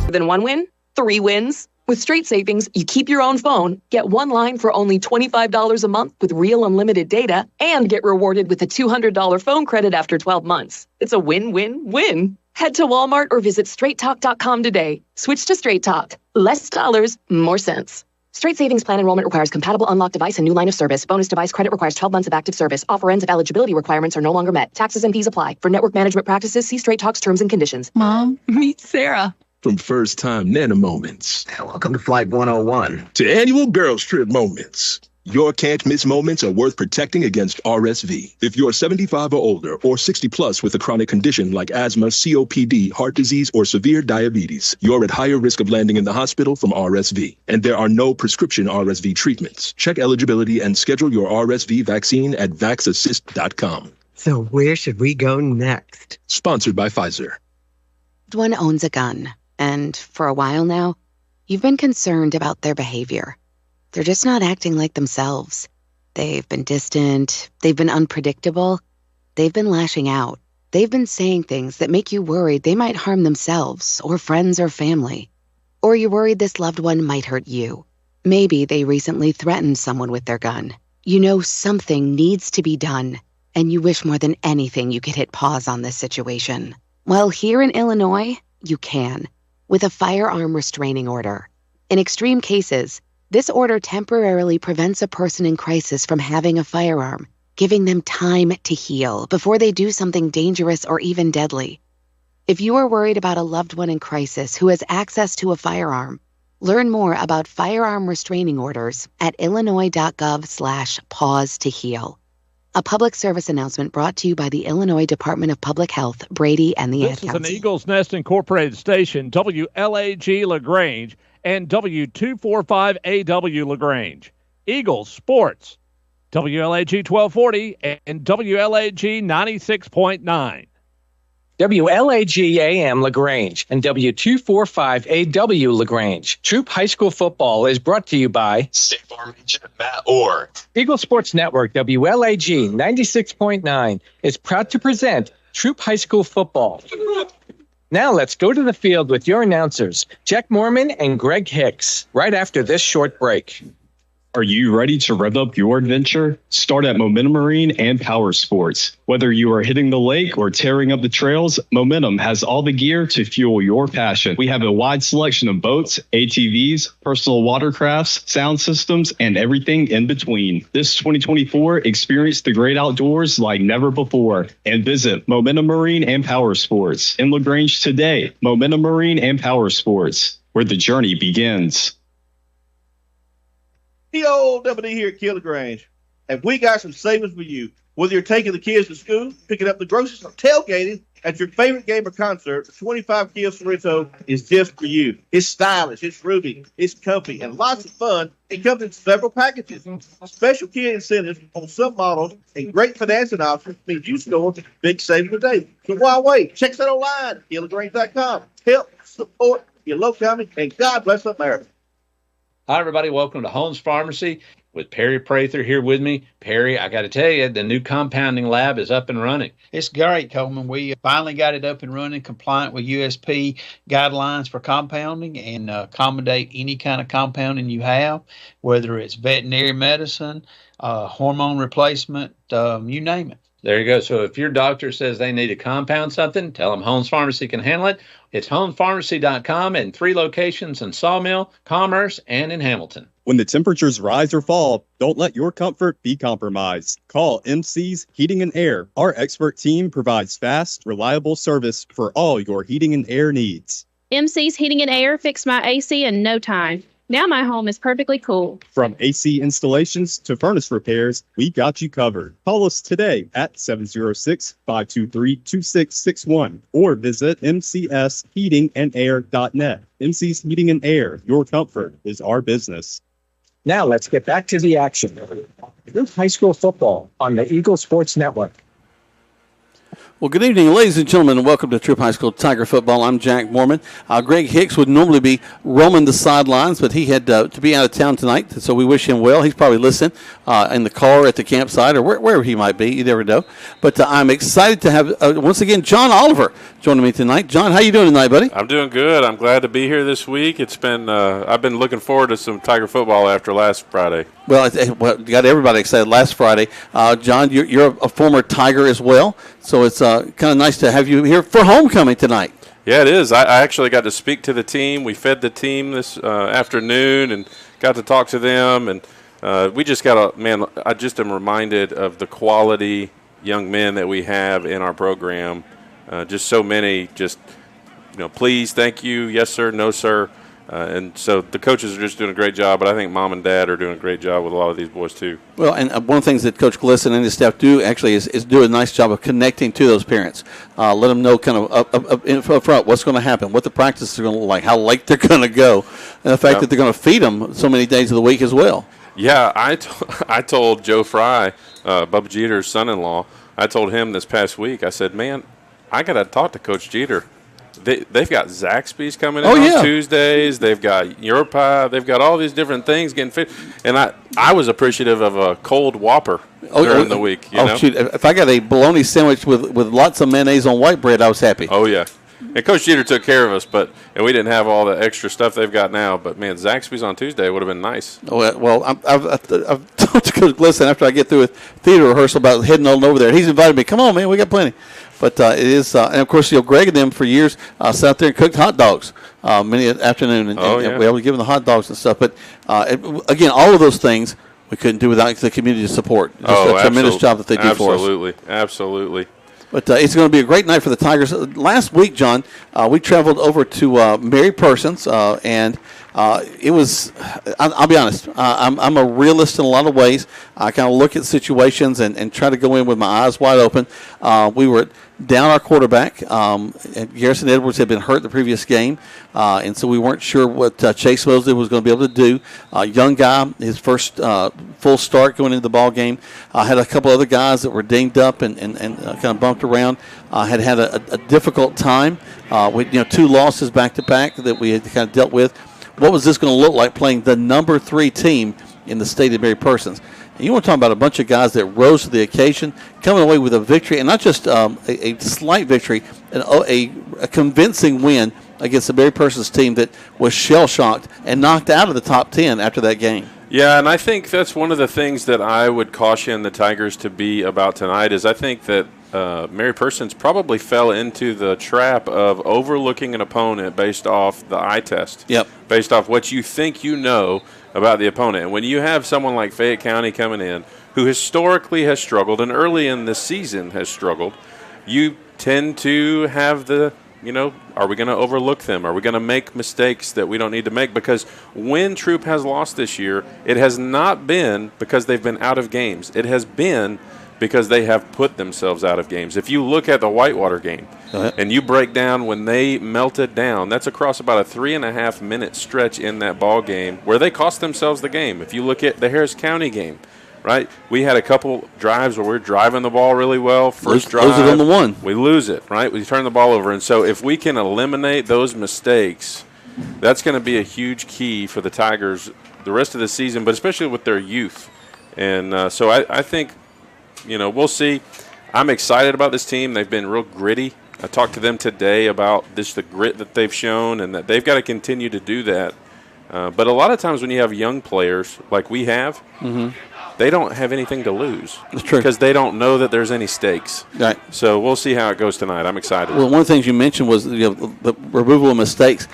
Then one win, 3 wins. With Straight Savings, you keep your own phone, get one line for only $25 a month with real unlimited data, and get rewarded with a $200 phone credit after 12 months. It's a win-win-win. Head to Walmart or visit straighttalk.com today. Switch to Straight Talk. Less dollars, more sense. Straight Savings Plan enrollment requires compatible unlocked device and new line of service. Bonus device credit requires 12 months of active service. Offer ends if eligibility requirements are no longer met. Taxes and fees apply. For network management practices, see Straight Talk's terms and conditions. Mom, meet Sarah. From first-time Nana moments. Welcome to Flight 101. To annual girls trip moments. Your can't-miss moments are worth protecting against RSV. If you're 75 or older or 60 plus with a chronic condition like asthma, COPD, heart disease, or severe diabetes, you're at higher risk of landing in the hospital from RSV. And there are no prescription RSV treatments. Check eligibility and schedule your RSV vaccine at vaxassist.com. So where should we go next? Sponsored by Pfizer. One owns a gun, and for a while now, you've been concerned about their behavior. They're just not acting like themselves. They've been distant, they've been unpredictable, they've been lashing out. They've been saying things that make you worried they might harm themselves or friends or family. Or you're worried this loved one might hurt you. Maybe they recently threatened someone with their gun. You know something needs to be done, and you wish more than anything you could hit pause on this situation. Well, here in Illinois, you can, with a firearm restraining order. In extreme cases, this order temporarily prevents a person in crisis from having a firearm, giving them time to heal before they do something dangerous or even deadly. If you are worried about a loved one in crisis who has access to a firearm, learn more about firearm restraining orders at illinois.gov/pause to heal. A public service announcement brought to you by the Illinois Department of Public Health, Brady, and the Ad Council. This is an Eagles Nest Incorporated station, WLAG LaGrange and W245AW LaGrange. Eagles Sports, WLAG 1240 and WLAG 96.9. WLAG AM LaGrange and W245AW LaGrange. Troup High School Football is brought to you by State Farm Agent Matt Orr. Eagle Sports Network, WLAG 96.9, is proud to present Troup High School Football. Now let's go to the field with your announcers, Jack Mormon and Greg Hicks, right after this short break. Are you ready to rev up your adventure? Start at Momentum Marine and Power Sports. Whether you are hitting the lake or tearing up the trails, Momentum has all the gear to fuel your passion. We have a wide selection of boats, ATVs, personal watercrafts, sound systems, and everything in between. This 2024, experience the great outdoors like never before and visit Momentum Marine and Power Sports in LaGrange today. Momentum Marine and Power Sports, where the journey begins. Hey, old WD here at LaGrange. And we got some savings for you. Whether you're taking the kids to school, picking up the groceries, or tailgating at your favorite game or concert, the 25 Kia Sorrento is just for you. It's stylish, it's roomy, it's comfy, and lots of fun. It comes in several packages. Special Kia incentives on some models and great financing options means you score big savings today. So why wait? Check us out online at KiaLaGrange.com. Help, support your local company, and God bless America. Hi, everybody. Welcome to Holmes Pharmacy with Perry Prather here with me. Perry, I got to tell you, the new compounding lab is up and running. It's great, Coleman. We finally got it up and running, compliant with USP guidelines for compounding and accommodate any kind of compounding you have, whether it's veterinary medicine, hormone replacement, you name it. There you go. So if your doctor says they need to compound something, tell them Holmes Pharmacy can handle it. It's homespharmacy.com and 3 locations in Sawmill, Commerce, and in Hamilton. When the temperatures rise or fall, don't let your comfort be compromised. Call MC's Heating and Air. Our expert team provides fast, reliable service for all your heating and air needs. MC's Heating and Air fixed my AC in no time. Now my home is perfectly cool. From AC installations to furnace repairs, we got you covered. Call us today at 706-523-2661 or visit mcsheatingandair.net. MC's Heating and Air, your comfort is our business. Now let's get back to the action. Troup High School Football on the Eagle Sports Network. Well, good evening, ladies and gentlemen, and welcome to Troup High School Tiger Football. I'm Jack Mormon. Greg Hicks would normally be roaming the sidelines, but he had to be out of town tonight, so we wish him well. He's probably listening in the car, at the campsite, or wherever he might be. You never know. But I'm excited to have, once again, John Oliver joining me tonight. John, how you doing tonight, buddy? I'm doing good. I'm glad to be here this week. It's been I've been looking forward to some Tiger football after last Friday. Well, you got everybody excited last Friday. John, you're a former Tiger as well, so it's kind of nice to have you here for homecoming tonight. Yeah, it is. I actually got to speak to the team. We fed the team this afternoon and got to talk to them. And we just got I just am reminded of the quality young men that we have in our program. Just so many, please, thank you, yes, sir, no, sir. And so the coaches are just doing a great job, but I think mom and dad are doing a great job with a lot of these boys too. Well, and one of the things that Coach Glisson and his staff do actually is do a nice job of connecting to those parents. Let them know kind of up front what's going to happen, what the practices are going to look like, how late they're going to go, and the fact that they're going to feed them so many days of the week as well. Yeah, I told Joe Fry, Bubba Jeter's son-in-law, I told him this past week, I said, man, I got to talk to Coach Jeter. They've got Zaxby's coming in on Tuesdays. They've got your pie. They've got all these different things getting fit. And I was appreciative of a cold Whopper during the week. You know? Shoot. If I got a bologna sandwich with lots of mayonnaise on white bread, I was happy. Oh, yeah. And Coach Jeter took care of us, and we didn't have all the extra stuff they've got now. But, man, Zaxby's on Tuesday would have been nice. Well, I've talked to Coach Glisson after I get through with theater rehearsal about heading on over there. He's invited me. Come on, man, we got plenty. But it is, and of course, Greg and them for years sat out there and cooked hot dogs many afternoon, and we were able to give them the hot dogs and stuff. But again, all of those things we couldn't do without the community support. Just a tremendous job that they do for us. Absolutely. But it's going to be a great night for the Tigers. Last week, John, we traveled over to Mary Persons, and it was, I'll be honest, I'm a realist in a lot of ways. I kind of look at situations and try to go in with my eyes wide open. We were down our quarterback. Garrison Edwards had been hurt the previous game, and so we weren't sure what Chase Mosley was going to be able to do. Young guy, his first full start going into the ball game. Had a couple other guys that were dinged up and kind of bumped around. Had a difficult time with 2 losses back to back that we had kind of dealt with. What was this going to look like playing the number 3 team in the state of Mary Persons? And you want to talk about a bunch of guys that rose to the occasion, coming away with a victory, and not just a slight victory, a convincing win against the Mary Persons team that was shell-shocked and knocked out of the top 10 after that game. Yeah, and I think that's one of the things that I would caution the Tigers to be about tonight is I think that Mary Persons probably fell into the trap of overlooking an opponent based off the eye test. Yep. Based off what you think you know about the opponent. And when you have someone like Fayette County coming in who historically has struggled and early in the season has struggled, you tend to have the, are we going to overlook them? Are we going to make mistakes that we don't need to make? Because when Troup has lost this year, it has not been because they've been out of games. It has been because they have put themselves out of games. If you look at the Whitewater game and you break down when they melted down, that's across about a 3.5-minute stretch in that ball game where they cost themselves the game. If you look at the Harris County game, right, we had a couple drives where we're driving the ball really well. First drive, lose it on the one. We lose it, right? We turn the ball over. And so if we can eliminate those mistakes, that's going to be a huge key for the Tigers the rest of the season, but especially with their youth. And so I think, we'll see. I'm excited about this team. They've been real gritty. I talked to them today about the grit that they've shown and that they've got to continue to do that. But a lot of times when you have young players like we have, they don't have anything to lose. That's true. Because they don't know that there's any stakes. Right. So we'll see how it goes tonight. I'm excited. Well, one of the things you mentioned was the removal of mistakes.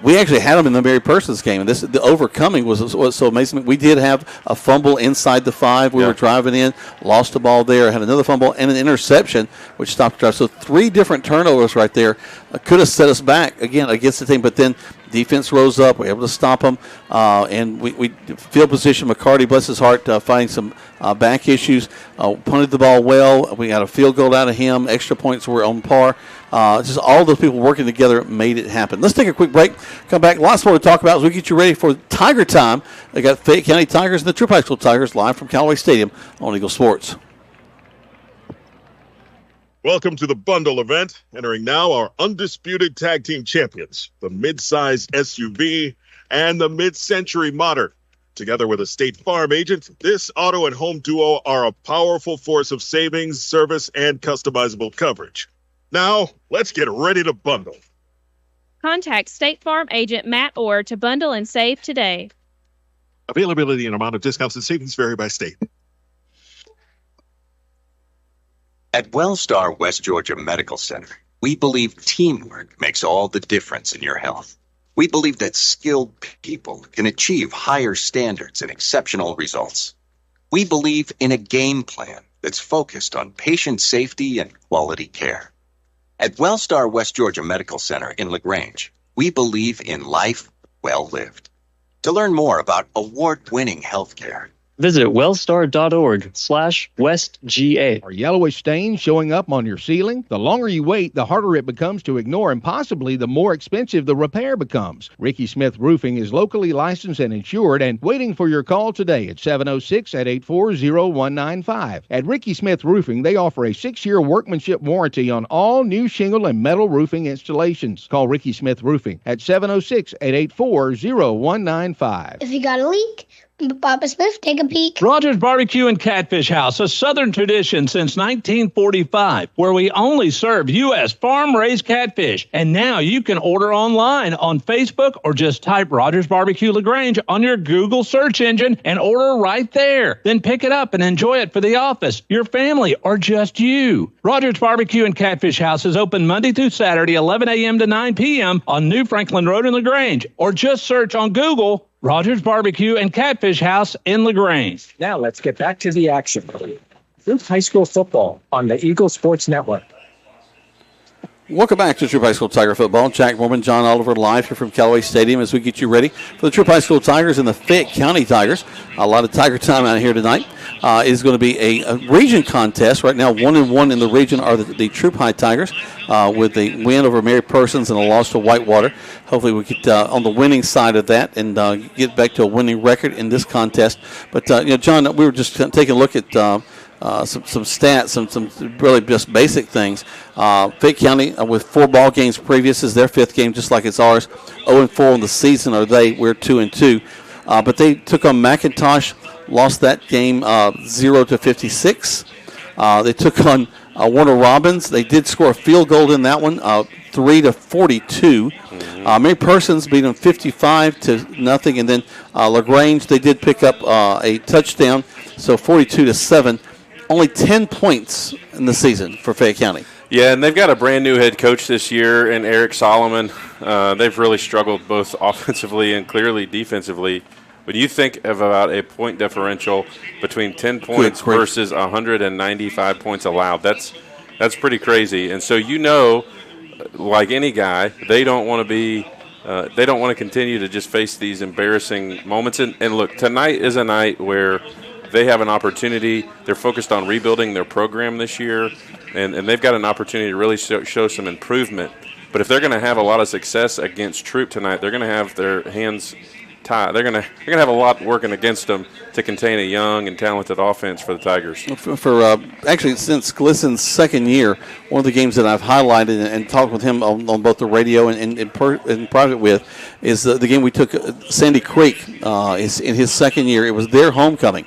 We actually had them in the Mary Persons game, and the overcoming was so amazing. We did have a fumble inside the 5. We were driving in, lost the ball there, had another fumble, and an interception, which stopped the drive. So 3 different turnovers right there could have set us back, again, against the team. But then defense rose up. We were able to stop them, and we field position. McCarty, bless his heart, finding some back issues, punted the ball well. We got a field goal out of him. Extra points were on par. Just all those people working together made it happen. Let's take a quick break. Come back. Lots more to talk about as we get you ready for Tiger Time. They got Fayette County Tigers and the Troup High School Tigers live from Callaway Stadium on Eagle Sports. Welcome to the bundle event. Entering now our undisputed tag team champions, the mid-sized SUV and the mid-century modern. Together with a State Farm agent, this auto and home duo are a powerful force of savings, service, and customizable coverage. Now, let's get ready to bundle. Contact State Farm agent Matt Orr to bundle and save today. Availability and amount of discounts and savings vary by state. At Wellstar West Georgia Medical Center, we believe teamwork makes all the difference in your health. We believe that skilled people can achieve higher standards and exceptional results. We believe in a game plan that's focused on patient safety and quality care. At Wellstar West Georgia Medical Center in LaGrange, we believe in life well lived. To learn more about award-winning healthcare, visit wellstar.org/westga. Are yellowish stains showing up on your ceiling? The longer you wait, the harder it becomes to ignore, and possibly the more expensive the repair becomes. Ricky Smith Roofing is locally licensed and insured and waiting for your call today at 706-884-0195. At Ricky Smith Roofing, they offer a 6-year workmanship warranty on all new shingle and metal roofing installations. Call Ricky Smith Roofing at 706-884-0195. If you got a leak, Papa Smith, take a peek. Rogers Barbecue and Catfish House, a Southern tradition since 1945, where we only serve U.S. farm-raised catfish. And now you can order online on Facebook or just type Rogers Barbecue LaGrange on your Google search engine and order right there. Then pick it up and enjoy it for the office, your family, or just you. Rogers Barbecue and Catfish House is open Monday through Saturday, 11 a.m. to 9 p.m. on New Franklin Road in LaGrange, or just search on Google Rogers Barbecue and Catfish House in LaGrange. Now let's get back to the action. Troup High School football on the Eagle Sports Network. Welcome back to Troup High School Tiger Football. Jack Mormon, John Oliver live here from Callaway Stadium as we get you ready for the Troup High School Tigers and the Fayette County Tigers. A lot of Tiger time out here tonight. It is going to be a region contest. Right now, 1-1 in the region are the Troup High Tigers with a win over Mary Persons and a loss to Whitewater. Hopefully we get on the winning side of that and get back to a winning record in this contest. But, John, we were just taking a look at some stats, some really just basic things. Fayette County, with 4 ball games previous, is their 5th game, just like it's ours. 0-4 in the season are they. We're 2-2. But they took on McIntosh, lost that game 0-56. They took on Warner Robins. They did score a field goal in that one, 3-42. Mary Persons beat them 55-0, and then LaGrange, they did pick up a touchdown, so 42-7. Only 10 points in the season for Fayette County. Yeah, and they've got a brand new head coach this year in Eric Solomon. They've really struggled both offensively and clearly defensively. When you think of about a point differential between 10 points versus 195 points allowed, that's pretty crazy. And so like any guy, they don't want to be they don't want to continue to just face these embarrassing moments. And look, tonight is a night where they have an opportunity. They're focused on rebuilding their program this year, and they've got an opportunity to really show some improvement. But if they're going to have a lot of success against Troup tonight, they're going to have their hands tied. They're going to have a lot working against them to contain a young and talented offense for the Tigers. Actually, since Glisson's second year, one of the games that I've highlighted and talked with him on both the radio and in private with is the game we took Sandy Creek. Is in his second year. It was their homecoming.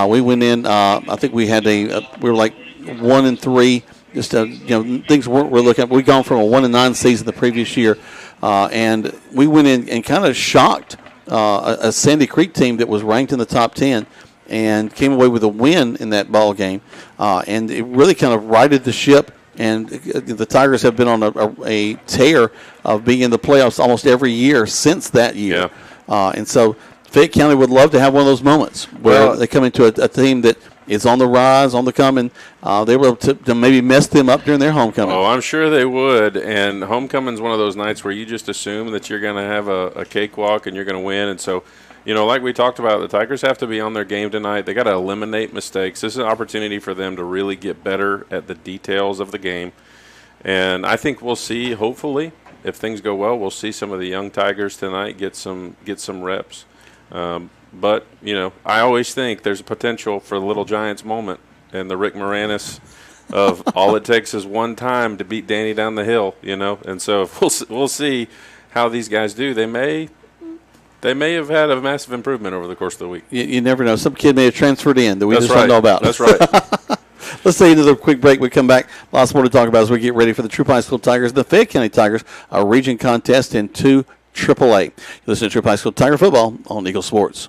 We went in. I think we had we were like 1-3. Just things weren't really looking up. We'd gone from a 1-9 season the previous year, and we went in and kind of shocked a Sandy Creek team that was ranked in the top 10 and came away with a win in that ball game. And it really kind of righted the ship. And the Tigers have been on a tear of being in the playoffs almost every year since that year. Yeah. And so Fayette County would love to have one of those moments where they come into a team that is on the rise, on the coming. They were able to maybe mess them up during their homecoming. Oh, I'm sure they would. And homecoming's one of those nights where you just assume that you're going to have a cakewalk and you're going to win. And so, like we talked about, the Tigers have to be on their game tonight. They got to eliminate mistakes. This is an opportunity for them to really get better at the details of the game. And I think we'll see, hopefully, if things go well, we'll see some of the young Tigers tonight get some reps. But, I always think there's a potential for the Little Giants moment. And the Rick Moranis of all it takes is one time to beat Danny down the hill, And so if we'll see how these guys do. They may have had a massive improvement over the course of the week. You never know. Some kid may have transferred in that we That's just don't know about. That's right. Let's take another quick break. We come back. Lots more to talk about as we get ready for the Troup High School Tigers, the Fayette County Tigers, a region contest in 2 AAA. You listen to Troup High School Tiger Football on Eagle Sports.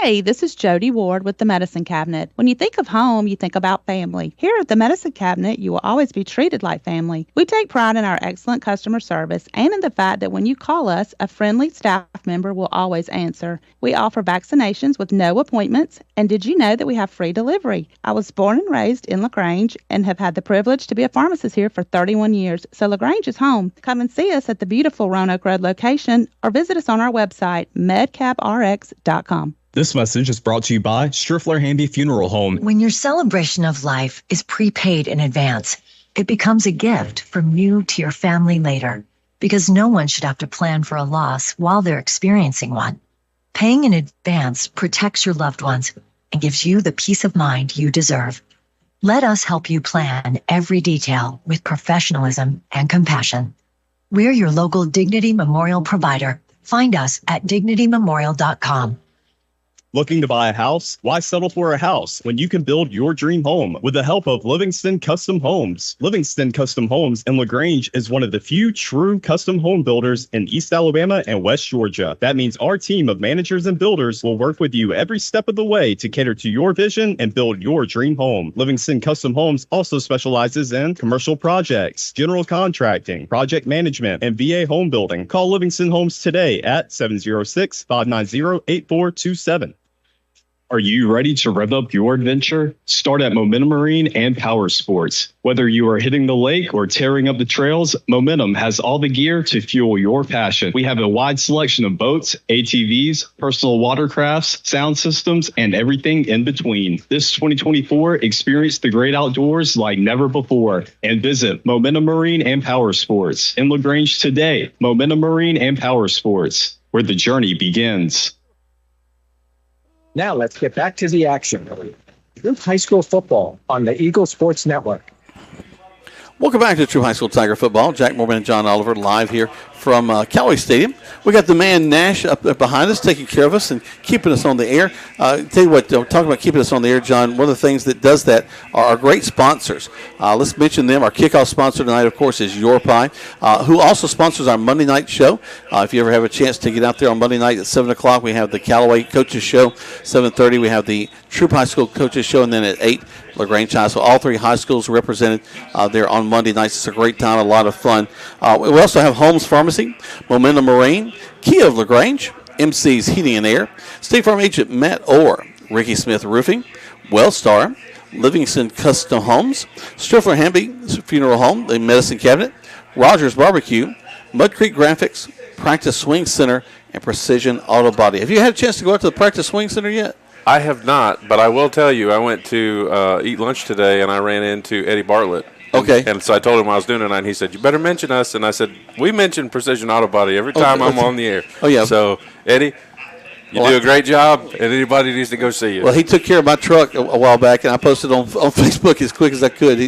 Hey, this is Jody Ward with the Medicine Cabinet. When you think of home, you think about family. Here at the Medicine Cabinet, you will always be treated like family. We take pride in our excellent customer service and in the fact that when you call us, a friendly staff member will always answer. We offer vaccinations with no appointments, and did you know that we have free delivery? I was born and raised in LaGrange and have had the privilege to be a pharmacist here for 31 years, so LaGrange is home. Come and see us at the beautiful Roanoke Road location or visit us on our website, medcabrx.com. This message is brought to you by Striffler Handy Funeral Home. When your celebration of life is prepaid in advance, it becomes a gift from you to your family later, because no one should have to plan for a loss while they're experiencing one. Paying in advance protects your loved ones and gives you the peace of mind you deserve. Let us help you plan every detail with professionalism and compassion. We're your local Dignity Memorial provider. Find us at dignitymemorial.com. Looking to buy a house? Why settle for a house when you can build your dream home with the help of Livingston Custom Homes? Livingston Custom Homes in LaGrange is one of the few true custom home builders in East Alabama and West Georgia. That means our team of managers and builders will work with you every step of the way to cater to your vision and build your dream home. Livingston Custom Homes also specializes in commercial projects, general contracting, project management, and VA home building. Call Livingston Homes today at 706-590-8427. Are you ready to rev up your adventure? Start at Momentum Marine and Power Sports. Whether you are hitting the lake or tearing up the trails, Momentum has all the gear to fuel your passion. We have a wide selection of boats, ATVs, personal watercrafts, sound systems, and everything in between. This 2024, experience the great outdoors like never before and visit Momentum Marine and Power Sports in LaGrange today. Momentum Marine and Power Sports, where the journey begins. Now let's get back to the action. Troup High School football on the Eagle Sports Network. Welcome back to Troup High School Tiger Football. Jack Morgan and John Oliver live here from Callaway Stadium. We got the man Nash up there behind us, taking care of us and keeping us on the air. Tell you what, talking about keeping us on the air, John, one of the things that does that are our great sponsors. Let's mention them. Our kickoff sponsor tonight, of course, is Your Pie, who also sponsors our Monday night show. If you ever have a chance to get out there on Monday night at 7 o'clock, we have the Callaway Coaches Show. 7:30, we have the Troup High School Coaches Show, and then at 8, LaGrange High. So all three high schools represented there on Monday nights. It's a great time, a lot of fun. We also have Holmes Pharmacy, Momentum Marine, Kia of LaGrange, MC's Heating and Air, State Farm Agent Matt Orr, Ricky Smith Roofing, Wellstar, Livingston Custom Homes, Striffler Hamby Funeral Home, the Medicine Cabinet, Rogers Barbecue, Mud Creek Graphics, Practice Swing Center, and Precision Auto Body. Have you had a chance to go out to the Practice Swing Center yet? I have not, but I will tell you, I went to eat lunch today, and I ran into Eddie Bartlett. Okay. And so I told him I was doing it, and he said, "You better mention us." And I said, "We mention Precision Auto Body every time I'm on the air." Oh, yeah. So, Eddie, you do a great job, and anybody needs to go see you. Well, he took care of my truck a while back, and I posted on Facebook as quick as I could.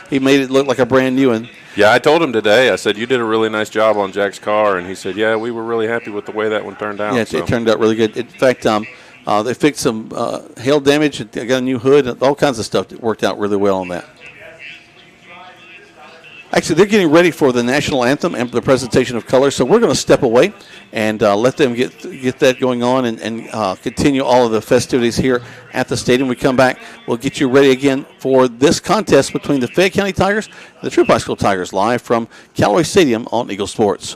He made it look like a brand new one. Yeah, I told him today. I said, "You did a really nice job on Jack's car," and he said, "Yeah, we were really happy with the way that one turned out." Yeah, it turned out really good. In fact, they fixed some hail damage, and got a new hood, and all kinds of stuff that worked out really well on that. Actually, they're getting ready for the national anthem and the presentation of colors, so we're going to step away and let them get that going on and continue all of the festivities here at the stadium. When we come back, we'll get you ready again for this contest between the Fayette County Tigers and the Troup High School Tigers, live from Callaway Stadium on Eagle Sports.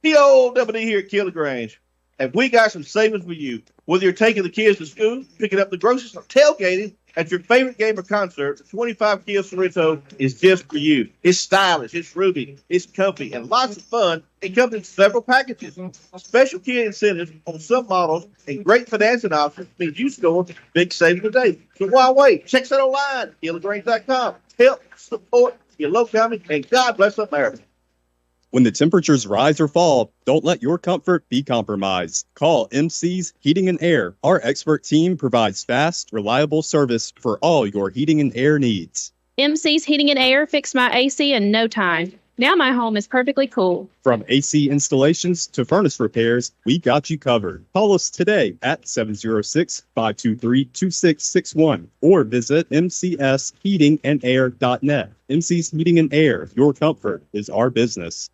The old W here at LaGrange. And we got some savings for you. Whether you're taking the kids to school, picking up the groceries, or tailgating at your favorite game or concert, the 25 Kia Sorrento is just for you. It's stylish, it's roomy, it's comfy, and lots of fun. It comes in several packages. Special Kia incentives on some models and great financing options means you score big savings today. So why wait? Check us out online, KiaLaGrange.com. Help support your local company, and God bless America. When the temperatures rise or fall, don't let your comfort be compromised. Call MC's Heating and Air. Our expert team provides fast, reliable service for all your heating and air needs. MC's Heating and Air fixed my AC in no time. Now my home is perfectly cool. From AC installations to furnace repairs, we got you covered. Call us today at 706-523-2661 or visit mcsheatingandair.net. MC's Heating and Air, your comfort is our business.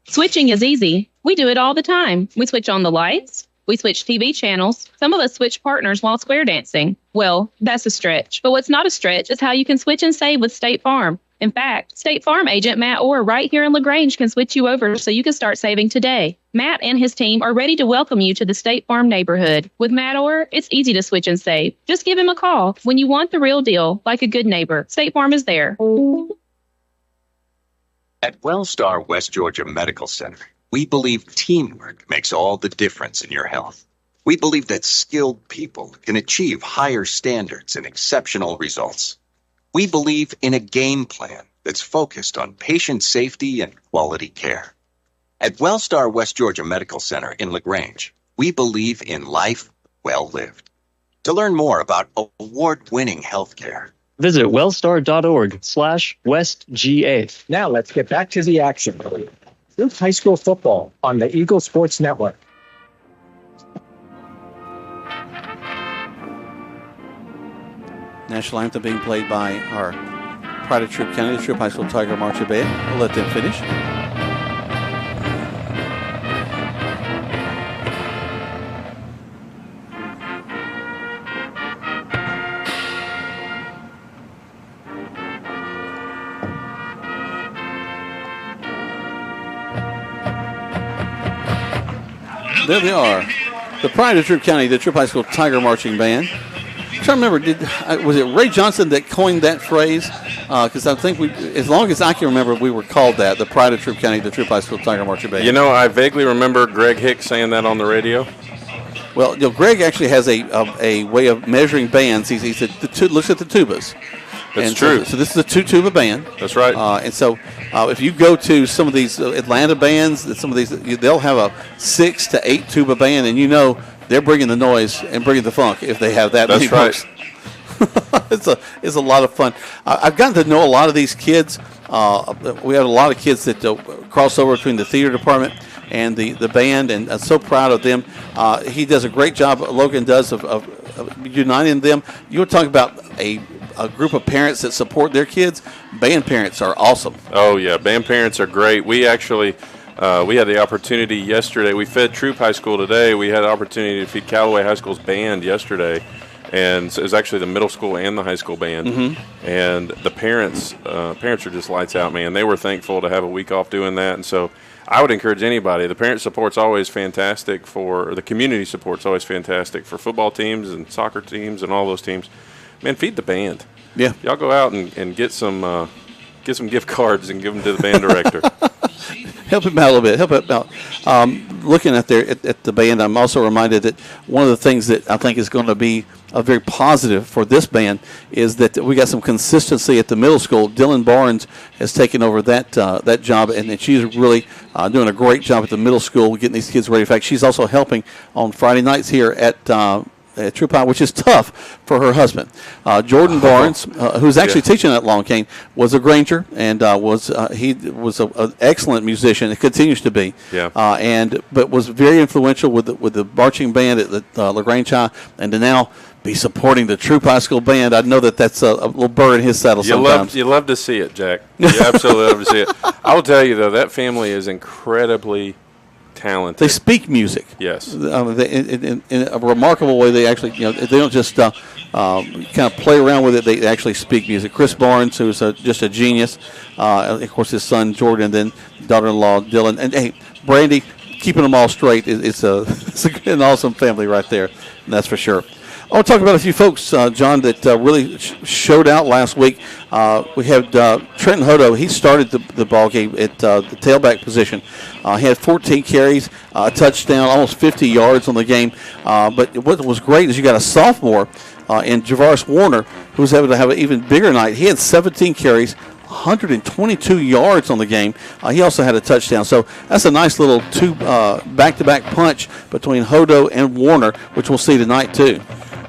Switching is easy. We do it all the time. We switch on the lights. We switch TV channels. Some of us switch partners while square dancing. Well, that's a stretch. But what's not a stretch is how you can switch and save with State Farm. In fact, State Farm agent Matt Orr right here in LaGrange can switch you over so you can start saving today. Matt and his team are ready to welcome you to the State Farm neighborhood. With Matt Orr, it's easy to switch and save. Just give him a call. When you want the real deal, like a good neighbor, State Farm is there. At Wellstar West Georgia Medical Center, we believe teamwork makes all the difference in your health. We believe that skilled people can achieve higher standards and exceptional results. We believe in a game plan that's focused on patient safety and quality care. At Wellstar West Georgia Medical Center in LaGrange, we believe in life well lived. To learn more about award-winning healthcare, Visit wellstar.org/WestGA. Now let's get back to the action. Troup High School football on the Eagle Sports Network. National anthem being played by our Pride of Troup County, the Troup High School Tiger Marching Band. We'll let them finish. There they are. The Pride of Troup County, the Troup High School Tiger Marching Band. I'm trying to remember, was it Ray Johnson that coined that phrase? Because I think as long as I can remember, we were called that, the Pride of Troup County, the Troup High School Tiger Marching Band. You know, I vaguely remember Greg Hicks saying that on the radio. Well, you know, Greg actually has a way of measuring bands. He said looks at the tubas. That's true. So this is a two-tuba band. That's right. And so if you go to some of these Atlanta bands, some of these, they'll have a 6 to 8 tuba band, and you know they're bringing the noise and bringing the funk if they have that. That's right. It's a lot of fun. I've gotten to know a lot of these kids. We have a lot of kids that cross over between the theater department and the band, and I'm so proud of them. He does a great job, Logan does, of uniting them. You were talking about a group of parents that support their kids. Band parents are awesome. Oh, yeah. Band parents are great. We actually we had the opportunity yesterday. We fed Troup High School today. We had the opportunity to feed Callaway High School's band yesterday. And so it was actually the middle school and the high school band. Mm-hmm. And the parents are just lights out, man. They were thankful to have a week off doing that. And so I would encourage anybody. The parent support's always fantastic the community support's always fantastic for football teams and soccer teams and all those teams. Man, feed the band. Yeah. Y'all go out and get some gift cards and give them to the band director. Help him out a little bit. Help him out. Looking at the band, I'm also reminded that one of the things that I think is going to be very positive for this band is that we got some consistency at the middle school. Dylan Barnes has taken over that job, and she's really doing a great job at the middle school getting these kids ready. In fact, she's also helping on Friday nights here at Troup High, which is tough for her husband. Jordan Barnes, who's actually teaching at Long Cane, was a Granger and he was an excellent musician. It continues to be. Yeah. But was very influential with the marching band at the LaGrange High, and to now be supporting the Troup High School band. I know that's a little bird in his saddle sometimes. You love to see it, Jack. You absolutely love to see it. I will tell you, though, that family is incredibly talented. They speak music. Yes. In a remarkable way. They actually, they don't just kind of play around with it. They actually speak music. Chris Barnes, who's just a genius. Of course, his son Jordan, then daughter-in-law Dylan, and hey, Brandy, keeping them all straight. It's an awesome family right there. And that's for sure. I want to talk about a few folks, John, that really showed out last week. We had Trenton Hodo. He started the ball game at the tailback position. He had 14 carries, a touchdown, almost 50 yards on the game. But what was great is you got a sophomore in Javaris Warner who was able to have an even bigger night. He had 17 carries, 122 yards on the game. He also had a touchdown. So that's a nice little two back-to-back punch between Hodo and Warner, which we'll see tonight too.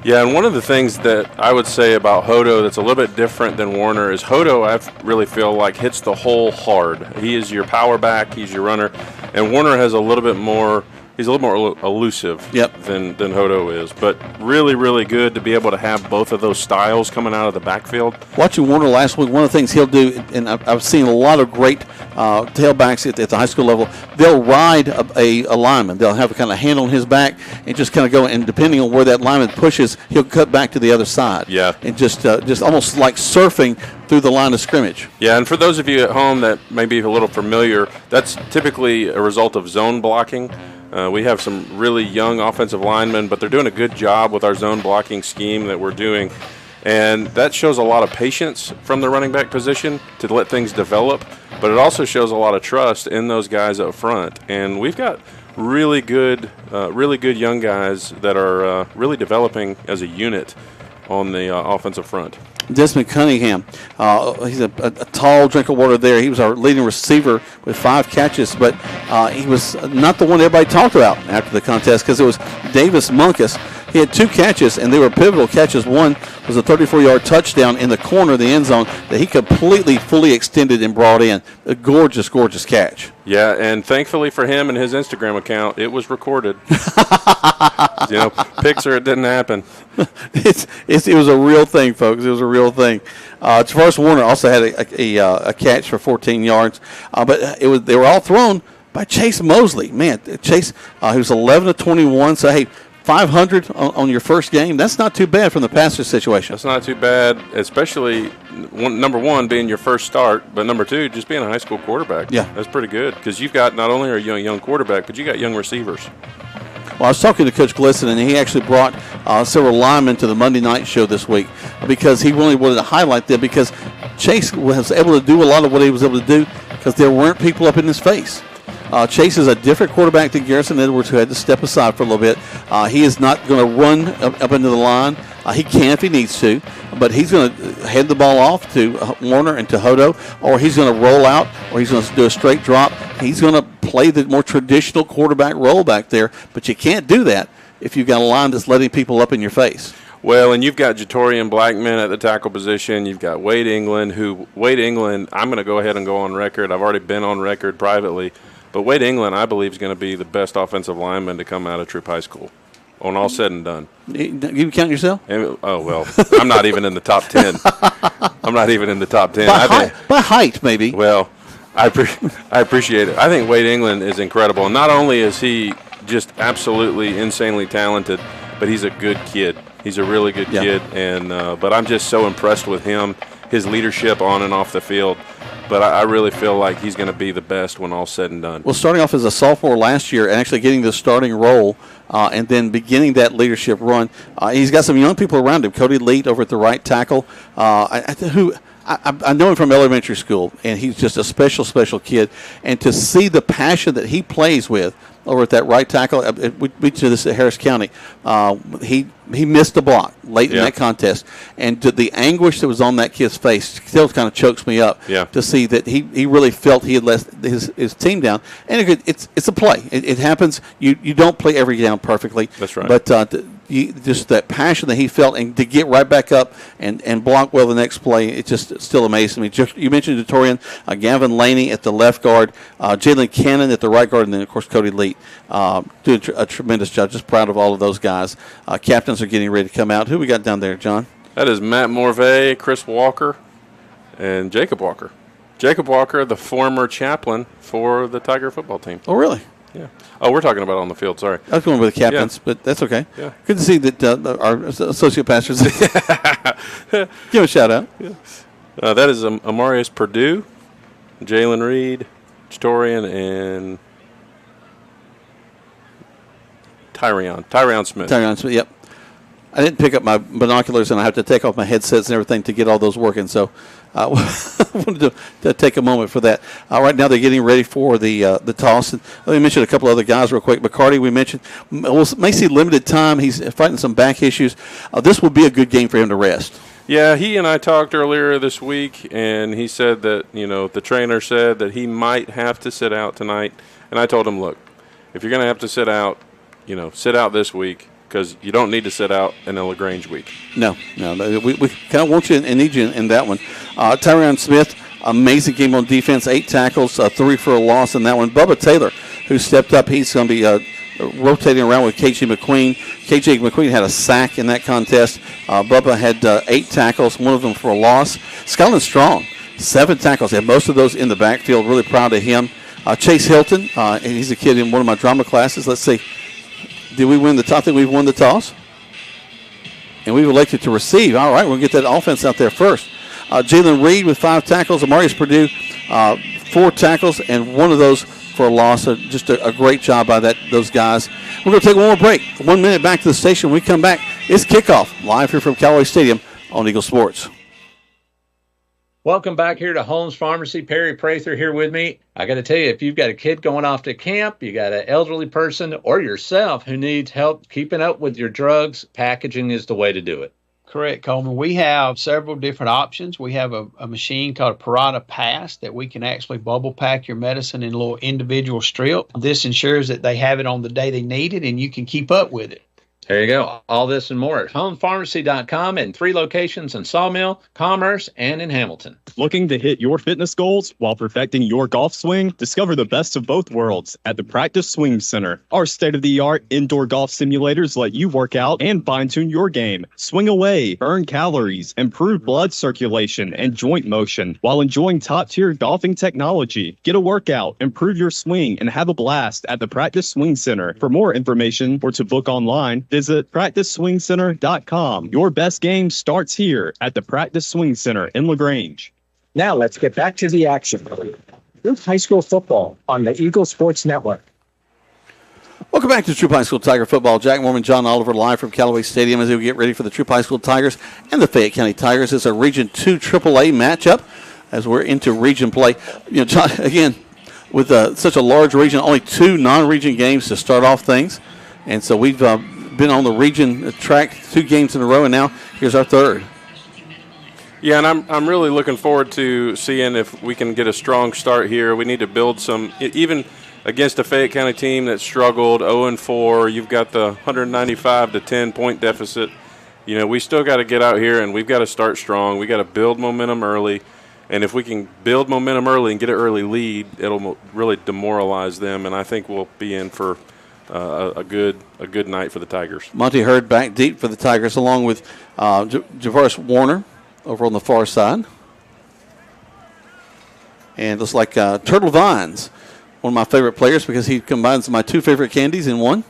Yeah, and one of the things that I would say about Hodo that's a little bit different than Warner is Hodo, I really feel like, hits the hole hard. He is your power back, he's your runner, and Warner has a little bit more. He's a little more elusive than Hodo is, but really, really good to be able to have both of those styles coming out of the backfield. Watching Warner last week, one of the things he'll do, and I've seen a lot of great tailbacks at the high school level, they'll ride a lineman. They'll have a kind of hand on his back and just kind of go, and depending on where that lineman pushes, he'll cut back to the other side. Yeah. And just almost like surfing through the line of scrimmage. Yeah, and for those of you at home that may be a little familiar, that's typically a result of zone blocking. We have some really young offensive linemen, but they're doing a good job with our zone blocking scheme that we're doing. And that shows a lot of patience from the running back position to let things develop, but it also shows a lot of trust in those guys up front. And we've got really good young guys that are really developing as a unit on the offensive front. Desmond Cunningham, he's a tall drink of water there. He was our leading receiver with 5 catches, but he was not the one everybody talked about after the contest because it was Davis Munkus. He had 2 catches, and they were pivotal catches. One was a 34-yard touchdown in the corner of the end zone that he completely, fully extended and brought in. A gorgeous, gorgeous catch. Yeah, and thankfully for him and his Instagram account, it was recorded. Picture it didn't happen. It was a real thing, folks. It was a real thing. Tavares Warner also had a catch for 14 yards, but they were all thrown by Chase Mosley. Man, Chase, he was 11 of 21. So hey, 500 on your first game. That's not too bad from the passer situation. That's not too bad, especially number one being your first start, but number two just being a high school quarterback. Yeah, that's pretty good because you've got not only are you a young quarterback, but you got young receivers. Well, I was talking to Coach Glisson, and he actually brought several linemen to the Monday night show this week because he really wanted to highlight them because Chase was able to do a lot of what he was able to do because there weren't people up in his face. Chase is a different quarterback than Garrison Edwards, who had to step aside for a little bit. He is not going to run up into the line. He can if he needs to, but he's going to head the ball off to Warner and to Hodo, or he's going to roll out, or he's going to do a straight drop. He's going to play the more traditional quarterback role back there, but you can't do that if you've got a line that's letting people up in your face. Well, and you've got Jatorian Blackman at the tackle position. You've got Wade England, I'm going to go ahead and go on record. I've already been on record privately. But Wade England, I believe, is going to be the best offensive lineman to come out of Troup High School, on all said and done. You count yourself? Oh, well, I'm not even in the top 10. I'm not even in the top 10. By height, maybe. Well, I appreciate it. I think Wade England is incredible. And not only is he just absolutely insanely talented, but he's a good kid. He's a really good kid. And but I'm just so impressed with him, his leadership on and off the field. But I really feel like he's going to be the best when all's said and done. Well, starting off as a sophomore last year and actually getting the starting role and then beginning that leadership run, he's got some young people around him. Cody Leet over at the right tackle, I know him from elementary school, and he's just a special, special kid. And to see the passion that he plays with over at that right tackle, we did this at Harris County. He missed the block late in that contest, and the anguish that was on that kid's face still kind of chokes me up to see that he really felt he had let his team down. And it's a play. It happens. You don't play every down perfectly. That's right. But just that passion that he felt, and to get right back up and block well the next play, it just still amazes me. You mentioned Jatorian, Gavin Laney at the left guard, Jalen Cannon at the right guard, and then, of course, Cody Leet doing a tremendous job. Just proud of all of those guys. Captains are getting ready to come out. Who we got down there, John? That is Matt Morvay, Chris Walker, and Jacob Walker. Jacob Walker, the former chaplain for the Tiger football team. Oh, really? Yeah. Oh, we're talking about on the field. Sorry. I was going with the captains, but that's okay. Yeah. Good to see that our associate pastors give a shout out. Yeah. That is Amarius Purdue, Jalen Reed, Jatorian, and Tyrion Smith. Tyrion Smith, yep. I didn't pick up my binoculars, and I have to take off my headsets and everything to get all those working. So I wanted to take a moment for that. Right now they're getting ready for the toss. And let me mention a couple other guys real quick. McCarty, we mentioned, may see limited time. He's fighting some back issues. This would be a good game for him to rest. Yeah, he and I talked earlier this week, and he said that, the trainer said that he might have to sit out tonight. And I told him, look, if you're going to have to sit out, sit out this week because you don't need to sit out in a LaGrange week. No. We kind of want you and need you in that one. Tyron Smith, amazing game on defense, 8 tackles, 3 for a loss in that one. Bubba Taylor, who stepped up, he's going to be rotating around with KJ McQueen. KJ McQueen had a sack in that contest. Bubba had 8 tackles, one of them for a loss. Skyland Strong, 7 tackles. He had most of those in the backfield. Really proud of him. Chase Hilton, he's a kid in one of my drama classes. Let's see. Did we win the toss? I think we've won the toss. And we've elected to receive. All right, we'll get that offense out there first. Jalen Reed with 5 tackles. Amarius Purdue, 4 tackles, and one of those for a loss. So just a great job by those guys. We're going to take one more break. 1 minute back to the station. When we come back, it's kickoff live here from Callaway Stadium on Eagle Sports. Welcome back here to Holmes Pharmacy. Perry Prather here with me. I got to tell you, if you've got a kid going off to camp, you got an elderly person or yourself who needs help keeping up with your drugs, packaging is the way to do it. Correct, Coleman. We have several different options. We have a machine called a Parata Pass that we can actually bubble pack your medicine in a little individual strip. This ensures that they have it on the day they need it and you can keep up with it. There you go. All this and more at homepharmacy.com and 3 locations in Sawmill, Commerce, and in Hamilton. Looking to hit your fitness goals while perfecting your golf swing? Discover the best of both worlds at the Practice Swing Center. Our state-of-the-art indoor golf simulators let you work out and fine-tune your game. Swing away, burn calories, improve blood circulation and joint motion while enjoying top-tier golfing technology. Get a workout, improve your swing, and have a blast at the Practice Swing Center. For more information or to book online, visit PracticeSwingCenter.com. Your best game starts here at the Practice Swing Center in LaGrange. Now let's get back to the action. Troup High School football on the Eagle Sports Network. Welcome back to Troup High School Tiger football. Jack Mormon, John Oliver live from Callaway Stadium as we get ready for the Troup High School Tigers and the Fayette County Tigers. It's a Region 2 AAA matchup as we're into region play. John, again, with such a large region, only 2 non-region games to start off things. And so we've been on the region track 2 games in a row, and now here's our 3rd. Yeah, and I'm really looking forward to seeing if we can get a strong start here. We need to build some, even against a Fayette County team that struggled 0-4. You've got the 195 to 10 point deficit. We still got to get out here and we've got to start strong. We got to build momentum early, and if we can build momentum early and get an early lead, it'll really demoralize them. And I think we'll be in for a good night for the Tigers. Monty Hurd back deep for the Tigers, along with Javaris Warner over on the far side. And looks like Turtle Vines, one of my favorite players because he combines my 2 favorite candies in one.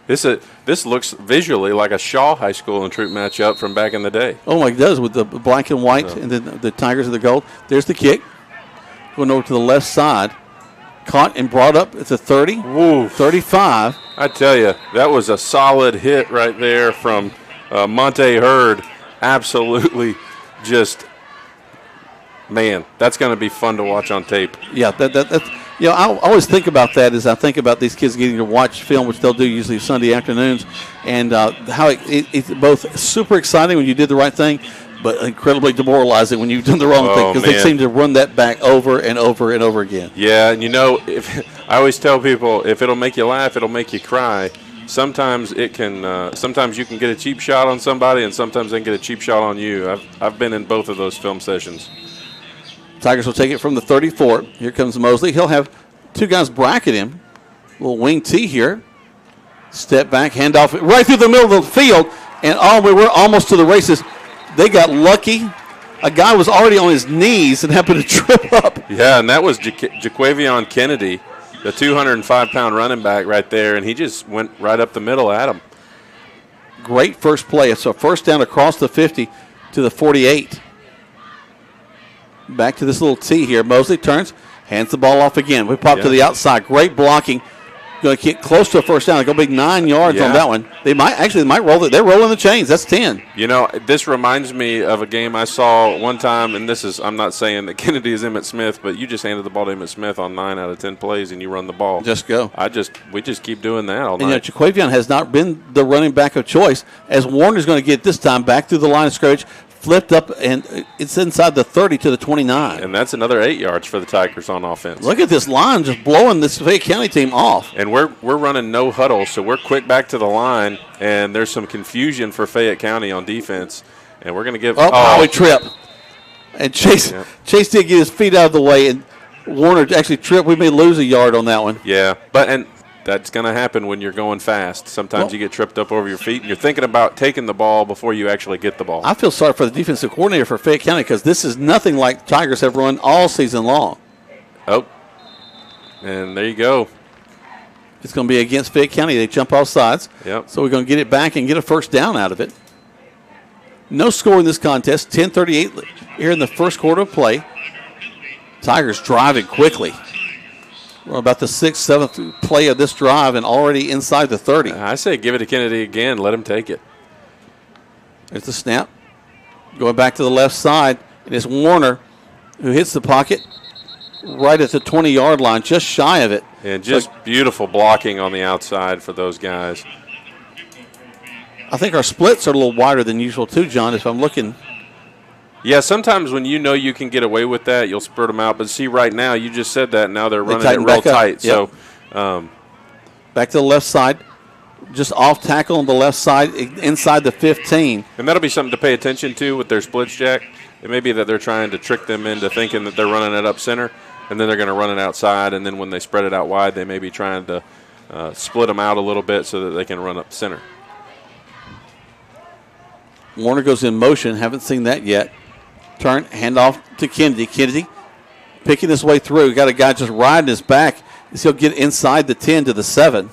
This looks visually like a Shaw High School and Troup matchup from back in the day. Oh, it does, with the black and white and then the Tigers of the gold. There's the kick. Going over to the left side. Caught and brought up at the 30. Woo. 35. I tell you, that was a solid hit right there from Monte Hurd. Absolutely just, man, that's going to be fun to watch on tape. Yeah, that's, I always think about that as I think about these kids getting to watch film, which they'll do usually Sunday afternoons, and how it's both super exciting when you did the right thing, but incredibly demoralizing when you've done the wrong thing, because they seem to run that back over and over and over again. Yeah, and I always tell people, if it'll make you laugh, it'll make you cry. Sometimes it can. Sometimes you can get a cheap shot on somebody, and sometimes they can get a cheap shot on you. I've been in both of those film sessions. Tigers will take it from the 34. Here comes Mosley. He'll have 2 guys bracket him. Little wing T here. Step back, handoff right through the middle of the field, and we're almost to the races. They got lucky. A guy was already on his knees and happened to trip up. Yeah, and that was Jaquavion Kennedy, the 205-pound running back right there, and he just went right up the middle at him. Great first play. It's a first down across the 50 to the 48. Back to this little T here. Mosley turns, hands the ball off again. We pop to the outside. Great blocking going to get close to a first down. They're going to be 9 yards Yeah. on that one. They might roll it. They're rolling the chains. That's 10. You know, this reminds me of a game I saw one time, and I'm not saying that Kennedy is Emmitt Smith, but you just handed the ball to Emmitt Smith on 9 out of 10 plays, and you run the ball. Just go. We just keep doing that all night. And Jaquavion has not been the running back of choice, as Warner's going to get this time back through the line of scrimmage, flipped up, and it's inside the 30 to the 29. And that's another 8 yards for the Tigers on offense. Look at this line just blowing this Fayette County team off. And we're running no huddle, so we're quick back to the line, and there's some confusion for Fayette County on defense. And we're going to give Howie trip. And Chase did get his feet out of the way, and Warner actually tripped. We may lose a yard on that one. Yeah, and that's going to happen when you're going fast. Sometimes you get tripped up over your feet, and you're thinking about taking the ball before you actually get the ball. I feel sorry for the defensive coordinator for Fayette County because this is nothing like Tigers have run all season long. Oh, and there you go. It's going to be against Fayette County. They jump off sides. Yep. So we're going to get it back and get a first down out of it. No score in this contest. 10:38 here in the first quarter of play. Tigers driving quickly. We're about the 6th, 7th play of this drive and already inside the 30. I say give it to Kennedy again. Let him take it. There's the snap. Going back to the left side. And it's Warner who hits the pocket right at the 20-yard line, just shy of it. And just beautiful blocking on the outside for those guys. I think our splits are a little wider than usual too, John, if I'm looking. Yeah, sometimes when you know you can get away with that, you'll spread them out. But see, right now, you just said that. Now they're running it real tight. Yep. So back to the left side. Just off tackle on the left side inside the 15. And that'll be something to pay attention to with their splits, Jack. It may be that they're trying to trick them into thinking that they're running it up center, and then they're going to run it outside. And then when they spread it out wide, they may be trying to split them out a little bit so that they can run up center. Warner goes in motion. Haven't seen that yet. Turn, handoff to Kennedy. Kennedy picking his way through. Got a guy just riding his back. He'll get inside the 10 to the 7.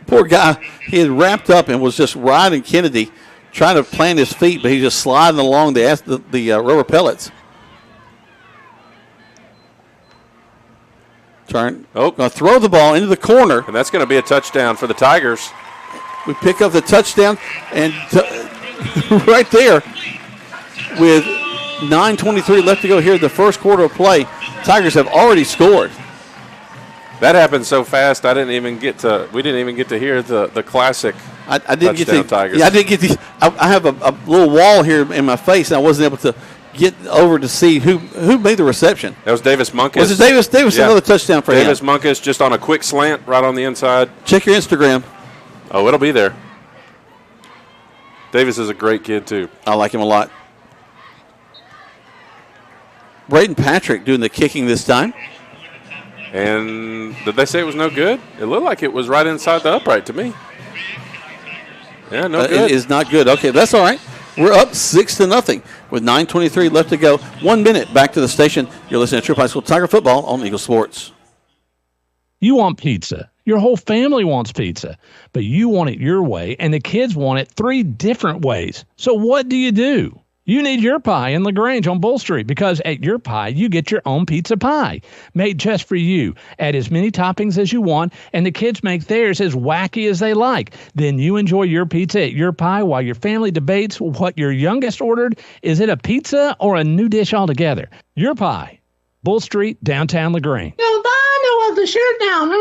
Poor guy. He had wrapped up and was just riding Kennedy, trying to plant his feet, but he's just sliding along the rubber pellets. Turn. Going to throw the ball into the corner. And that's going to be a touchdown for the Tigers. We pick up the touchdown, and right there, with 9:23 left to go here in the first quarter of play, Tigers have already scored. That happened so fast. We didn't even get to hear the classic. I didn't get to Tigers. Yeah, I didn't get to. I have a little wall here in my face, and I wasn't able to get over to see who made the reception. That was Davis Munkus. Was it Davis? Davis, another touchdown for Davis him. Munkus just on a quick slant right on the inside. Check your Instagram. Oh, it'll be there. Davis is a great kid, too. I like him a lot. Braden Patrick doing the kicking this time. And did they say it was no good? It looked like it was right inside the upright to me. Yeah, no good. It is not good. Okay, that's all right. We're up 6-0 with 9:23 left to go. 1 minute back to the station. You're listening to Troup High School Tiger Football on Eagle Sports. You want pizza. Your whole family wants pizza, but you want it your way, and the kids want it 3 different ways. So what do? You need Your Pie in LaGrange on Bull Street, because at Your Pie, you get your own pizza pie made just for you. Add as many toppings as you want, and the kids make theirs as wacky as they like. Then you enjoy your pizza at Your Pie while your family debates what your youngest ordered. Is it a pizza or a new dish altogether? Your Pie, Bull Street, downtown LaGrange. The shirt down.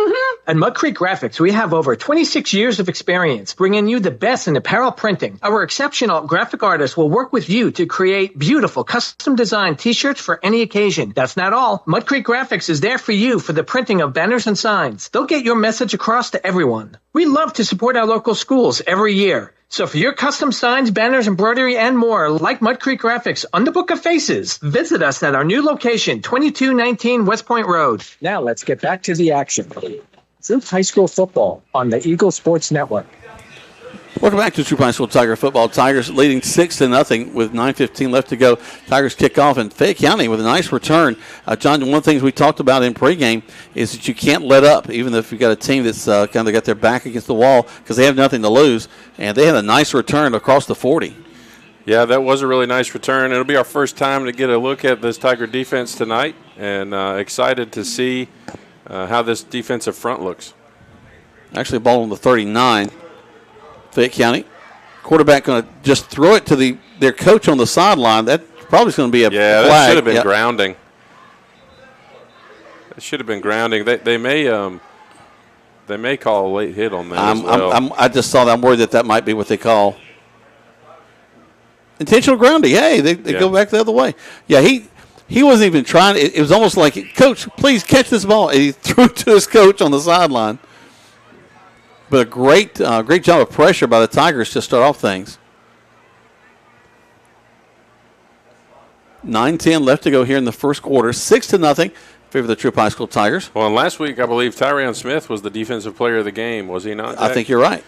At Mud Creek Graphics, we have over 26 years of experience bringing you the best in apparel printing. Our exceptional graphic artists will work with you to create beautiful custom-designed T-shirts for any occasion. That's not all. Mud Creek Graphics is there for you for the printing of banners and signs. They'll get your message across to everyone. We love to support our local schools every year. So for your custom signs, banners, embroidery, and more, like Mud Creek Graphics on the Book of Faces, visit us at our new location, 2219 West Point Road. Now let's get back to the action. Troup High School football on the Eagle Sports Network. Welcome back to Troup High School Tiger Football. Tigers leading 6-0 with 9:15 left to go. Tigers kick off, and Fayette County with a nice return. John, one of the things we talked about in pregame is that you can't let up, even if you've got a team that's kind of got their back against the wall, because they have nothing to lose. And they had a nice return across the 40. Yeah, that was a really nice return. It'll be our first time to get a look at this Tiger defense tonight, and excited to see how this defensive front looks. Actually, ball on the 39, Fayette County. Quarterback going to just throw it to their coach on the sideline. That probably is going to be a flag. That should have been grounding. It should have been grounding. They may call a late hit on that as well. I just saw that. I'm worried that might be what they call intentional grounding. Hey, they go back the other way. Yeah, he wasn't even trying. It was almost like, Coach, please catch this ball. And he threw it to his coach on the sideline. But a great job of pressure by the Tigers to start off things. 9:10 left to go here in the first quarter. 6-0 favor the Troup High School Tigers. Well, and last week I believe Tyrion Smith was the defensive player of the game, was he not, Jack? I think you're right.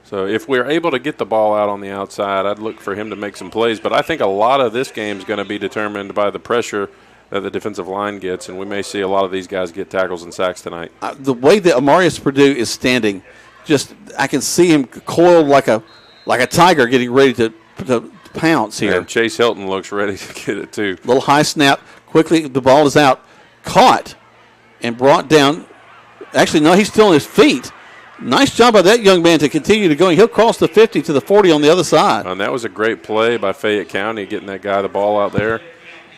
So if we're able to get the ball out on the outside, I'd look for him to make some plays. But I think a lot of this game is going to be determined by the pressure that the defensive line gets, and we may see a lot of these guys get tackles and sacks tonight. The way that Amarius Purdue is standing, I can see him coiled like a tiger getting ready to pounce here. And Chase Hilton looks ready to get it too. Little high snap. Quickly, the ball is out. Caught and brought down. Actually, no, he's still on his feet. Nice job by that young man to continue to go. He'll cross the 50 to the 40 on the other side. And that was a great play by Fayette County, getting that guy the ball out there.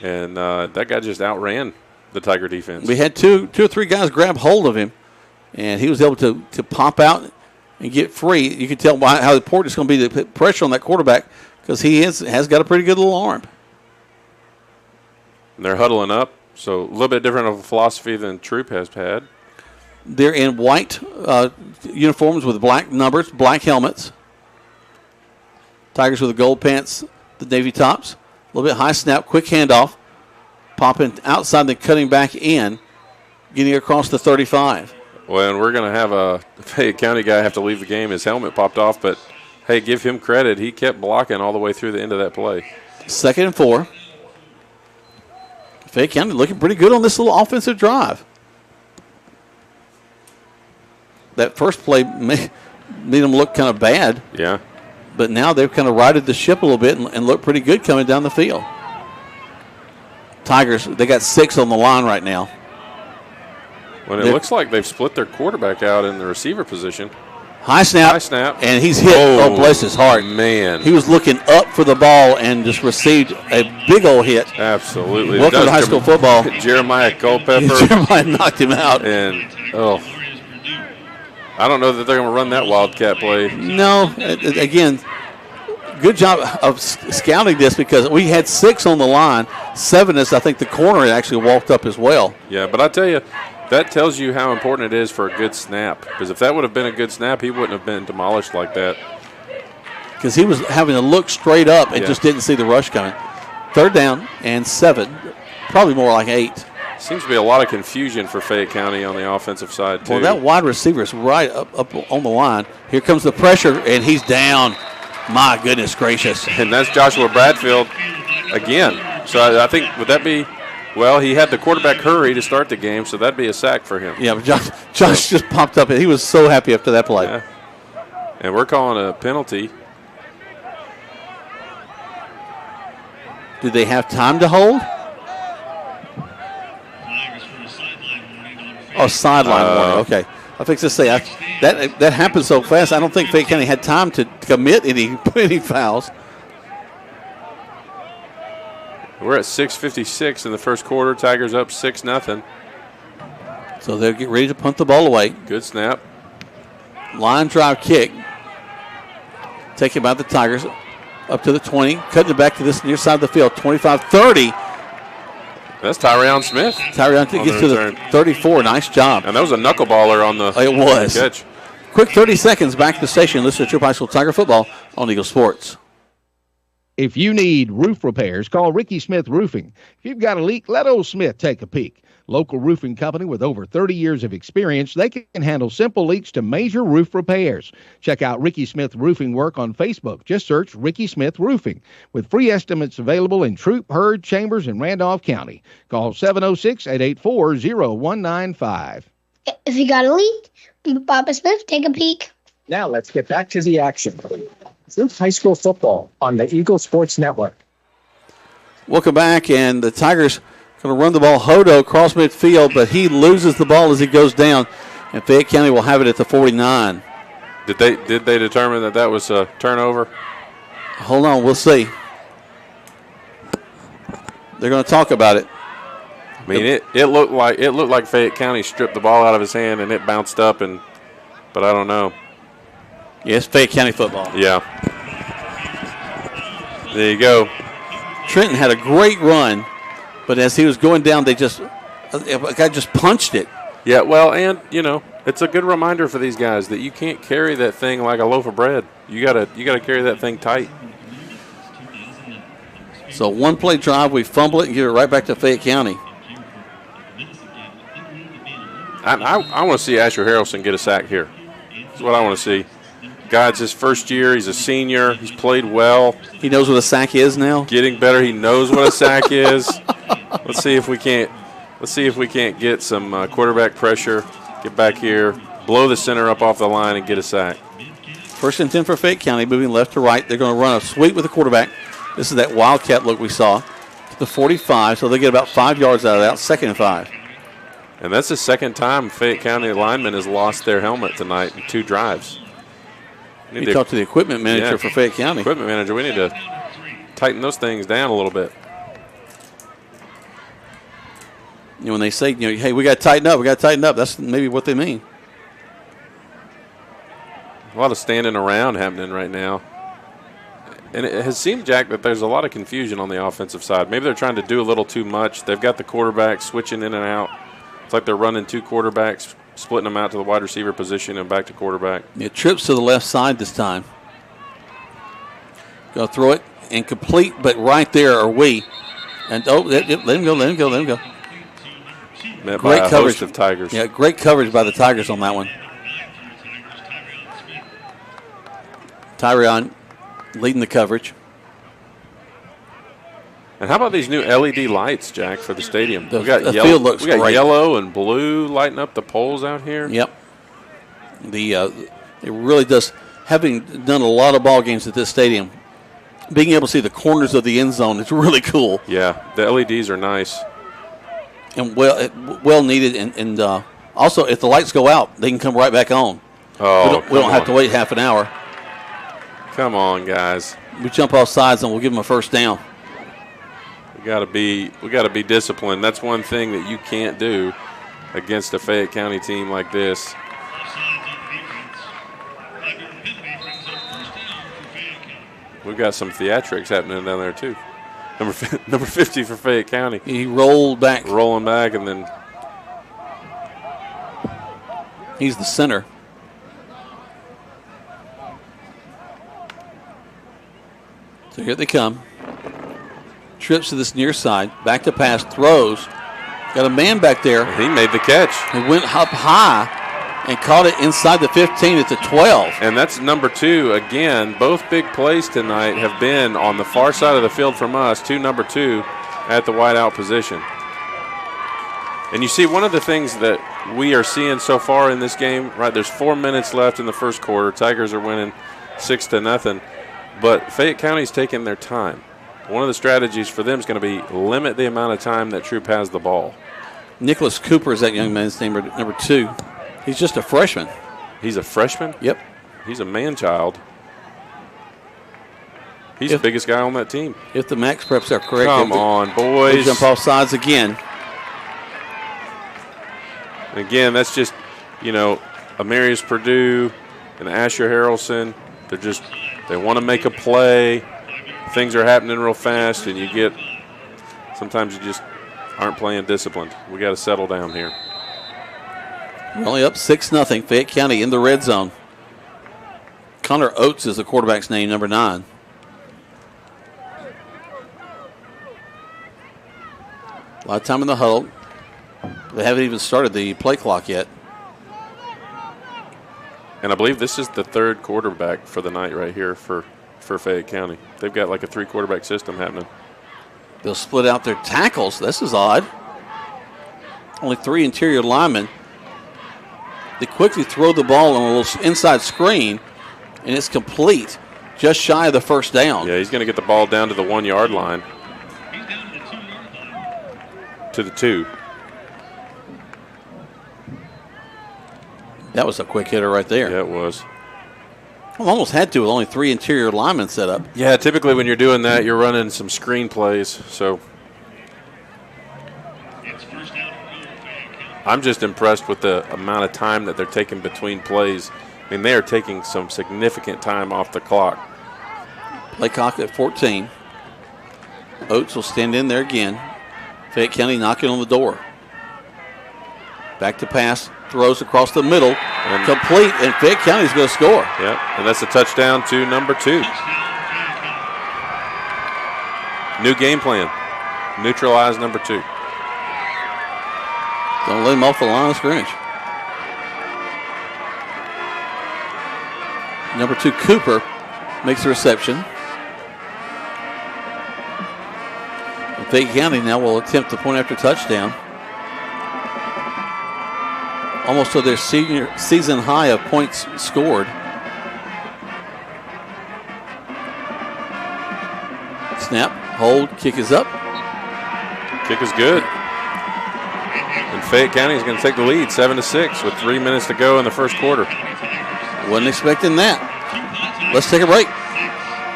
And that guy just outran the Tiger defense. We had two or three guys grab hold of him, and he was able to pop out and get free. You can tell how important it's going to be to put pressure on that quarterback because he has got a pretty good little arm. And they're huddling up, so a little bit different of a philosophy than Troup has had. They're in white uniforms with black numbers, black helmets. Tigers with the gold pants, the navy tops. A little bit high snap, quick handoff. Popping outside, then cutting back in, getting across the 35. Well, and we're going to have a Fayette County guy have to leave the game. His helmet popped off, but, hey, give him credit. He kept blocking all the way through the end of that play. 2nd and 4. Fayette County looking pretty good on this little offensive drive. That first play made them look kind of bad. Yeah. But now they've kind of righted the ship a little bit and look pretty good coming down the field. Tigers, they got 6 on the line right now. Well, it looks like they've split their quarterback out in the receiver position. High snap. And he's hit. Oh, bless his heart. Man. He was looking up for the ball and just received a big old hit. Absolutely. Welcome to high school football. Jeremiah Culpepper. Jeremiah knocked him out. And, I don't know that they're going to run that wildcat play. No. Again, good job of scouting this because we had 6 on the line. 7 is, I think, the corner actually walked up as well. Yeah, but I tell you, that tells you how important it is for a good snap. Because if that would have been a good snap, he wouldn't have been demolished like that. Because he was having to look straight up and just didn't see the rush coming. 3rd down and 7. Probably more like 8. Seems to be a lot of confusion for Fayette County on the offensive side, too. Well, that wide receiver is right up on the line. Here comes the pressure, and he's down. My goodness gracious. And that's Joshua Bradfield again. So I think, would that be, well, he had the quarterback hurry to start the game, so that'd be a sack for him. Yeah, but Josh just popped up, and he was so happy after that play. Yeah. And we're calling a penalty. Do they have time to hold? Oh, sideline warning. Okay. I think to say that happened so fast. I don't think Fayette County had time to commit any fouls. We're at 6:56 in the first quarter. Tigers up 6-0. So they'll get ready to punt the ball away. Good snap. Line drive kick. Taken by the Tigers up to the 20. Cutting it back to this near side of the field. 25-30. That's Tyrion Smith. Tyrion gets to the 34. Nice job. And that was a knuckleballer on the catch. Quick 30 seconds back to the station. Listen to Troup High School Tiger football on Eagle Sports. If you need roof repairs, call Ricky Smith Roofing. If you've got a leak, let old Smith take a peek. Local roofing company with over 30 years of experience, they can handle simple leaks to major roof repairs. Check out Ricky Smith Roofing work on Facebook. Just search Ricky Smith Roofing. With free estimates available in Troup, Hurd, Chambers, and Randolph County. Call 706-884-0195. If you got a leak, Papa Smith, take a peek. Now let's get back to the action. Troup High School football on the Eagle Sports Network. Welcome back, and the Tigers going to run the ball. Hodo across midfield, but he loses the ball as he goes down, and Fayette County will have it at the 49. Did they determine that was a turnover? Hold on, we'll see. They're going to talk about it. I mean, it looked like Fayette County stripped the ball out of his hand and it bounced up, but I don't know. Yeah, it's Fayette County football. Yeah. There you go. Trenton had a great run, but as he was going down, a guy just punched it. Yeah, well, and it's a good reminder for these guys that you can't carry that thing like a loaf of bread. You gotta carry that thing tight. So one play drive, we fumble it and give it right back to Fayette County. I want to see Asher Harrelson get a sack here. That's what I want to see. God's his first year. He's a senior. He's played well. He knows what a sack is now. Getting better. He knows what a sack is. Let's see if we can't get some quarterback pressure. Get back here, blow the center up off the line, and get a sack. 1st and 10 for Fayette County, moving left to right. They're going to run a sweep with the quarterback. This is that wildcat look we saw. The 45, so they get about 5 yards out of that. 2nd and 5. And that's the second time Fayette County lineman has lost their helmet tonight in 2 drives. You talk to the equipment manager for Fayette County. Equipment manager, we need to tighten those things down a little bit. When they say, hey, we got to tighten up, that's maybe what they mean. A lot of standing around happening right now. And it has seemed, Jack, that there's a lot of confusion on the offensive side. Maybe they're trying to do a little too much. They've got the quarterback switching in and out. It's like they're running 2 quarterbacks, splitting them out to the wide receiver position and back to quarterback. Yeah, trips to the left side this time. Go throw it, incomplete, but right there are we. And let him go. Great coverage of Tigers. Yeah, great coverage by the Tigers on that one. Tyrion leading the coverage. And how about these new LED lights, Jack, for the stadium? The field looks great. Yellow and blue lighting up the poles out here. Yep. It really does. Having done a lot of ball games at this stadium, being able to see the corners of the end zone is really cool. Yeah, the LEDs are nice. And well needed. And also, if the lights go out, they can come right back on. Oh, we don't have to wait half an hour. Come on, guys. We jump off sides and we'll give them a first down. We got to be disciplined. That's one thing that you can't do against a Fayette County team like this. We've got some theatrics happening down there too. Number 50 for Fayette County. He rolling back, and then he's the center. So here they come. Trips to this near side. Back to pass. Throws. Got a man back there. He made the catch. He went up high and caught it inside the 15 at the 12. And that's number 2. Again, both big plays tonight have been on the far side of the field from us to number 2 at the wide out position. And you see one of the things that we are seeing so far in this game, right, there's 4 minutes left in the first quarter. Tigers are winning 6-0. But Fayette County's taking their time. One of the strategies for them is going to be limit the amount of time that Troup has the ball. Nicholas Cooper is that young man's name, number 2. He's just a freshman. He's a freshman? Yep. He's a man-child. He's the biggest guy on that team. If the max preps are correct. Come on, boys. They jump off sides again. And again, that's just, Amarius Purdue and Asher Harrelson. They want to make a play. Things are happening real fast, and sometimes you just aren't playing disciplined. We got to settle down here. We're only up 6-0. Fayette County in the red zone. Connor Oates is the quarterback's name, number 9. A lot of time in the huddle. They haven't even started the play clock yet. And I believe this is the 3rd quarterback for the night right here for Fayette County. They've got like a 3-quarterback system happening. They'll split out their tackles. This is odd. Only 3 interior linemen. They quickly throw the ball on a little inside screen, and it's complete. just shy of the first down. Yeah, he's going to get the ball down to the 1 yard line. To the 2. That was a quick hitter right there. Yeah, it was. Well, almost had to with only 3 interior linemen set up. Yeah, typically when you're doing that, you're running some screen plays. So I'm just impressed with the amount of time that they're taking between plays. I mean, they are taking some significant time off the clock. Play clock at 14. Oates will stand in there again. Fayette County knocking on the door. Back to pass. Throws across the middle. And complete, and Fayette County's going to score. Yep, and that's a touchdown to number 2. New game plan. Neutralize number 2. Don't let him off the line of scrimmage. Number 2, Cooper, makes the reception. Fayette County now will attempt the point after touchdown. Almost to their senior season high of points scored. Snap, hold, kick is up. Kick is good. And Fayette County is going to take the lead 7-6 with 3 minutes to go in the first quarter. Wasn't expecting that. Let's take a break.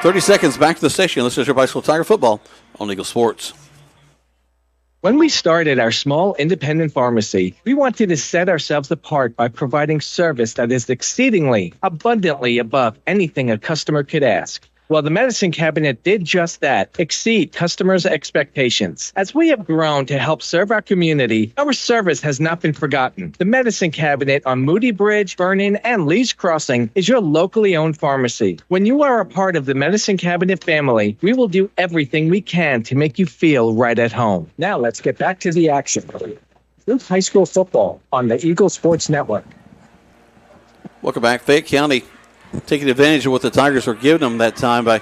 30 seconds back to the station. Let's just high school Tiger football on Eagle Sports. When we started our small independent pharmacy, we wanted to set ourselves apart by providing service that is exceedingly, abundantly above anything a customer could ask. Well, the medicine cabinet did just that, exceed customers' expectations. As we have grown to help serve our community, our service has not been forgotten. The medicine cabinet on Moody Bridge, Vernon, and Lee's Crossing is your locally owned pharmacy. When you are a part of the medicine cabinet family, we will do everything we can to make you feel right at home. Now let's get back to the action. Troup High School football on the Eagle Sports Network. Welcome back. Fayette County taking advantage of what the Tigers were giving them that time by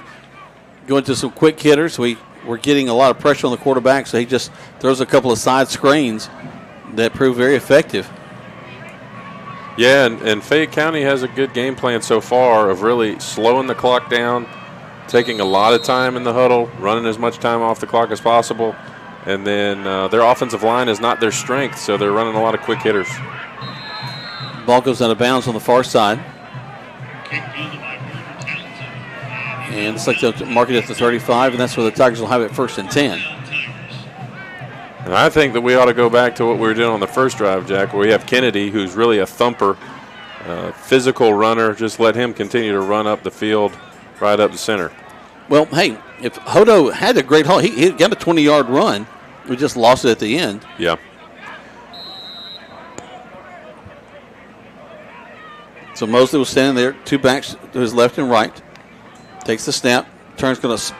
going to some quick hitters. We were getting a lot of pressure on the quarterback, so he just throws a couple of side screens that proved very effective. Yeah, and Fayette County has a good game plan so far of really slowing the clock down, taking a lot of time in the huddle, running as much time off the clock as possible, and then their offensive line is not their strength, so they're running a lot of quick hitters. Ball goes out of bounds on the far side. And it's like they'll mark it at the 35, and that's where the Tigers will have it 1st and 10. And I think that we ought to go back to what we were doing on the first drive, Jack, where we have Kennedy, who's really a thumper, physical runner. Just let him continue to run up the field, right up the center. Well, hey, if Hodo had a great haul, he got a 20-yard run. We just lost it at the end. Yeah. So Mosley was standing there, 2 backs to his left and right. Takes the snap. Turns going to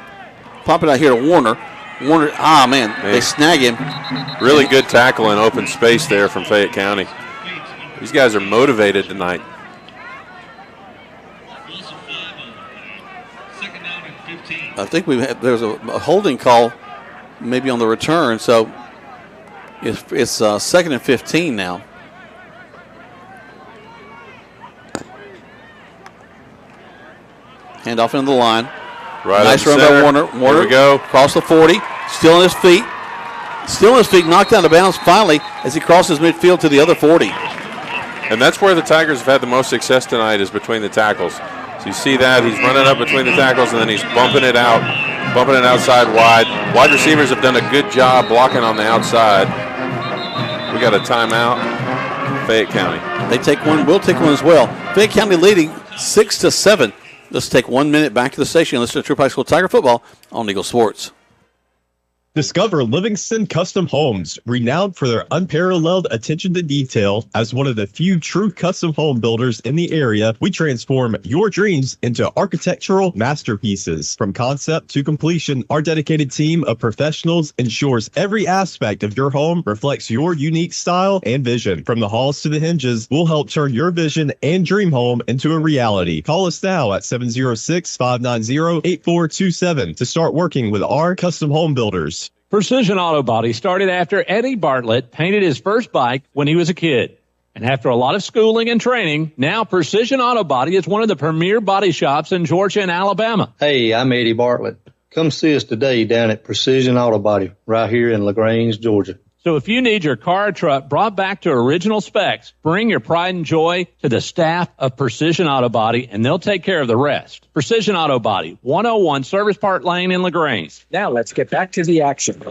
pop it out here to Warner. Warner, man, they snag him. Really good tackle in open space there from Fayette County. These guys are motivated tonight. I think there's a holding call maybe on the return, so it's 2nd and 15 now. Hand off into the line. Right. Nice run by Warner. Here we go. Across the 40. Still on his feet. Knocked out of bounds finally as he crosses midfield to the other 40. And that's where the Tigers have had the most success tonight, is between the tackles. So you see that. He's running up between the tackles, and then he's bumping it outside wide. Wide receivers have done a good job blocking on the outside. We got a timeout. Fayette County. They take one. We'll take one as well. Fayette County leading 6-7. Let's take 1 minute back to the station. Let's do Troup High School Tiger football on Eagle Sports. Discover Livingston Custom Homes, renowned for their unparalleled attention to detail. As one of the few true custom home builders in the area, we transform your dreams into architectural masterpieces. From concept to completion, our dedicated team of professionals ensures every aspect of your home reflects your unique style and vision. From the halls to the hinges, we'll help turn your vision and dream home into a reality. Call us now at 706-590-8427 to start working with our custom home builders. Precision Auto Body started after Eddie Bartlett painted his first bike when he was a kid. And after a lot of schooling and training, now Precision Auto Body is one of the premier body shops in Georgia and Alabama. Hey, I'm Eddie Bartlett. Come see us today down at Precision Auto Body right here in LaGrange, Georgia. So if you need your car or truck brought back to original specs, bring your pride and joy to the staff of Precision Auto Body, and they'll take care of the rest. Precision Auto Body, 101 Service Park Lane in LaGrange. Now let's get back to the action.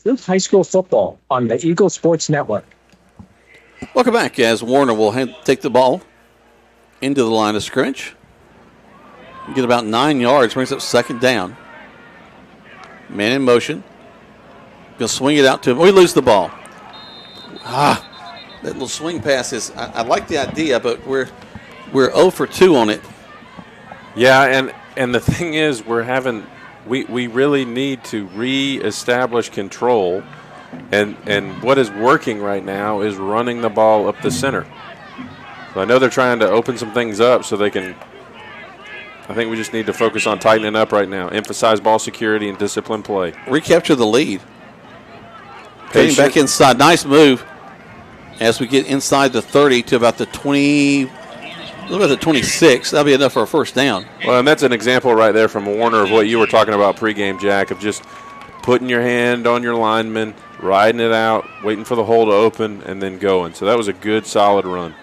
Troup High School football on the Eagle Sports Network. Welcome back as Warner will take the ball into the line of scrimmage. Get about 9 yards, brings up second down. Man in motion. Going to swing it out to him. We lose the ball. That little swing pass is, I like the idea, but we're 0 for 2 on it. Yeah, and the thing is, we really need to reestablish control, and what is working right now is running the ball up the center. So I know they're trying to open some things up so they can. I think we just need to focus on tightening up right now. Emphasize ball security and disciplined play. Recapture the lead. Getting back inside. Nice move as we get inside the 30 to about the 20, a little bit of the 26. That'll be enough for a first down. Well, and that's an example right there from Warner of what you were talking about pregame, Jack, of just putting your hand on your lineman, riding it out, waiting for the hole to open, and then going. So that was a good, solid run.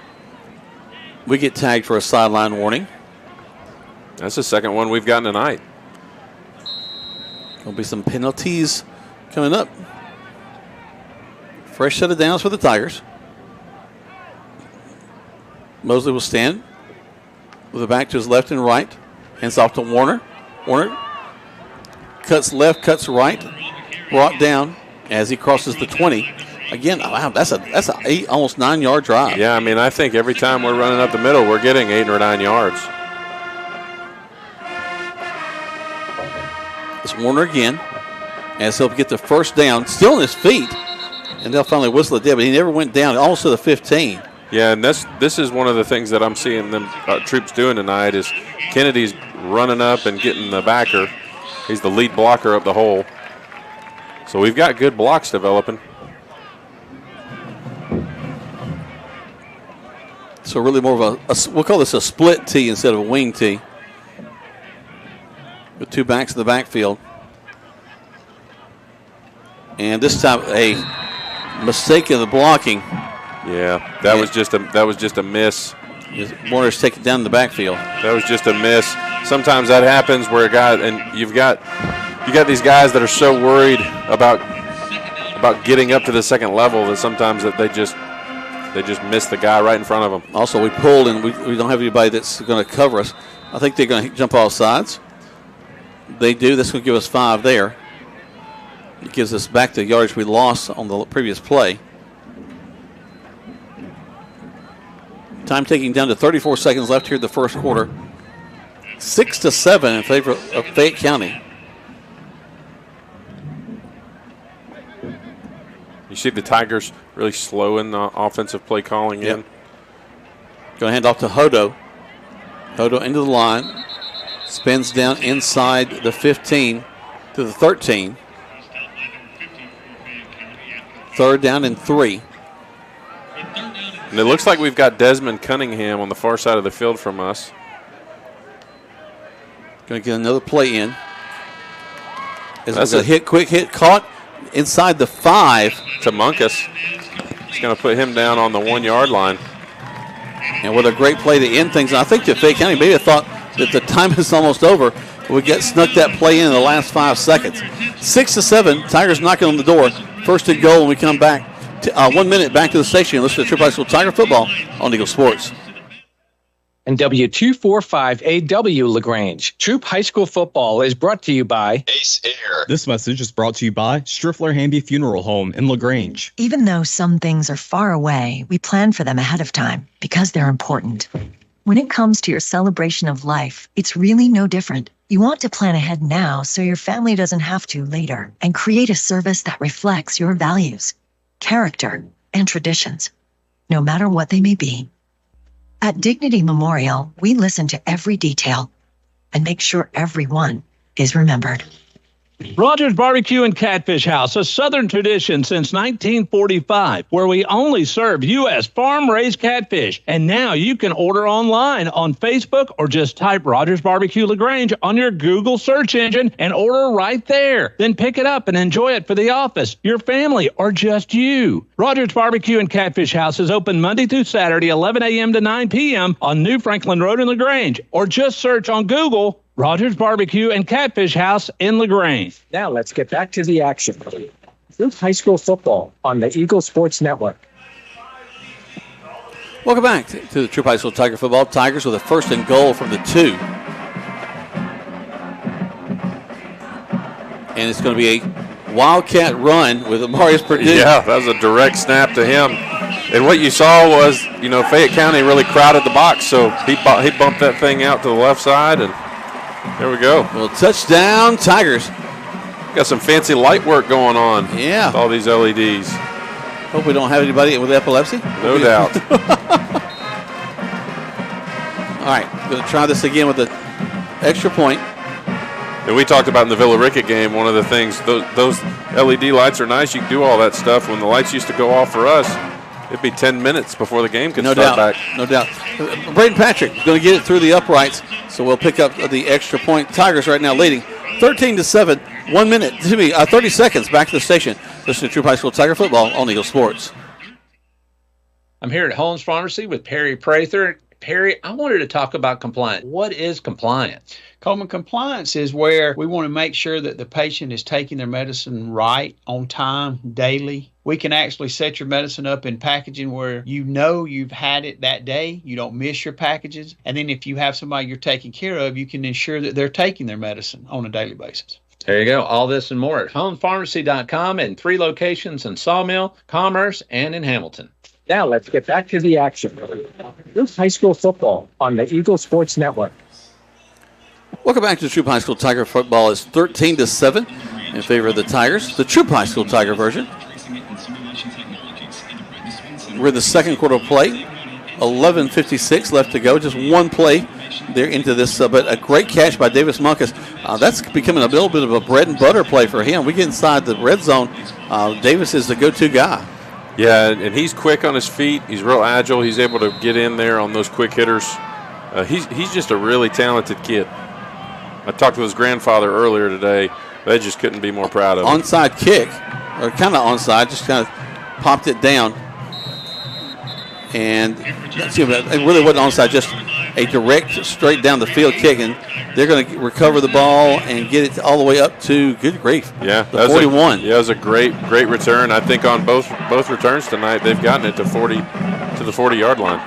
We get tagged for a sideline warning. That's the second one we've gotten tonight. There'll be some penalties coming up. Fresh set of downs for the Tigers. Mosley will stand with the back to his left and right. Hands off to Warner. Warner cuts left, cuts right. Brought down as he crosses the 20. Again, wow, that's an almost 9 yard drive. Yeah, I mean, I think every time we're running up the middle, we're getting 8 or 9 yards. It's Warner again as he'll get the first down, still on his feet. And they'll finally whistle it dead, but he never went down, almost to the 15. Yeah, and this is one of the things that I'm seeing them Troups doing tonight is Kennedy's running up and getting the backer. He's the lead blocker up the hole. So we've got good blocks developing. So really more of a we'll call this a split tee instead of a wing tee. With two backs in the backfield. And this time a mistake in the blocking. Yeah, that was just a miss. Warner's taken down in the backfield. That was just a miss. Sometimes that happens where a guy, and you got these guys that are so worried about getting up to the second level that sometimes that they just miss the guy right in front of them. Also, we pulled and we don't have anybody that's going to cover us. I think they're going to jump all sides. They do. That's going to give us 5 there. It gives us back the yardage we lost on the previous play. Time taking down to 34 seconds left here in the first quarter. 6-7 in favor of Fayette County. You see the Tigers really slowing the offensive play calling in. Going to hand off to Hodo. Hodo into the line. Spins down inside the 15 to the 13. Third down and 3. And it looks like we've got Desmond Cunningham on the far side of the field from us. Going to get another play in. That's a quick hit, caught inside the 5. To Munkus. He's going to put him down on the 1 yard line. And what a great play to end things. And I think that Fayette County maybe thought that the time is almost over. We snuck that play in the last 5 seconds. 6-7. Tigers knocking on the door. First and goal when we come back. 1 minute back to the station. Listen to Troup High School Tiger football on Eagle Sports. And W245AW LaGrange. Troup High School football is brought to you by Ace Air. This message is brought to you by Striffler Hamby Funeral Home in LaGrange. Even though some things are far away, we plan for them ahead of time because they're important. When it comes to your celebration of life, it's really no different. You want to plan ahead now so your family doesn't have to later and create a service that reflects your values, character, and traditions, no matter what they may be. At Dignity Memorial, we listen to every detail and make sure everyone is remembered. Rogers Barbecue and Catfish House, a Southern tradition since 1945, where we only serve U.S. farm-raised catfish. And now you can order online on Facebook or just type Rogers Barbecue LaGrange on your Google search engine and order right there. Then pick it up and enjoy it for the office, your family, or just you. Rogers Barbecue and Catfish House is open Monday through Saturday, 11 a.m. to 9 p.m. on New Franklin Road in LaGrange, or just search on Google Rogers Barbecue and Catfish House in LaGrange. Now let's get back to the action. Troup High School football on the Eagle Sports Network. Welcome back to the Troup High School Tiger football. Tigers with a 1st and goal from the 2. And it's going to be a Wildcat run with Amarius Purdue. Yeah, that was a direct snap to him. And what you saw was, Fayette County really crowded the box, so he bumped that thing out to the left side, and there we go. Well, touchdown, Tigers. Got some fancy light work going on. Yeah. With all these LEDs. Hope we don't have anybody with epilepsy. No doubt. All right, going to try this again with an extra point. And we talked about in the Villa Rickett game, one of the things, those LED lights are nice. You can do all that stuff. When the lights used to go off for us, it'd be 10 minutes before the game could start back. No doubt. Braden Patrick is going to get it through the uprights, so we'll pick up the extra point. Tigers right now leading 13-7. 1 minute, 30 seconds back to the station. Listen to Troup High School Tiger football on Eagle Sports. I'm here at Holmes Pharmacy with Perry Prather. Perry, I wanted to talk about compliance. What is compliance? Coleman, compliance is where we want to make sure that the patient is taking their medicine right, on time, daily. We can actually set your medicine up in packaging where you've had it that day, you don't miss your packages, and then if you have somebody you're taking care of, you can ensure that they're taking their medicine on a daily basis. There you go. All this and more at homepharmacy.com and 3 locations in Sawmill, Commerce, and in Hamilton. Now let's get back to the action. Troup High School football on the Eagle Sports Network. Welcome back to Troup High School Tiger football. It's 13-7 in favor of the Tigers. The Troup High School Tiger version. We're in the second quarter of play. 11:56 left to go. Just one play there into this, but a great catch by Davis Munkus. That's becoming a little bit of a bread and butter play for him. We get inside the red zone. Davis is the go-to guy. Yeah, and he's quick on his feet. He's real agile. He's able to get in there on those quick hitters. He's just a really talented kid. I talked with his grandfather earlier today. They just couldn't be more proud of him. Onside kick, or kind of onside, just kind of popped it down. And it really wasn't onside, just a direct, straight down the field kick. And they're going to recover the ball and get it all the way up to, good grief, the 41. It was a great return. I think on both returns tonight, they've gotten it to the 40-yard line.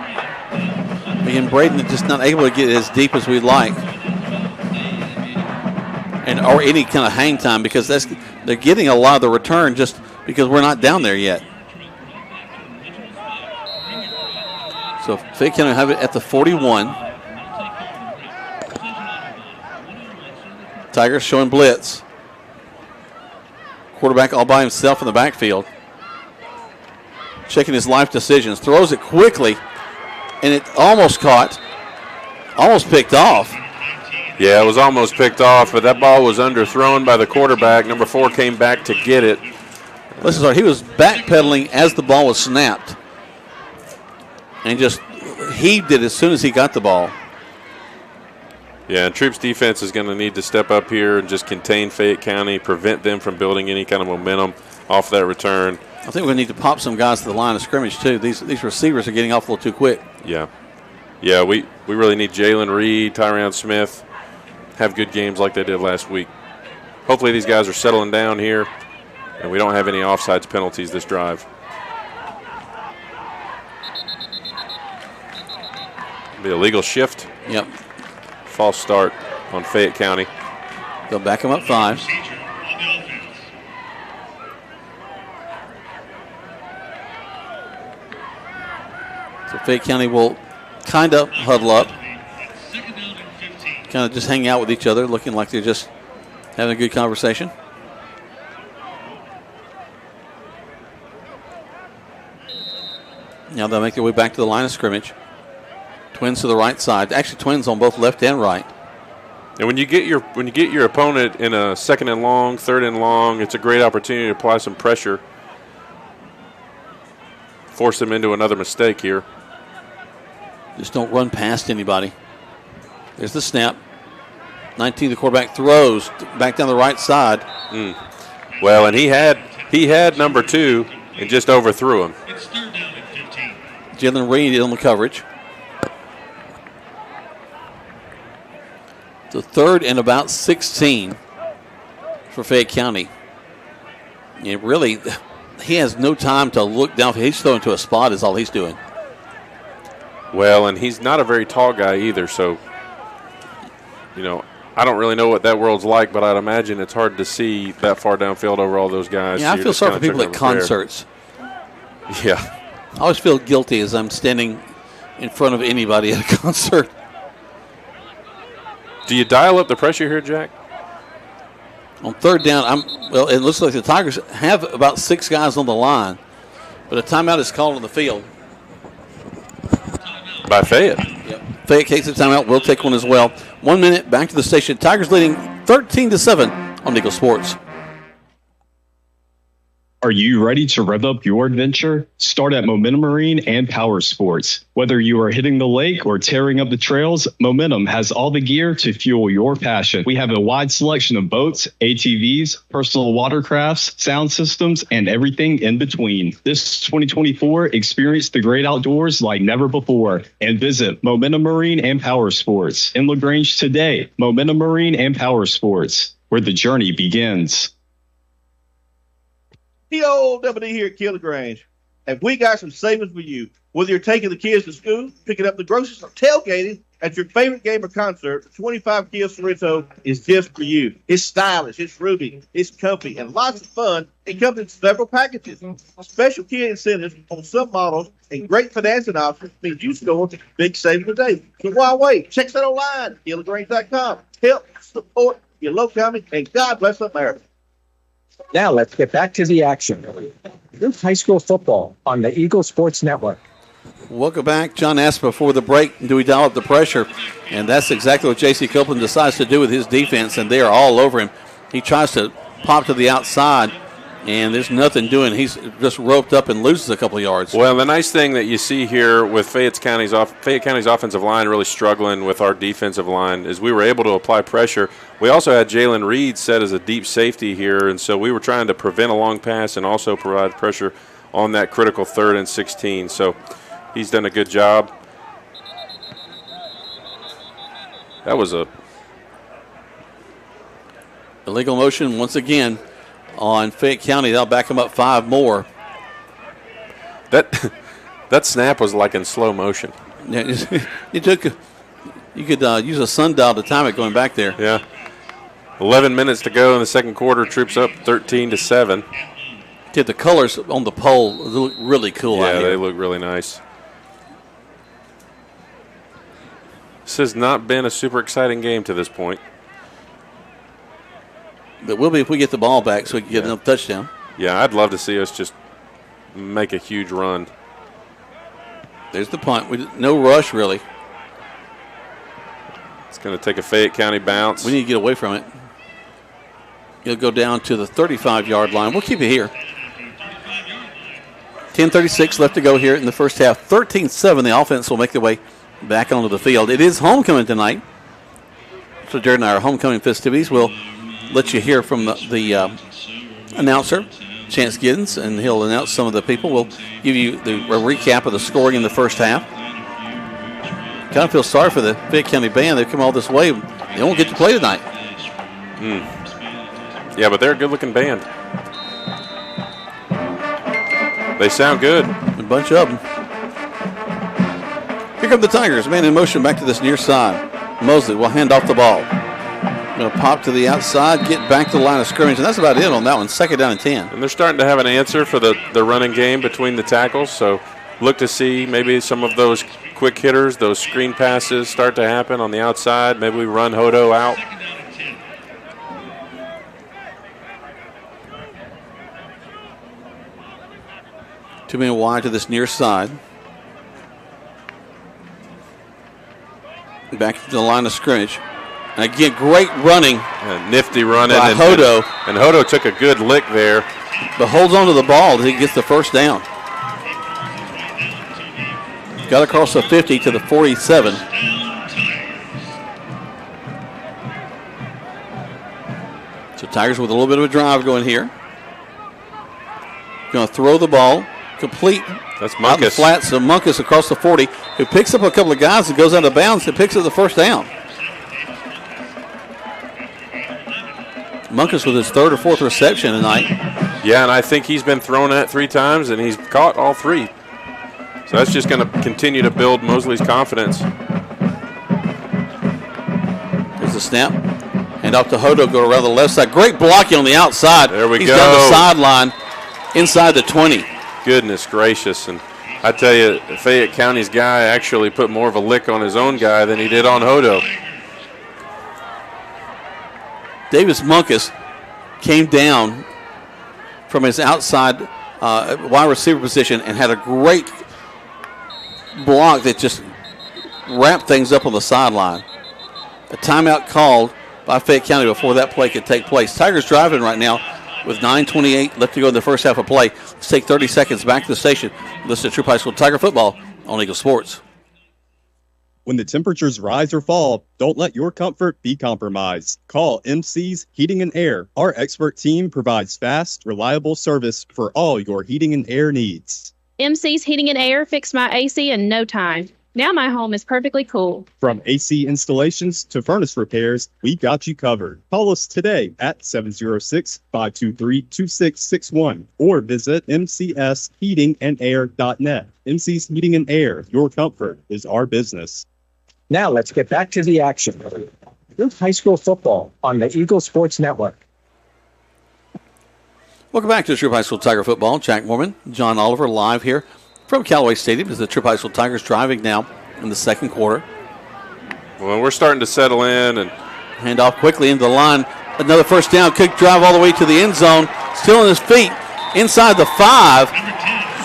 Again, Braden just not able to get it as deep as we'd like. Or any kind of hang time, because they're getting a lot of the return just because we're not down there yet. So Fayette County have it at the 41. Tigers showing blitz. Quarterback all by himself in the backfield. Checking his life decisions. Throws it quickly, and it almost caught. Almost picked off. Yeah, it was almost picked off, but that ball was underthrown by the quarterback. Number 4 came back to get it. Listen, he was backpedaling as the ball was snapped. And just heaved it as soon as he got the ball. Yeah, and Troup's defense is going to need to step up here and just contain Fayette County, prevent them from building any kind of momentum off that return. I think we're going to need to pop some guys to the line of scrimmage, too. These receivers are getting off a little too quick. Yeah. Yeah, we really need Jalen Reed, Tyron Smith, have good games like they did last week. Hopefully these guys are settling down here, and we don't have any offsides penalties this drive. Be a legal shift. Yep. False start on Fayette County. They'll back them up 5. So Fayette County will kind of huddle up. Kind of just hang out with each other, looking like they're just having a good conversation. Now they'll make their way back to the line of scrimmage. Twins to the right side. Actually, twins on both left and right. And when you get your opponent in a second and long, third and long, it's a great opportunity to apply some pressure, force them into another mistake here. Just don't run past anybody. There's the snap. 19, the quarterback throws back down the right side. Well, and he had number 2 and just overthrew him. Jalen Reed on the coverage. The 3rd and about 16 for Fayette County. And really, he has no time to look down. He's throwing to a spot is all he's doing. Well, and he's not a very tall guy either, so, I don't really know what that world's like, but I'd imagine it's hard to see that far downfield over all those guys. Yeah, so I feel sorry for people at concerts. Yeah. I always feel guilty as I'm standing in front of anybody at a concert. Do you dial up the pressure here, Jack? On 3rd down, it looks like the Tigers have about 6 guys on the line, but a timeout is called on the field. By Fayette. Yep. Fayette takes the timeout. We'll take one as well. 1 minute, back to the station. Tigers leading 13-7 on Eagle Sports. Are you ready to rev up your adventure? Start at Momentum Marine and Power Sports. Whether you are hitting the lake or tearing up the trails, Momentum has all the gear to fuel your passion. We have a wide selection of boats, ATVs, personal watercrafts, sound systems, and everything in between. This 2024, experience the great outdoors like never before and visit Momentum Marine and Power Sports in LaGrange today. Momentum Marine and Power Sports, where the journey begins. The old WD here at LaGrange. And we got some savings for you. Whether you're taking the kids to school, picking up the groceries, or tailgating at your favorite game or concert, the 25 Kia Sorrento is just for you. It's stylish, it's roomy, it's comfy, and lots of fun. It comes in several packages. Special Kia incentives on some models and great financing options means you score big savings today. So why wait? Check us out online, KiaLaGrange.com. Help support your local economy, and God bless America. Now let's get back to the action. Troup High School football on the Eagle Sports Network. Welcome back. John asked before the break, do we dial up the pressure? And that's exactly what J.C. Copeland decides to do with his defense, and they are all over him. He tries to pop to the outside, and there's nothing doing. He's just roped up and loses a couple of yards. Well, the nice thing that you see here with Fayette County's offensive line really struggling with our defensive line is we were able to apply pressure. We also had Jalen Reed set as a deep safety here, and so we were trying to prevent a long pass and also provide pressure on that critical 3rd and 16. So he's done a good job. That was a illegal motion once again on Fayette County. They'll back him up 5 more. That snap was like in slow motion. Yeah, you could use a sundial to time it going back there. Yeah. 11 minutes to go in the second quarter. Troup's up 13-7. Dude, the colors on the pole look really cool out here. Yeah, they look really nice. This has not been a super exciting game to this point. But will be if we get the ball back so we can get another touchdown. Yeah, I'd love to see us just make a huge run. There's the punt. No rush, really. It's going to take a Fayette County bounce. We need to get away from it. It'll go down to the 35-yard line. We'll keep it here. 10:36 left to go here in the first half. 13-7. The offense will make their way back onto the field. It is homecoming tonight. So during our homecoming festivities, we'll let you hear from the announcer, Chance Giddens, and he'll announce some of the people. We'll give you a recap of the scoring in the first half. Kind of feel sorry for the Fayette County band. They've come all this way. They won't get to play tonight. Yeah, but they're a good-looking band. They sound good. A bunch of them. Here come the Tigers. Man in motion back to this near side. Mosley will hand off the ball. Going to pop to the outside, get back to the line of scrimmage, and that's about it on that one. 2nd down and 10. And they're starting to have an answer for the running game between the tackles, so look to see maybe some of those quick hitters, those screen passes start to happen on the outside. Maybe we run Hodo out. Two men wide to this near side. Back to the line of scrimmage. And again, great running. Nifty running. By Hodo. And Hodo took a good lick there. But holds on to the ball as he gets the first down. Got across the 50 to the 47. So Tigers with a little bit of a drive going here. Going to throw the ball. Complete. That's Out in the Munkus. flat. So Munkus across the 40, who picks up a couple of guys and goes out of bounds and picks up the first down. Munkus with his third or fourth reception tonight. Yeah, and I think he's been thrown at 3 times, and he's caught all 3. So that's just going to continue to build Mosley's confidence. There's the snap. Hand off to Hodo, go around the left side. Great blocking on the outside. There we He's go. down the sideline inside the 20. Goodness gracious. And I tell you, Fayette County's guy actually put more of a lick on his own guy than he did on Hodo. Davis Munkus came down from his outside wide receiver position and had a great block that just wrapped things up on the sideline. A timeout called by Fayette County before that play could take place. Tigers driving right now with 9:28 left to go in the first half of play. Let's take 30 seconds back to the station. Listen to Troup High School Tiger football on Eagle Sports. When the temperatures rise or fall, don't let your comfort be compromised. Call MC's Heating and Air. Our expert team provides fast, reliable service for all your heating and air needs. MC's Heating and Air fixed my AC in no time. Now my home is perfectly cool. From AC installations to furnace repairs, we got you covered. Call us today at 706-523-2661 or visit mcsheatingandair.net. MC's Heating and Air, your comfort is our business. Now let's get back to the action. Troup High School football on the Eagle Sports Network. Welcome back to Troup High School Tiger football. Jack Mormon, John Oliver live here from Callaway Stadium as the Troup High School Tigers driving now in the second quarter. Well, we're starting to settle in and hand off quickly into the line. Another first down. Quick drive all the way to the end zone. Still on his feet inside the 5.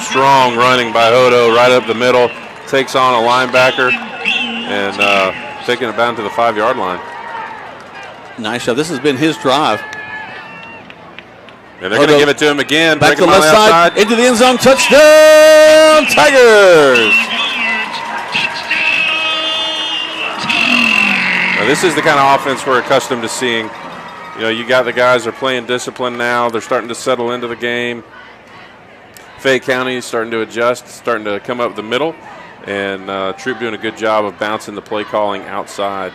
Strong running by Hodo right up the middle. Takes on a linebacker and taking it down to the 5-yard line. Nice shot. This has been his drive. And they're going to give it to him again. Back Break to the him left on the side. outside. Into the end zone. Touchdown, Tigers! Now, this is the kind of offense we're accustomed to seeing. You know, you got the guys are playing discipline now. They're starting to settle into the game. Fayette County is starting to adjust, starting to come up the middle. And Troup doing a good job of bouncing the play calling outside.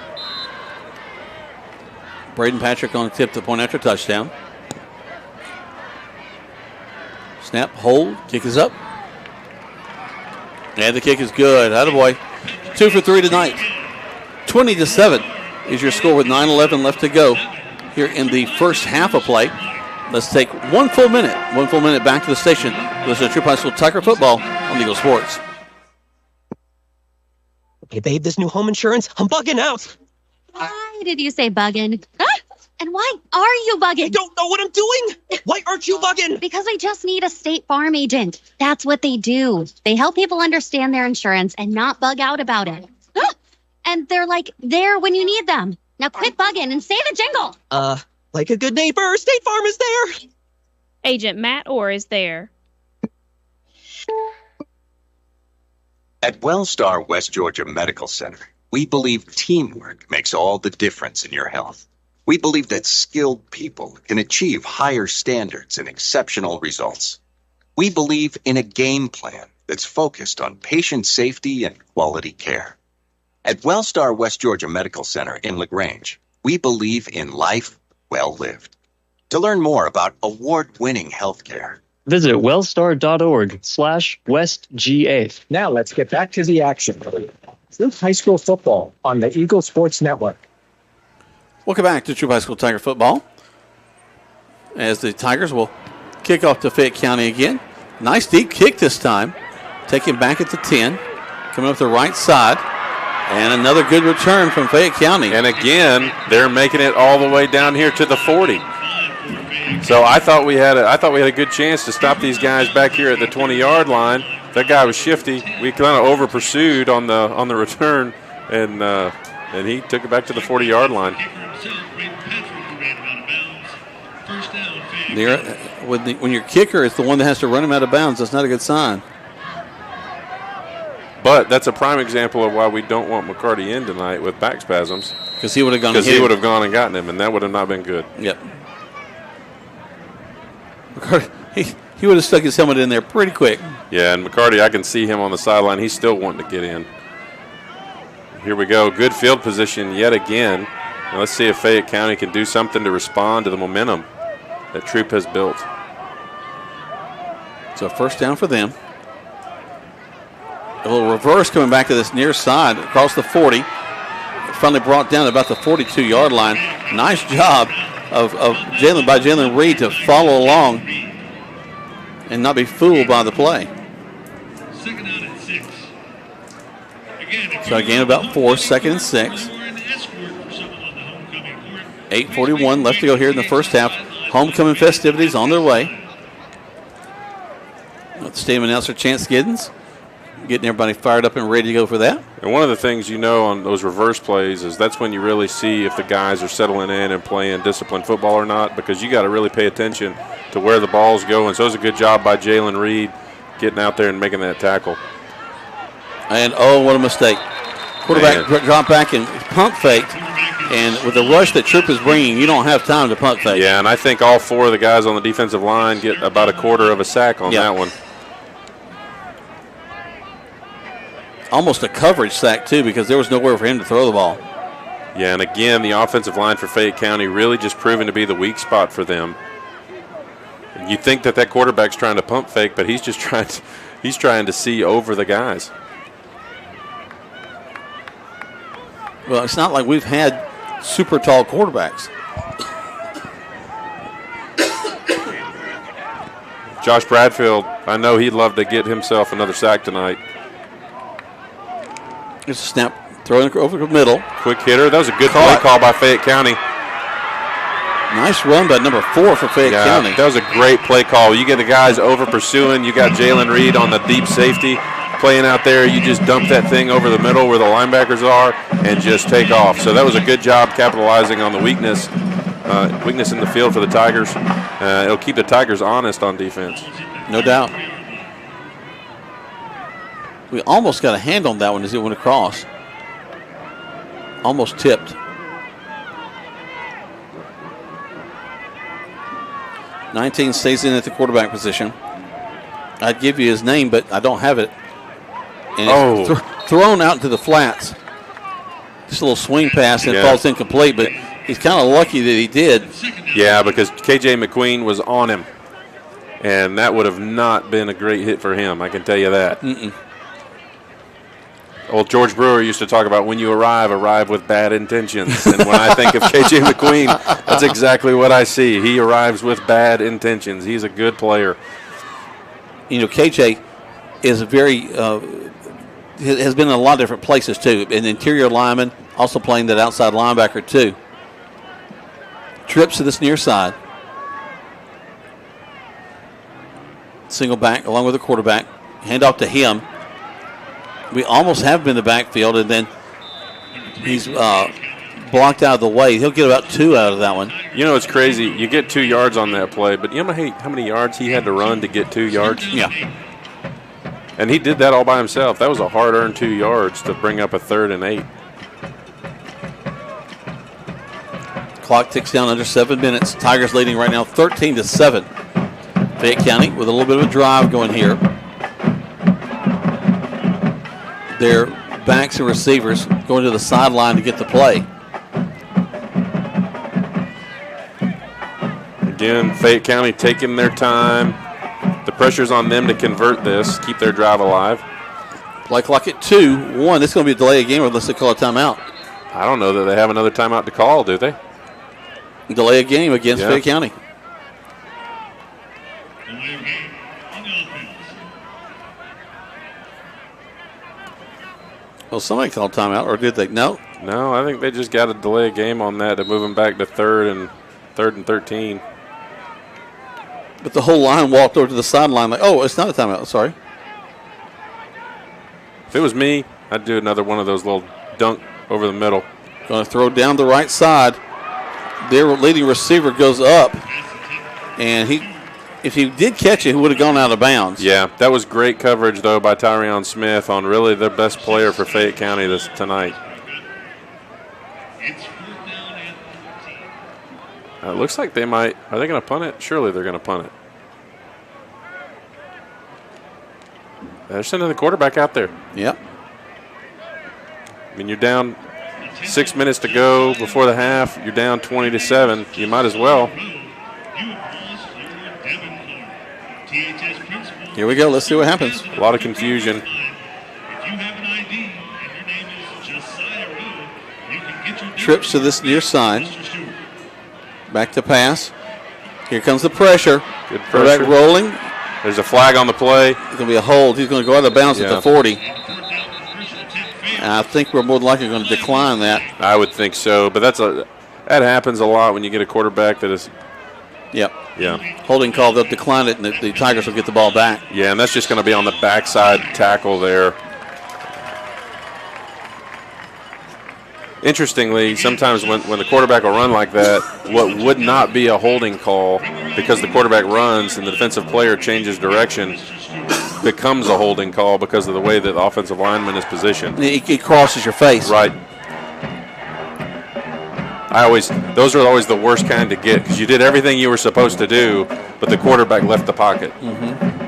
Braden Patrick on the tip to point after touchdown. Snap, hold, kick is up. And the kick is good. Attaboy. 2 for 3 tonight. 20-7 is your score with 9:11 left to go here in the first half of play. Let's take one full minute back to the station. Listen to Troup High School Tiger football on Eagle Sports. Hey, babe, this new home insurance, I'm bugging out. Why did you say bugging? And why are you bugging? I don't know what I'm doing. Why aren't you bugging? Because I just need a State Farm agent. That's what they do. They help people understand their insurance and not bug out about it. And they're like there when you need them. Now quit bugging and say the jingle. Like a good neighbor, State Farm is there. Agent Matt Orr is there. At Wellstar West Georgia Medical Center, we believe teamwork makes all the difference in your health. We believe that skilled people can achieve higher standards and exceptional results. We believe in a game plan that's focused on patient safety and quality care. At Wellstar West Georgia Medical Center in LaGrange, we believe in life well lived. To learn more about award-winning healthcare, visit wellstar.org/WestGA. Now let's get back to the action. Troup High School football on the Eagle Sports Network. Welcome back to Troup High School Tiger football. As the Tigers will kick off to Fayette County again. Nice deep kick this time. Taken back at the 10. Coming up the right side. And another good return from Fayette County. And again, they're making it all the way down here to the 40. So I thought we had a good chance to stop these guys back here at the 20-yard line. That guy was shifty. We kind of over pursued on the return, and and he took it back to the 40-yard line. When your kicker is the one that has to run him out of bounds, that's not a good sign. But that's a prime example of why we don't want McCarty in tonight with back spasms. Because he would have gone. Because he would have gone and gotten him, and that would have not been good. Yep. McCarty, he would have stuck his helmet in there pretty quick. Yeah, and McCarty, I can see him on the sideline. He's still wanting to get in. Here we go. Good field position yet again. Now let's see if Fayette County can do something to respond to the momentum that Troup has built. So first down for them. A little reverse coming back to this near side across the 40. Finally brought down about the 42-yard line. Nice job of Jalen Reed to follow along and not be fooled by the play. So again, about 4, 2nd and 6. 8:41 left to go here in the first half. Homecoming festivities on their way. Stadium announcer Chance Giddens getting everybody fired up and ready to go for that. And one of the things you know on those reverse plays is that's when you really see if the guys are settling in and playing disciplined football or not, because you got to really pay attention to where the ball's going. So it was a good job by Jalen Reed getting out there and making that tackle. And, oh, what a mistake. Quarterback dropped back and pump faked. And with the rush that Troup is bringing, you don't have time to pump fake. Yeah, and I think all 4 of the guys on the defensive line get about a quarter of a sack on that one. Almost a coverage sack, too, because there was nowhere for him to throw the ball. Yeah, and again, the offensive line for Fayette County really just proving to be the weak spot for them. You think that quarterback's trying to pump fake, but he's just trying to see over the guys. Well, it's not like we've had super tall quarterbacks. Josh Bradfield, I know he'd love to get himself another sack tonight. It's a snap, throwing over the middle. Quick hitter. That was a good play call by Fayette County. Nice run by number 4 for Fayette County. That was a great play call. You get the guys over pursuing. You got Jalen Reed on the deep safety playing out there. You just dump that thing over the middle where the linebackers are and just take off. So that was a good job capitalizing on the weakness in the field for the Tigers. It'll keep the Tigers honest on defense. No doubt. We almost got a hand on that one as it went across. Almost tipped. 19 stays in at the quarterback position. I'd give you his name, but I don't have it. And it's thrown out into the flats. Just a little swing pass and it falls incomplete, but he's kind of lucky that he did. Yeah, because KJ McQueen was on him, and that would have not been a great hit for him, I can tell you that. Old George Brewer used to talk about when you arrive with bad intentions. And when I think of KJ McQueen, that's exactly what I see. He arrives with bad intentions. He's a good player. You know, KJ is has been in a lot of different places, too. An interior lineman, also playing that outside linebacker, too. Trips to this near side. Single back along with the quarterback. Hand off to him. We almost have been in the backfield, and then he's blocked out of the way. He'll get about 2 out of that one. You know, it's crazy. You get 2 yards on that play, but you know how many yards he had to run to get 2 yards? Yeah. And he did that all by himself. That was a hard-earned 2 yards to bring up a 3rd and 8. Clock ticks down under 7 minutes. Tigers leading right now 13-7. Fayette County with a little bit of a drive going here. Their backs and receivers going to the sideline to get the play. Again, Fayette County taking their time. The pressure's on them to convert this, keep their drive alive. Play clock at 2-1. This is going to be a delay of game unless they call a timeout. I don't know that they have another timeout to call, do they? Delay a game against Fayette County. Well, somebody called timeout, or did they? No. No, I think they just got a delay a game on that to move them back to 3rd and 13. But the whole line walked over to the sideline like, oh, it's not a timeout. Sorry. If it was me, I'd do another one of those little dunk over the middle. Going to throw down the right side. Their leading receiver goes up, and if he did catch it, he would have gone out of bounds. Yeah, that was great coverage, though, by Tyrion Smith on really the best player for Fayette County tonight. It looks like they might. Are they going to punt it? Surely they're going to punt it. They're sending the quarterback out there. Yep. I mean, you're down 6 minutes to go before the half. You're down 20-7. You might as well. Here we go. Let's see what happens. A lot of confusion. Trips to this near side. Back to pass. Here comes the pressure. Good pressure. Quarterback rolling. There's a flag on the play. It's going to be a hold. He's going to go out of bounds at the 40. And I think we're more than likely going to decline that. I would think so, but that happens a lot when you get a quarterback that is. Yep. Yeah. Holding call, they'll decline it, and the Tigers will get the ball back. Yeah, and that's just going to be on the backside tackle there. Interestingly, sometimes when the quarterback will run like that, what would not be a holding call because the quarterback runs and the defensive player changes direction becomes a holding call because of the way that the offensive lineman is positioned. It crosses your face. Right. Those are always the worst kind to get because you did everything you were supposed to do, but the quarterback left the pocket. Mm-hmm.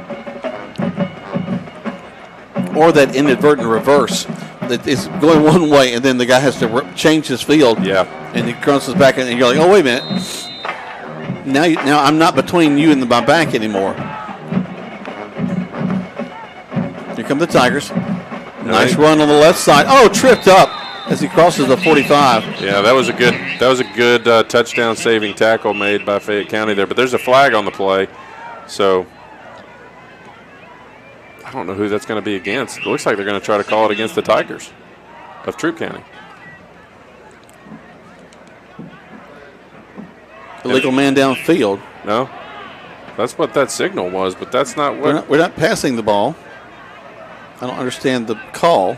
Or that inadvertent reverse. That is going one way, and then the guy has to change his field. Yeah. And he crosses back, and you're like, oh, wait a minute. Now I'm not between you and my back anymore. Here come the Tigers. Nice run on the left side. Oh, tripped up as he crosses the 45. Yeah, that was a good touchdown saving tackle made by Fayette County there. But there's a flag on the play, so I don't know who that's going to be against. It looks like they're going to try to call it against the Tigers of Troup County. Illegal man downfield. No, that's what that signal was, but that's not what. We're not passing the ball. I don't understand the call.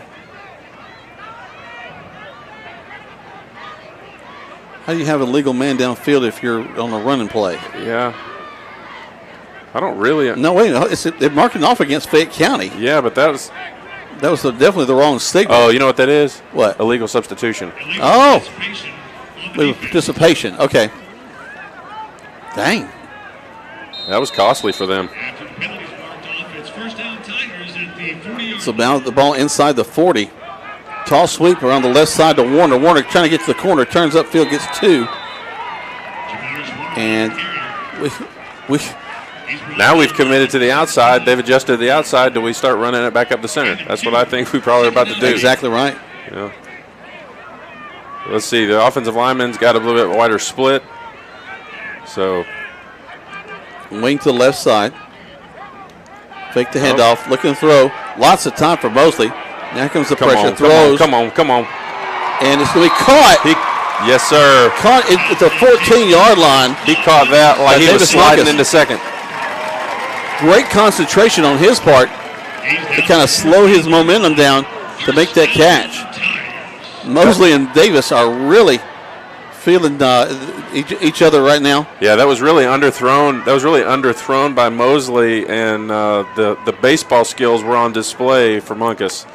How do you have a legal man downfield if you're on a running play? Yeah. I don't really. No, wait. They're marking off against Fayette County. Yeah, but that was definitely the wrong signal. Oh, you know what that is? What? Illegal substitution. Oh. Participation. Okay. Dang. That was costly for them. So now the ball inside the 40. Tall sweep around the left side to Warner. Warner trying to get to the corner. Turns upfield, gets 2. And now we've committed to the outside. They've adjusted to the outside. Do we start running it back up the center? That's what I think we probably are about to do. Exactly right. Yeah. Let's see. The offensive lineman's got a little bit wider split. So. Wing to the left side. Fake the handoff. Looking to throw. Lots of time for Mosley. Now comes the pressure. Throws. Come on. And it's going to be caught. Yes, sir. Caught at the 14-yard line. He caught that like he was sliding into second. Great concentration on his part to kind of slow his momentum down to make that catch. Mosley and Davis are really feeling each other right now. Yeah, that was really underthrown. That was really underthrown by Mosley, and the baseball skills were on display for Munkus.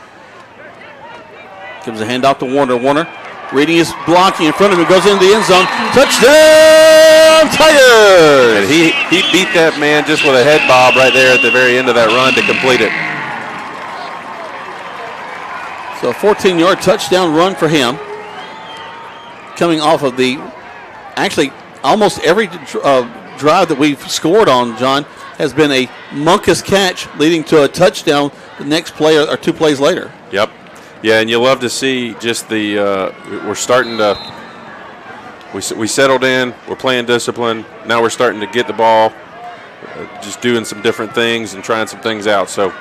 Gives a handoff to Warner. Warner reading his blocking in front of him, goes into the end zone. Touchdown, Tigers! And he beat that man just with a head bob right there at the very end of that run to complete it. So a 14-yard touchdown run for him. Coming off of actually almost every drive that we've scored on, John, has been a Munkus catch leading to a touchdown the next play or 2 plays later. Yep. Yeah, and you love to see just we're starting to, we settled in, we're playing discipline, now we're starting to get the ball, just doing some different things and trying some things out. So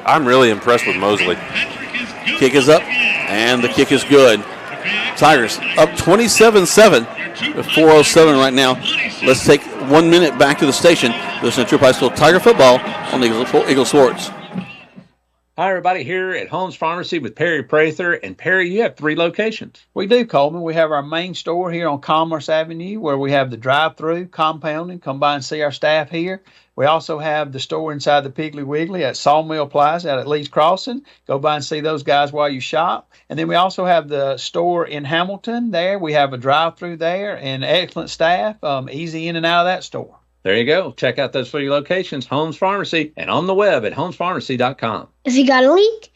I'm really impressed with Mosley. Kick is up, and the kick is good. Tigers up 27-7 with 4:07 right now. Let's take 1 minute back to the station. Listen to Troup High School Tiger football on Eagle Sports. Hi, everybody, here at Holmes Pharmacy with Perry Prather. And Perry, you have 3 locations. We do, Coleman. We have our main store here on Commerce Avenue where we have the drive-through compounding. Come by and see our staff here. We also have the store inside the Piggly Wiggly at Sawmill Plaza out at Lee's Crossing. Go by and see those guys while you shop. And then we also have the store in Hamilton there. We have a drive-through there and excellent staff, easy in and out of that store. There you go. Check out those 3 locations, Holmes Pharmacy, and on the web at holmespharmacy.com. If you got a leak,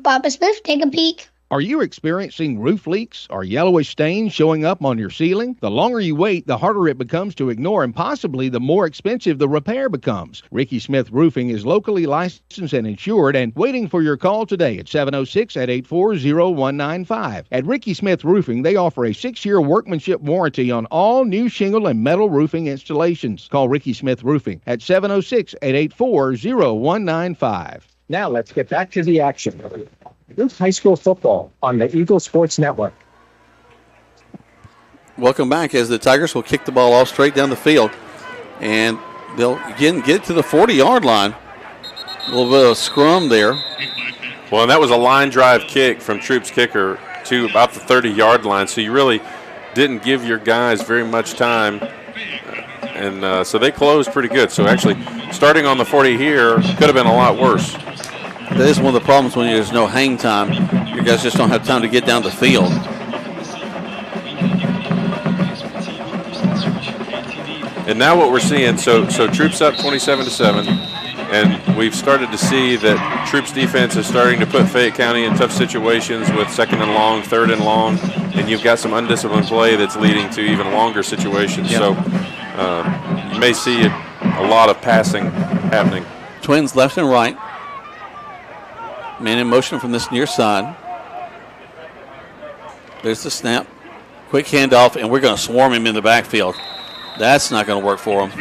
Papa Smith, take a peek. Are you experiencing roof leaks or yellowish stains showing up on your ceiling? The longer you wait, the harder it becomes to ignore, and possibly the more expensive the repair becomes. Ricky Smith Roofing is locally licensed and insured and waiting for your call today at 706-884-0195. At Ricky Smith Roofing, they offer a 6-year workmanship warranty on all new shingle and metal roofing installations. Call Ricky Smith Roofing at 706-884-0195. Now let's get back to the action. Youth high school football on the Eagle Sports Network. Welcome back as the Tigers will kick the ball off straight down the field. And they'll again get to the 40-yard line. A little bit of a scrum there. Well, and that was a line drive kick from Troup's kicker to about the 30-yard line. So you really didn't give your guys very much time. And so they closed pretty good. So actually starting on the 40 here could have been a lot worse. That is one of the problems when there's no hang time. You guys just don't have time to get down the field. And now what we're seeing, so Troup's up 27-7, and we've started to see that Troup's defense is starting to put Fayette County in tough situations with 2nd and long, 3rd and long, and you've got some undisciplined play that's leading to even longer situations. Yep. So you may see a lot of passing happening. Twins left and right. Man in motion from this near side. There's the snap. Quick handoff, and we're going to swarm him in the backfield. That's not going to work for him.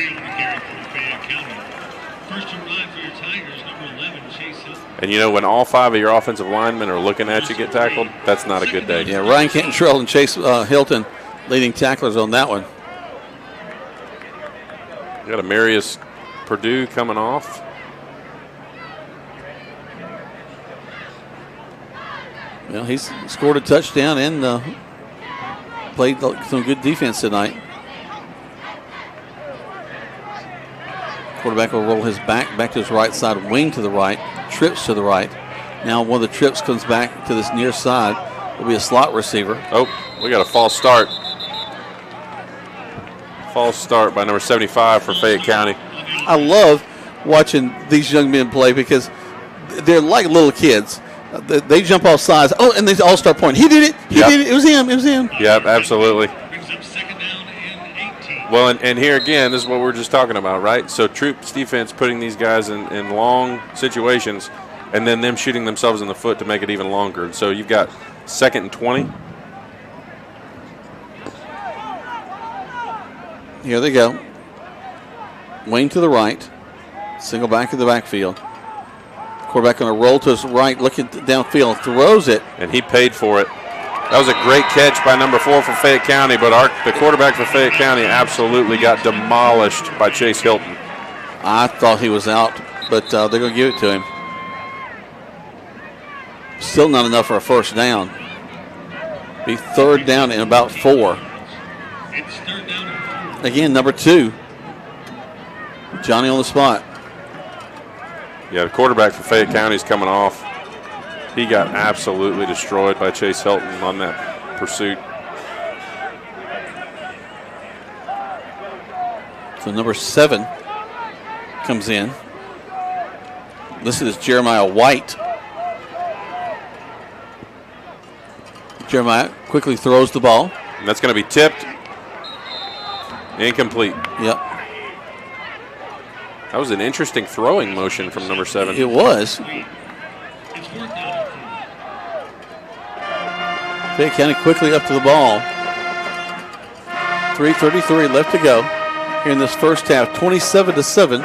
And you know, when all 5 of your offensive linemen are looking at you get tackled, that's not a good day. Yeah, Ryan Cantrell and Chase Hilton leading tacklers on that one. You got a Marius Purdue coming off. Well, he's scored a touchdown and played some good defense tonight. Quarterback will roll his back to his right side, wing to the right, trips to the right. Now one of the trips comes back to this near side. Will be a slot receiver. Oh, we got a false start. False start by number 75 for Fayette County. I love watching these young men play because they're like little kids. They jump off sides. Oh, and they all start pointing. He did it. He did it. It was him. It was him. Yep, absolutely. Well, and here again, this is what we were just talking about, right? So Troup's defense putting these guys in long situations and then them shooting themselves in the foot to make it even longer. And so you've got 2nd and 20. Here they go. Wing to the right. Single back in the backfield. Quarterback going to roll to his right, looking downfield, throws it. And he paid for it. That was a great catch by number 4 for Fayette County, but the quarterback for Fayette County absolutely got demolished by Chase Hilton. I thought he was out, but they're going to give it to him. Still not enough for a first down. Be 3rd down and about 4. Again, number 2. Johnny on the spot. Yeah, the quarterback for Fayette County is coming off. He got absolutely destroyed by Chase Hilton on that pursuit. So number 7 comes in. Listed as Jeremiah White. Jeremiah quickly throws the ball. And that's going to be tipped. Incomplete. Yep. That was an interesting throwing motion from number 7. It was. Fayette County quickly up to the ball. 3:33 left to go here in this first half. 27-7.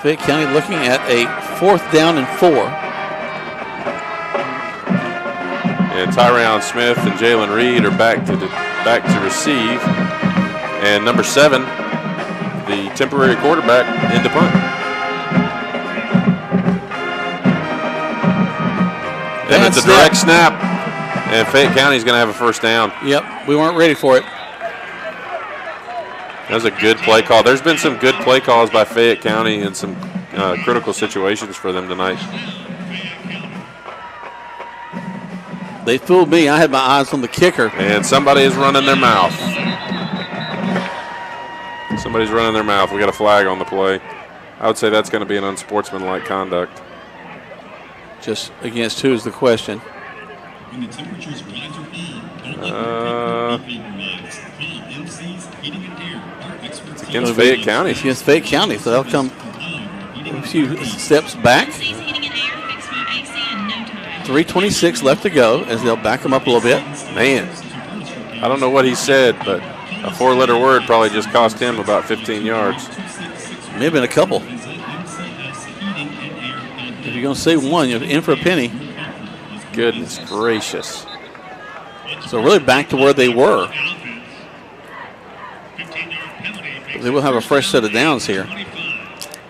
Fayette County looking at a 4th down and 4. And Tyron Smith and Jalen Reed are back to receive. And number 7, the temporary quarterback, into punt. And it's a direct snap. And Fayette County's going to have a first down. Yep, we weren't ready for it. That was a good play call. There's been some good play calls by Fayette County in some critical situations for them tonight. They fooled me. I had my eyes on the kicker. And somebody is running their mouth. Somebody's running their mouth. We got a flag on the play. I would say that's going to be an unsportsmanlike conduct. Just against who is the question? It's against Fayette County. It's against Fayette County, so they'll come a few steps back. 3:26 left to go as they'll back them up a little bit. Man, I don't know what he said, but a four-letter word probably just cost him about 15 yards. May have been a couple. If you're going to say one, you're in for a penny. Goodness gracious. So really back to where they were. But they will have a fresh set of downs here.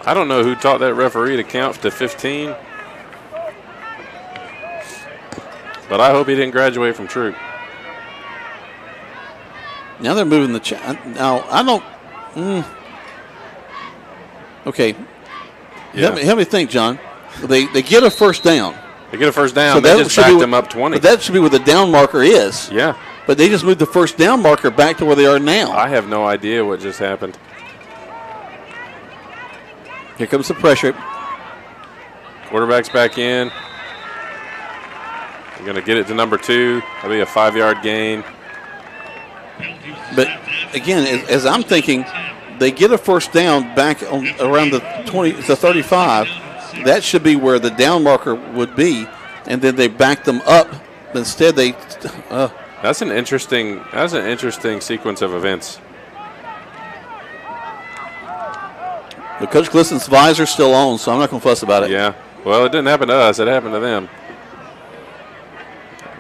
I don't know who taught that referee to count to 15. But I hope he didn't graduate from Troup. Now they're moving the now I don't. Okay. Yeah. Help me think, John. They get a first down. They get a first down. So they just backed them up 20. But that should be where the down marker is. Yeah. But they just moved the first down marker back to where they are now. I have no idea what just happened. Here comes the pressure. Quarterback's back in. We're going to get it to number 2. That'll be a 5-yard gain. But, again, as I'm thinking, they get a first down back around the 20, the 35. That should be where the down marker would be, and then they back them up. Instead, they. That's an interesting sequence of events. The Coach Glisson's visor's still on, so I'm not going to fuss about it. Yeah. Well, it didn't happen to us. It happened to them.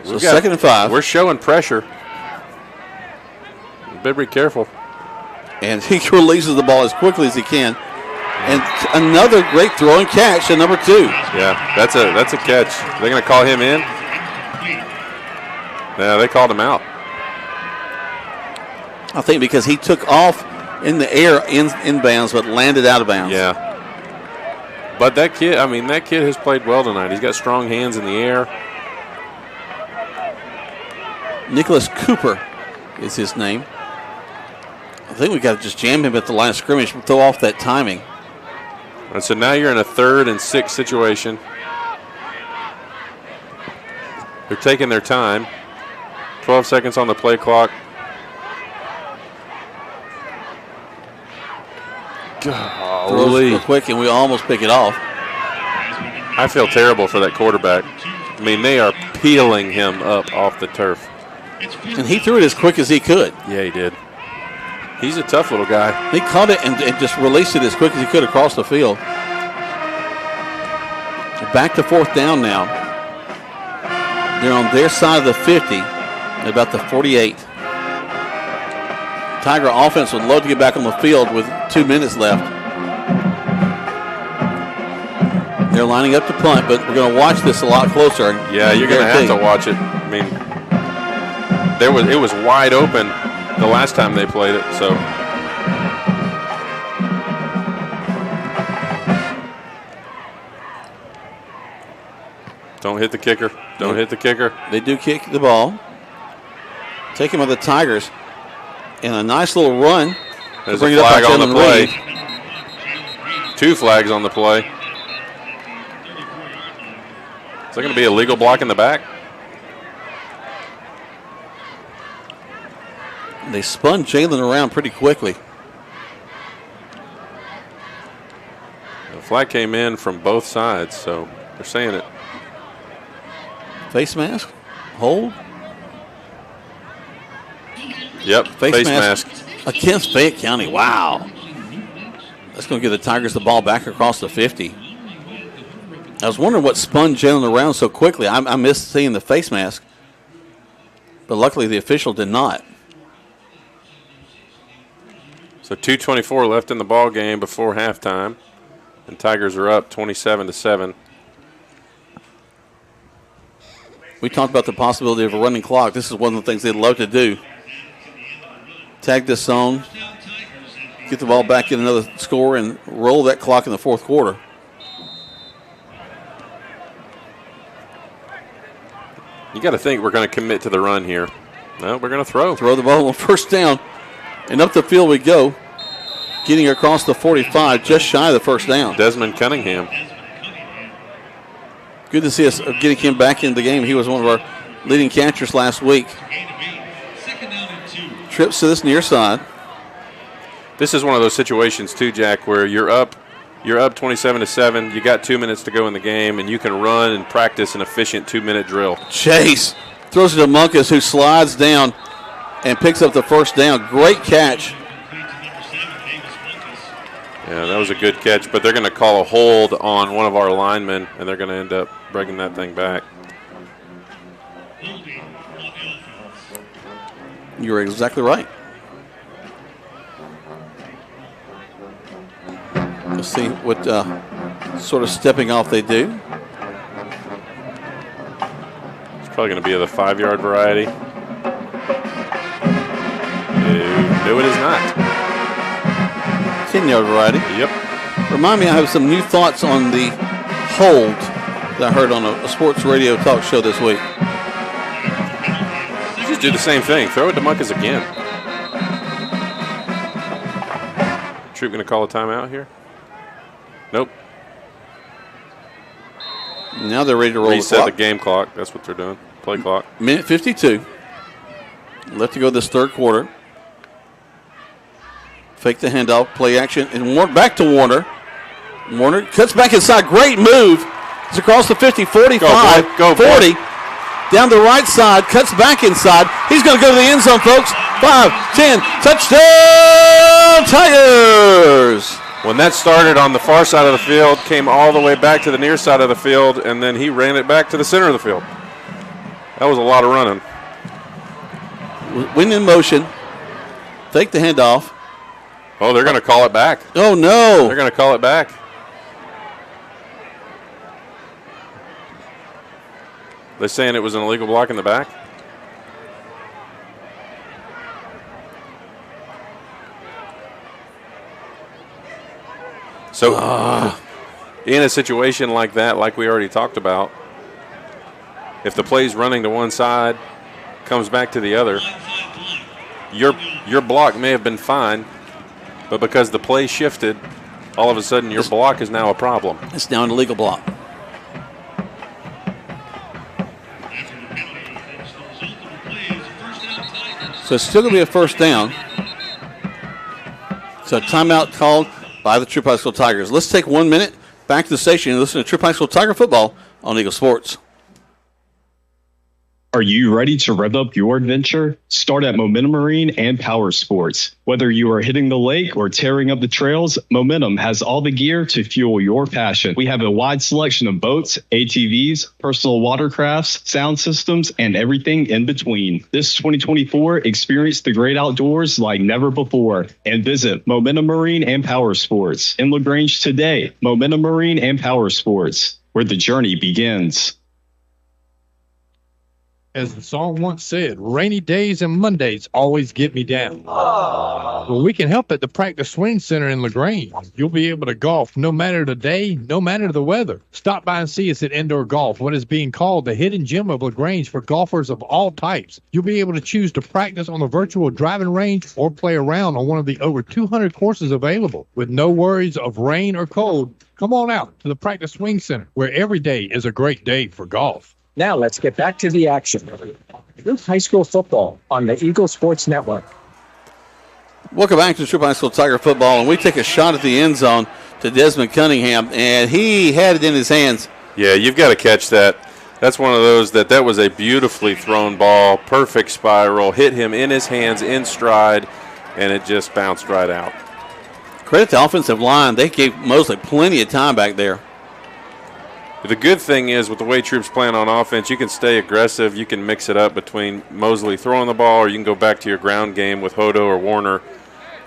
So 2nd and 5. We're showing pressure. Better be careful. And he releases the ball as quickly as he can. And another great throw and catch to number 2. Yeah, that's a catch. They're going to call him in? Yeah, they called him out. I think because he took off in the air inbounds but landed out of bounds. Yeah. But that kid has played well tonight. He's got strong hands in the air. Nicholas Cooper is his name. I think we got to just jam him at the line of scrimmage and throw off that timing. And so now you're in a 3rd and 6 situation. They're taking their time. 12 seconds on the play clock. Throws real quick, and we almost pick it off. I feel terrible for that quarterback. I mean, they are peeling him up off the turf. And he threw it as quick as he could. Yeah, he did. He's a tough little guy. He caught it and just released it as quick as he could across the field. Back to 4th down now. They're on their side of the 50, about the 48. Tiger offense would love to get back on the field with 2 minutes left. They're lining up to punt, but we're going to watch this a lot closer. Yeah, you're going to have to watch it. I mean, it was wide open the last time they played it, so. Don't hit the kicker. Don't hit the kicker. They do kick the ball. Take him by the Tigers. And a nice little run. There's a flag on the play. 2 flags on the play. Is that going to be a legal block in the back? They spun Jalen around pretty quickly. The flag came in from both sides, so they're saying it. Face mask? Hold? Yep, face mask. Against Fayette County. Wow. That's going to give the Tigers the ball back across the 50. I was wondering what spun Jalen around so quickly. I missed seeing the face mask. But luckily the official did not. So 2:24 left in the ball game before halftime. And Tigers are up 27-7. We talked about the possibility of a running clock. This is one of the things they'd love to do. Tag this zone, get the ball back in another score, and roll that clock in the fourth quarter. You got to think we're going to commit to the run here. No, we're going to throw. Throw the ball on first down, and up the field we go. Getting across the 45, just shy of the first down. Desmond Cunningham. Good to see us getting him back into the game. He was one of our leading catchers last week. Trips to this near side. This is one of those situations too, Jack, where you're up 27-7. You got 2 minutes to go in the game, and you can run and practice an efficient 2-minute drill. Chase throws it to Munkus, who slides down and picks up the first down. Great catch. Yeah, that was a good catch, but they're going to call a hold on one of our linemen, and they're going to end up bringing that thing back. You're exactly right. Let's see what sort of stepping off they do. It's probably going to be of the 5-yard variety. No, it is not. 10-yard variety. Yep. Remind me, I have some new thoughts on the hold that I heard on a sports radio talk show this week. Just do the same thing. Throw it to Munkus again. Troup going to call a timeout here? Nope. Now they're ready to roll Reset the the game clock. That's what they're doing. Play clock. Minute 52. Left to go this third quarter. Fake the handoff, play action, and back to Warner. Warner cuts back inside. Great move. It's across the 50, 45, go 40. Down the right side, cuts back inside. He's going to go to the end zone, folks. 5, 10, touchdown, Tigers! When that started on the far side of the field, came all the way back to the near side of the field, and then he ran it back to the center of the field. That was a lot of running. Win in motion. Fake the handoff. Oh, they're going to call it back. Oh, no. They're going to call it back. They're saying it was an illegal block in the back? So, in a situation like that, like we already talked about, if the play's running to one side, comes back to the other, your block may have been fine, but because the play shifted, all of a sudden your block is now a problem. It's now an illegal block. So it's still going to be a first down. So timeout called by the Troup High School Tigers. Let's take 1 minute back to the station and listen to Troup High School Tiger football on Eagle Sports. Are you ready to rev up your adventure? Start at Momentum Marine and Power Sports. Whether you are hitting the lake or tearing up the trails, Momentum has all the gear to fuel your passion. We have a wide selection of boats, ATVs, personal watercrafts, sound systems, and everything in between. This 2024, experience the great outdoors like never before and visit Momentum Marine and Power Sports in LaGrange today. Momentum Marine and Power Sports, where the journey begins. As the song once said, rainy days and Mondays always get me down. Well, we can help at the Practice Swing Center in LaGrange. You'll be able to golf no matter the day, no matter the weather. Stop by and see us at Indoor Golf, what is being called the hidden gem of LaGrange for golfers of all types. You'll be able to choose to practice on the virtual driving range or play around on one of the over 200 courses available. With no worries of rain or cold, come on out to the Practice Swing Center, where every day is a great day for golf. Now let's get back to the action. Troup High School football on the Eagle Sports Network. Welcome back to Troup High School Tiger football, and we take a shot at the end zone to Desmond Cunningham, and he had it in his hands. Yeah, you've got to catch that. That's one of those that was a beautifully thrown ball, perfect spiral, hit him in his hands, in stride, and it just bounced right out. Credit to offensive line. They gave Mosley plenty of time back there. The good thing is, with the way Troup's playing on offense, you can stay aggressive. You can mix it up between Mosley throwing the ball, or you can go back to your ground game with Hodo or Warner.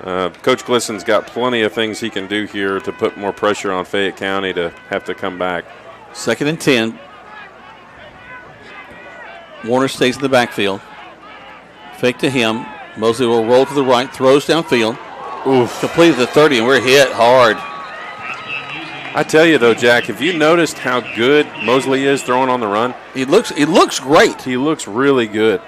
Coach Glisson's got plenty of things he can do here to put more pressure on Fayette County to have to come back. 2nd and 10. Warner stays in the backfield. Fake to him. Mosley will roll to the right, throws downfield. Oof. Completed the 30, and we're hit hard. I tell you, though, Jack, have you noticed how good Mosley is throwing on the run? He looks great. He looks really good.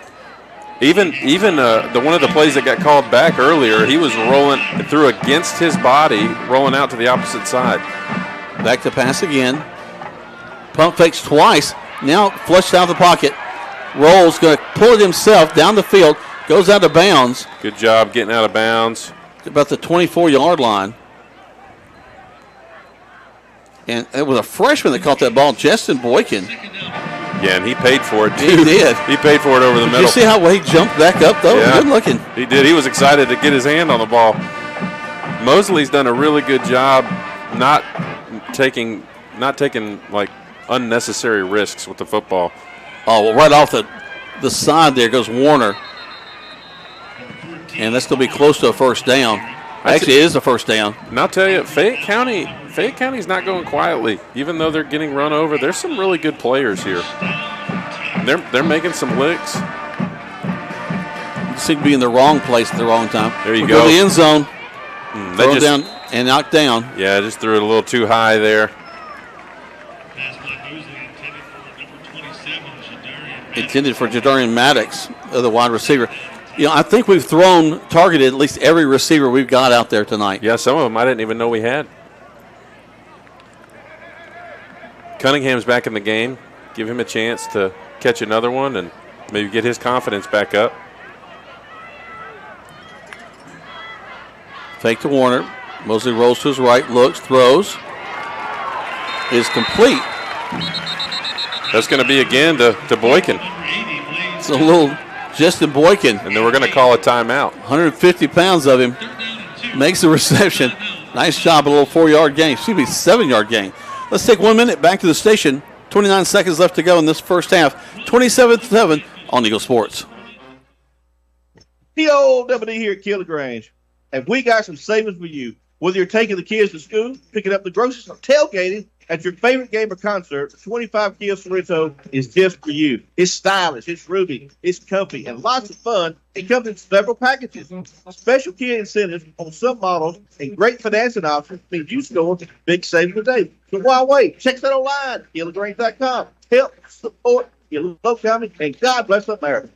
Even the one of the plays that got called back earlier, he was rolling through against his body, rolling out to the opposite side. Back to pass again. Pump fakes twice. Now flushed out of the pocket. Rolls, going to pull it himself down the field. Goes out of bounds. Good job getting out of bounds. About the 24-yard line. And it was a freshman that caught that ball, Justin Boykin. Yeah, and he paid for it, too. He did. He paid for it over the middle. You see how he jumped back up, though? Yeah, good looking. He did. He was excited to get his hand on the ball. Mosley's done a really good job not taking like unnecessary risks with the football. Oh, well, right off the side there goes Warner. And that's going to be close to a first down. Actually, it is a first down. And I'll tell you, Fayette County's not going quietly. Even though they're getting run over, there's some really good players here. They're making some licks. You seem to be in the wrong place at the wrong time. There you go. To the end zone. They just down and knocked down. Yeah, just threw it a little too high there. Intended for Jadarian Maddox, the wide receiver. You know, I think we've targeted at least every receiver we've got out there tonight. Yeah, some of them I didn't even know we had. Cunningham's back in the game. Give him a chance to catch another one and maybe get his confidence back up. Fake to Warner. Mosley rolls to his right, looks, throws. Is complete. That's going to be again to Boykin. It's a little Justin Boykin. And then we're going to call a timeout. 150 pounds of him. Makes the reception. Nice job, a little 4-yard gain. Excuse me, 7-yard gain. Let's take 1 minute back to the station. 29 seconds left to go in this first half. 27-7 on Eagle Sports. The old WD here at Keeler Grange. And we got some savings for you. Whether you're taking the kids to school, picking up the groceries, or tailgating at your favorite game or concert, the 25 Kia Sorrento is just for you. It's stylish, it's roomy, it's comfy, and lots of fun. It comes in several packages. Special Kia incentives on some models and great financing options means you score big savings today. So why wait? Check that online, KeelerGrange.com. Help support your local company, and God bless America.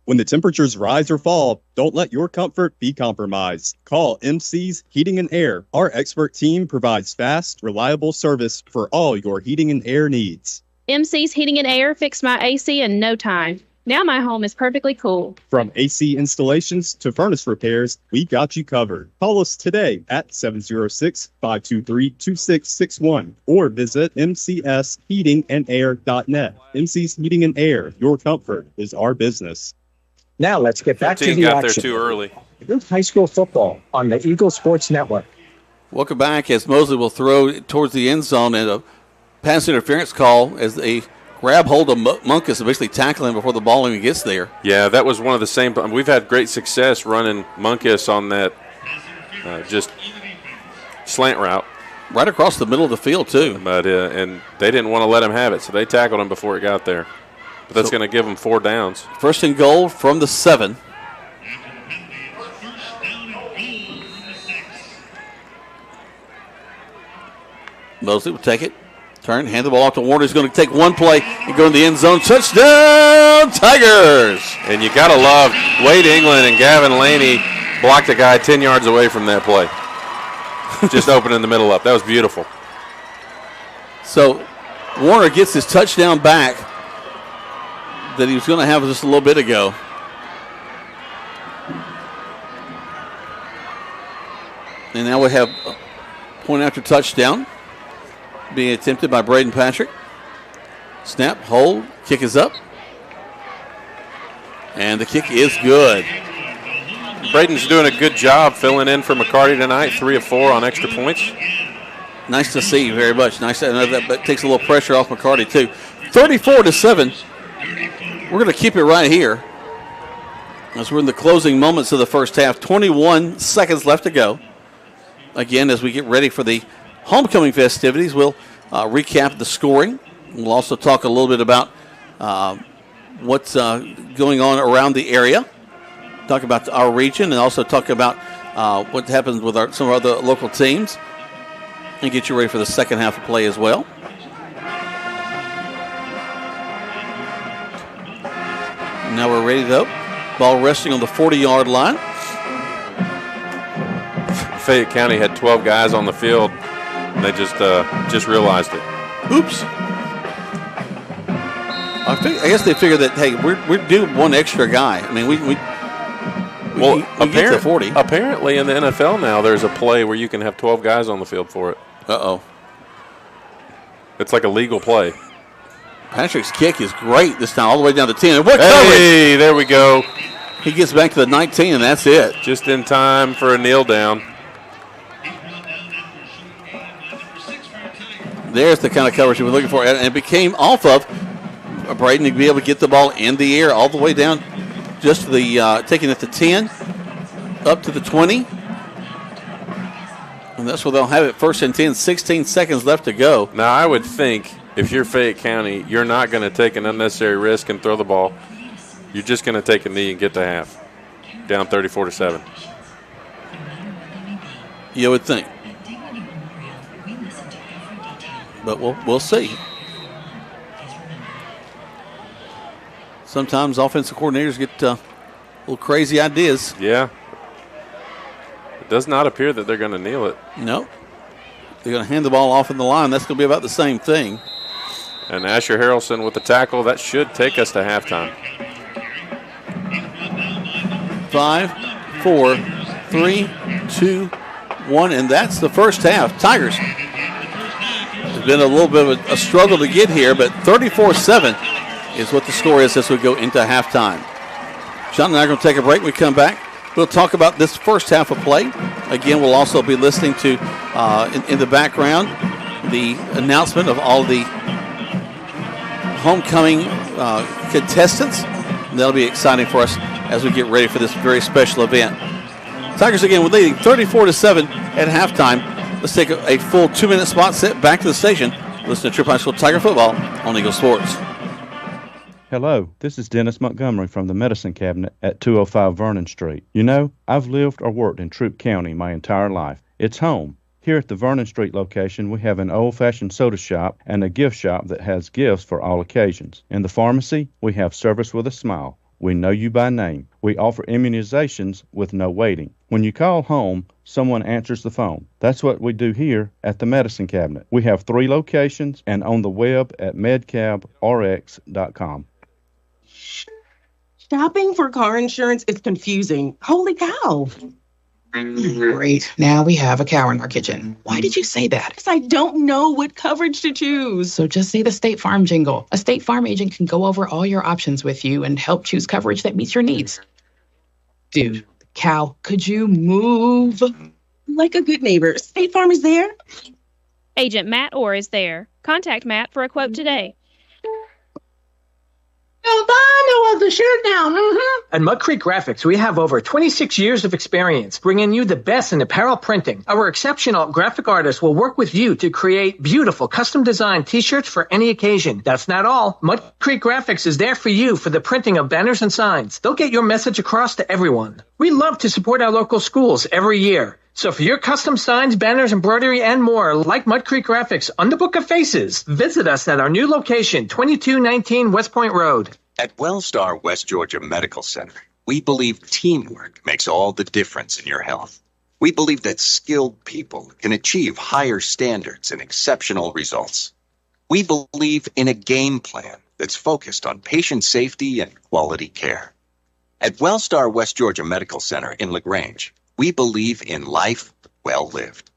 When the temperatures rise or fall, don't let your comfort be compromised. Call MC's Heating and Air. Our expert team provides fast, reliable service for all your heating and air needs. MC's Heating and Air fixed my AC in no time. Now my home is perfectly cool. From AC installations to furnace repairs, we got you covered. Call us today at 706-523-2661 or visit mcsheatingandair.net. MC's Heating and Air, your comfort is our business. Now let's get back to the got action. there too early. Youth high school football on the Eagle Sports Network. Welcome back as Mosley will throw towards the end zone and a pass interference call as they grab hold of Munkus and basically tackle him before the ball even gets there. Yeah, that was one of the same. We've had great success running Munkus on that just slant route. Right across the middle of the field, too. But and they didn't want to let him have it, so they tackled him before it got there. But that's going to give them 4 downs. First and goal from the 7. Mosley will take it. Turn, hand the ball off to Warner. He's going to take one play and go in the end zone. Touchdown, Tigers! And you got to love Wade England and Gavin Laney blocked a guy 10 yards away from that play. Just opening the middle up. That was beautiful. So Warner gets his touchdown back that he was going to have just a little bit ago. And now we have a point after touchdown being attempted by Braden Patrick. Snap, hold, kick is up. And the kick is good. Braden's doing a good job filling in for McCarty tonight, 3 of 4 on extra points. Nice to see, very much. Nice. That takes a little pressure off McCarty, too. 34-7. We're going to keep it right here as we're in the closing moments of the first half. 21 seconds left to go. Again, as we get ready for the homecoming festivities, we'll recap the scoring. We'll also talk a little bit about what's going on around the area, talk about our region, and also talk about what happens with some of our other local teams, and get you ready for the second half of play as well. Now we're ready to go. Ball resting on the 40-yard line. Fayette County had 12 guys on the field, and they just realized it. Oops. I guess they figured that, hey, we're due one extra guy. I mean, we get to 40. Apparently in the NFL now there's a play where you can have 12 guys on the field for it. Uh-oh. It's like a legal play. Patrick's kick is great this time, all the way down to 10. And what coverage! Hey, there we go. He gets back to the 19, and that's it. Just in time for a kneel down. There's the kind of coverage we were looking for. And it became off of Braden to be able to get the ball in the air all the way down, just to the taking it to 10, up to the 20. And that's where they'll have it, first and 10, 16 seconds left to go. Now, I would think if you're Fayette County, you're not going to take an unnecessary risk and throw the ball. You're just going to take a knee and get to half, down 34-7. You would think. But we'll see. Sometimes offensive coordinators get little crazy ideas. Yeah. It does not appear that they're going to kneel it. No. They're going to hand the ball off in the line. That's going to be about the same thing. And Asher Harrelson with the tackle. That should take us to halftime. 5, 4, 3, 2, 1, and that's the first half. Tigers. It's been a little bit of a struggle to get here, but 34-7 is what the score is as we go into halftime. John and I are going to take a break. When we come back, we'll talk about this first half of play. Again, we'll also be listening to, in the background, the announcement of all the homecoming contestants. And that'll be exciting for us as we get ready for this very special event. Tigers again, we're leading 34-7 at halftime. Let's take a full 2-minute spot set back to the station. Listen to Troup High School Tiger Football on Eagle Sports. Hello, this is Dennis Montgomery from the Medicine Cabinet at 205 Vernon Street. You know, I've lived or worked in Troup County my entire life. It's home. Here at the Vernon Street location, we have an old-fashioned soda shop and a gift shop that has gifts for all occasions. In the pharmacy, we have service with a smile. We know you by name. We offer immunizations with no waiting. When you call home, someone answers the phone. That's what we do here at the Medicine Cabinet. We have 3 locations and on the web at medcabrx.com. Shopping for car insurance is confusing. Holy cow. Great. Now we have a cow in our kitchen. Why did you say that? Because I don't know what coverage to choose. So just say the State Farm jingle. A State Farm agent can go over all your options with you and help choose coverage that meets your needs. Dude, cow, could you move? Like a good neighbor, State Farm is there. Agent Matt Orr is there. Contact Matt for a quote today. Don't buy no other shirt now. At Mud Creek Graphics, we have over 26 years of experience bringing you the best in apparel printing. Our exceptional graphic artists will work with you to create beautiful custom-designed T-shirts for any occasion. That's not all. Mud Creek Graphics is there for you for the printing of banners and signs. They'll get your message across to everyone. We love to support our local schools every year. So for your custom signs, banners, embroidery, and more, like Mud Creek Graphics on the Book of Faces, visit us at our new location, 2219 West Point Road. At Wellstar West Georgia Medical Center, we believe teamwork makes all the difference in your health. We believe that skilled people can achieve higher standards and exceptional results. We believe in a game plan that's focused on patient safety and quality care. At Wellstar West Georgia Medical Center in LaGrange, we believe in life well lived.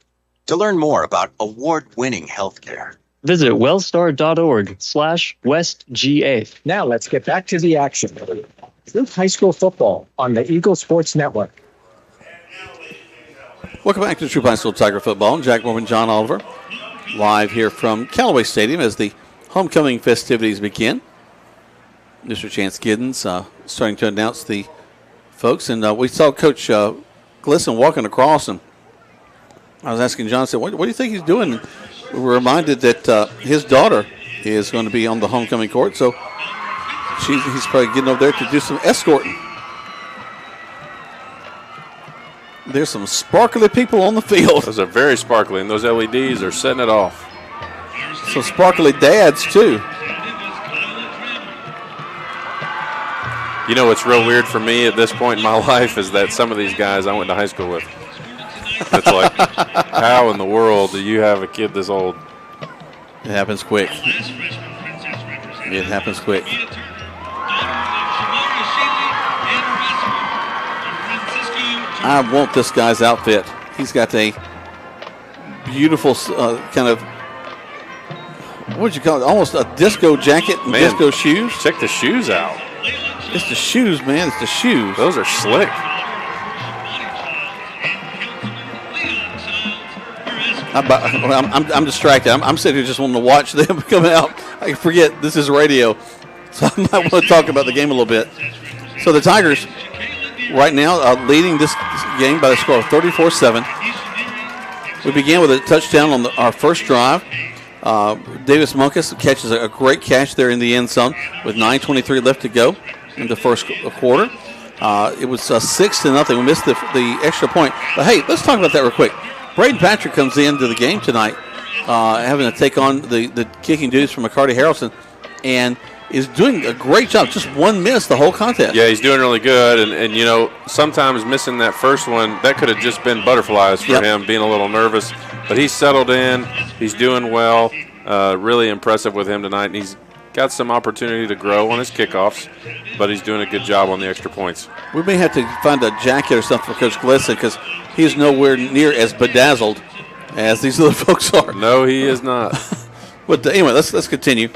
To learn more about award-winning healthcare, visit wellstar.org/WestGA. Now let's get back to the action. Troup High School football on the Eagle Sports Network. Welcome back to Troup High School Tiger Football. Jack Mormon, John Oliver, live here from Callaway Stadium as the homecoming festivities begin. Mr. Chance Giddens starting to announce the folks, and we saw Coach Glisson walking across, and I was asking John, I said, what do you think he's doing? We were reminded that his daughter is going to be on the homecoming court, so He's probably getting over there to do some escorting. There's some sparkly people on the field. Those are very sparkly, and those LEDs are setting it off. Some sparkly dads, too. You know what's real weird for me at this point in my life is that some of these guys I went to high school with. It's like, how in the world do you have a kid this old? It happens quick. It happens quick. I want this guy's outfit. He's got a beautiful kind of, what would you call it? Almost a disco jacket and disco shoes. Check the shoes out. It's the shoes, man. It's the shoes. Those are slick. I'm distracted. I'm sitting here just wanting to watch them come out. I forget this is radio, so I might want to talk about the game a little bit. So the Tigers right now leading this game by the score of 34-7. We began with a touchdown on our first drive. Davis Munkus catches a great catch there in the end zone with 9:23 left to go in the first quarter. It was 6-0. We missed the extra point. But, hey, let's talk about that real quick. Braden Patrick comes into the game tonight having to take on the kicking duties from McCarty Harrelson and is doing a great job. Just one miss the whole contest. Yeah, he's doing really good. And you know, sometimes missing that first one, that could have just been butterflies for him, being a little nervous. But he's settled in. He's doing well. Really impressive with him tonight. And he's got some opportunity to grow on his kickoffs, but he's doing a good job on the extra points. We may have to find a jacket or something for Coach Glisson because he's nowhere near as bedazzled as these other folks are. No, he is not. But anyway, let's continue.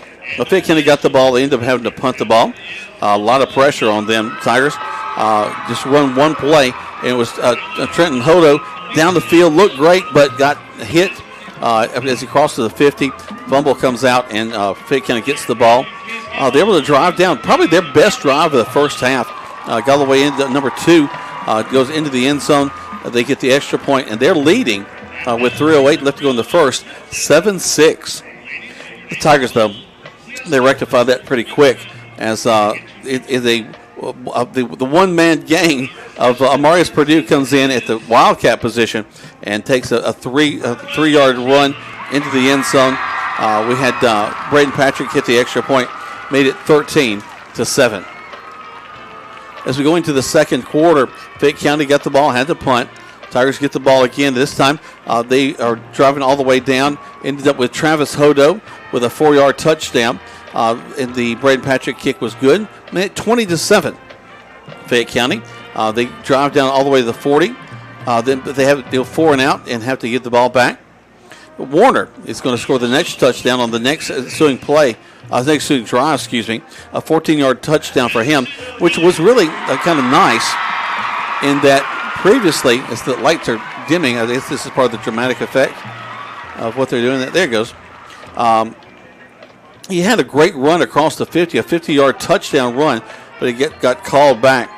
Fayette County got the ball. They ended up having to punt the ball. A lot of pressure on them, Tigers. Just run one play, and it was Trenton Hodo down the field. Looked great, but got hit as he crossed to the 50. Fumble comes out, and Fayette County gets the ball. They're able to drive down. Probably their best drive of the first half. Got all the way into number 2. Goes into the end zone. They get the extra point, and they're leading with 3:08 left to go in the first. 7-6. The Tigers, though, they rectify that pretty quick as it is the one-man gang of Amarius Purdue comes in at the Wildcat position and takes a three-yard run into the end zone. We had Braden Patrick hit the extra point, made it 13-7. As we go into the second quarter, Fayette County got the ball, had to punt. Tigers get the ball again. This time they are driving all the way down. Ended up with Travis Hodo with a 4-yard touchdown. And the Braden Patrick kick was good. Made it 20-7. Fayette County. They drive down all the way to the 40. Then they have 4 and out and have to get the ball back. Warner is going to score the next touchdown on the next ensuing play. Next ensuing drive, excuse me. A 14-yard touchdown for him, which was really kind of nice in that previously, as the lights are dimming, I guess this is part of the dramatic effect of what they're doing. There it goes. He had a great run across the 50, a 50-yard touchdown run, but he got called back.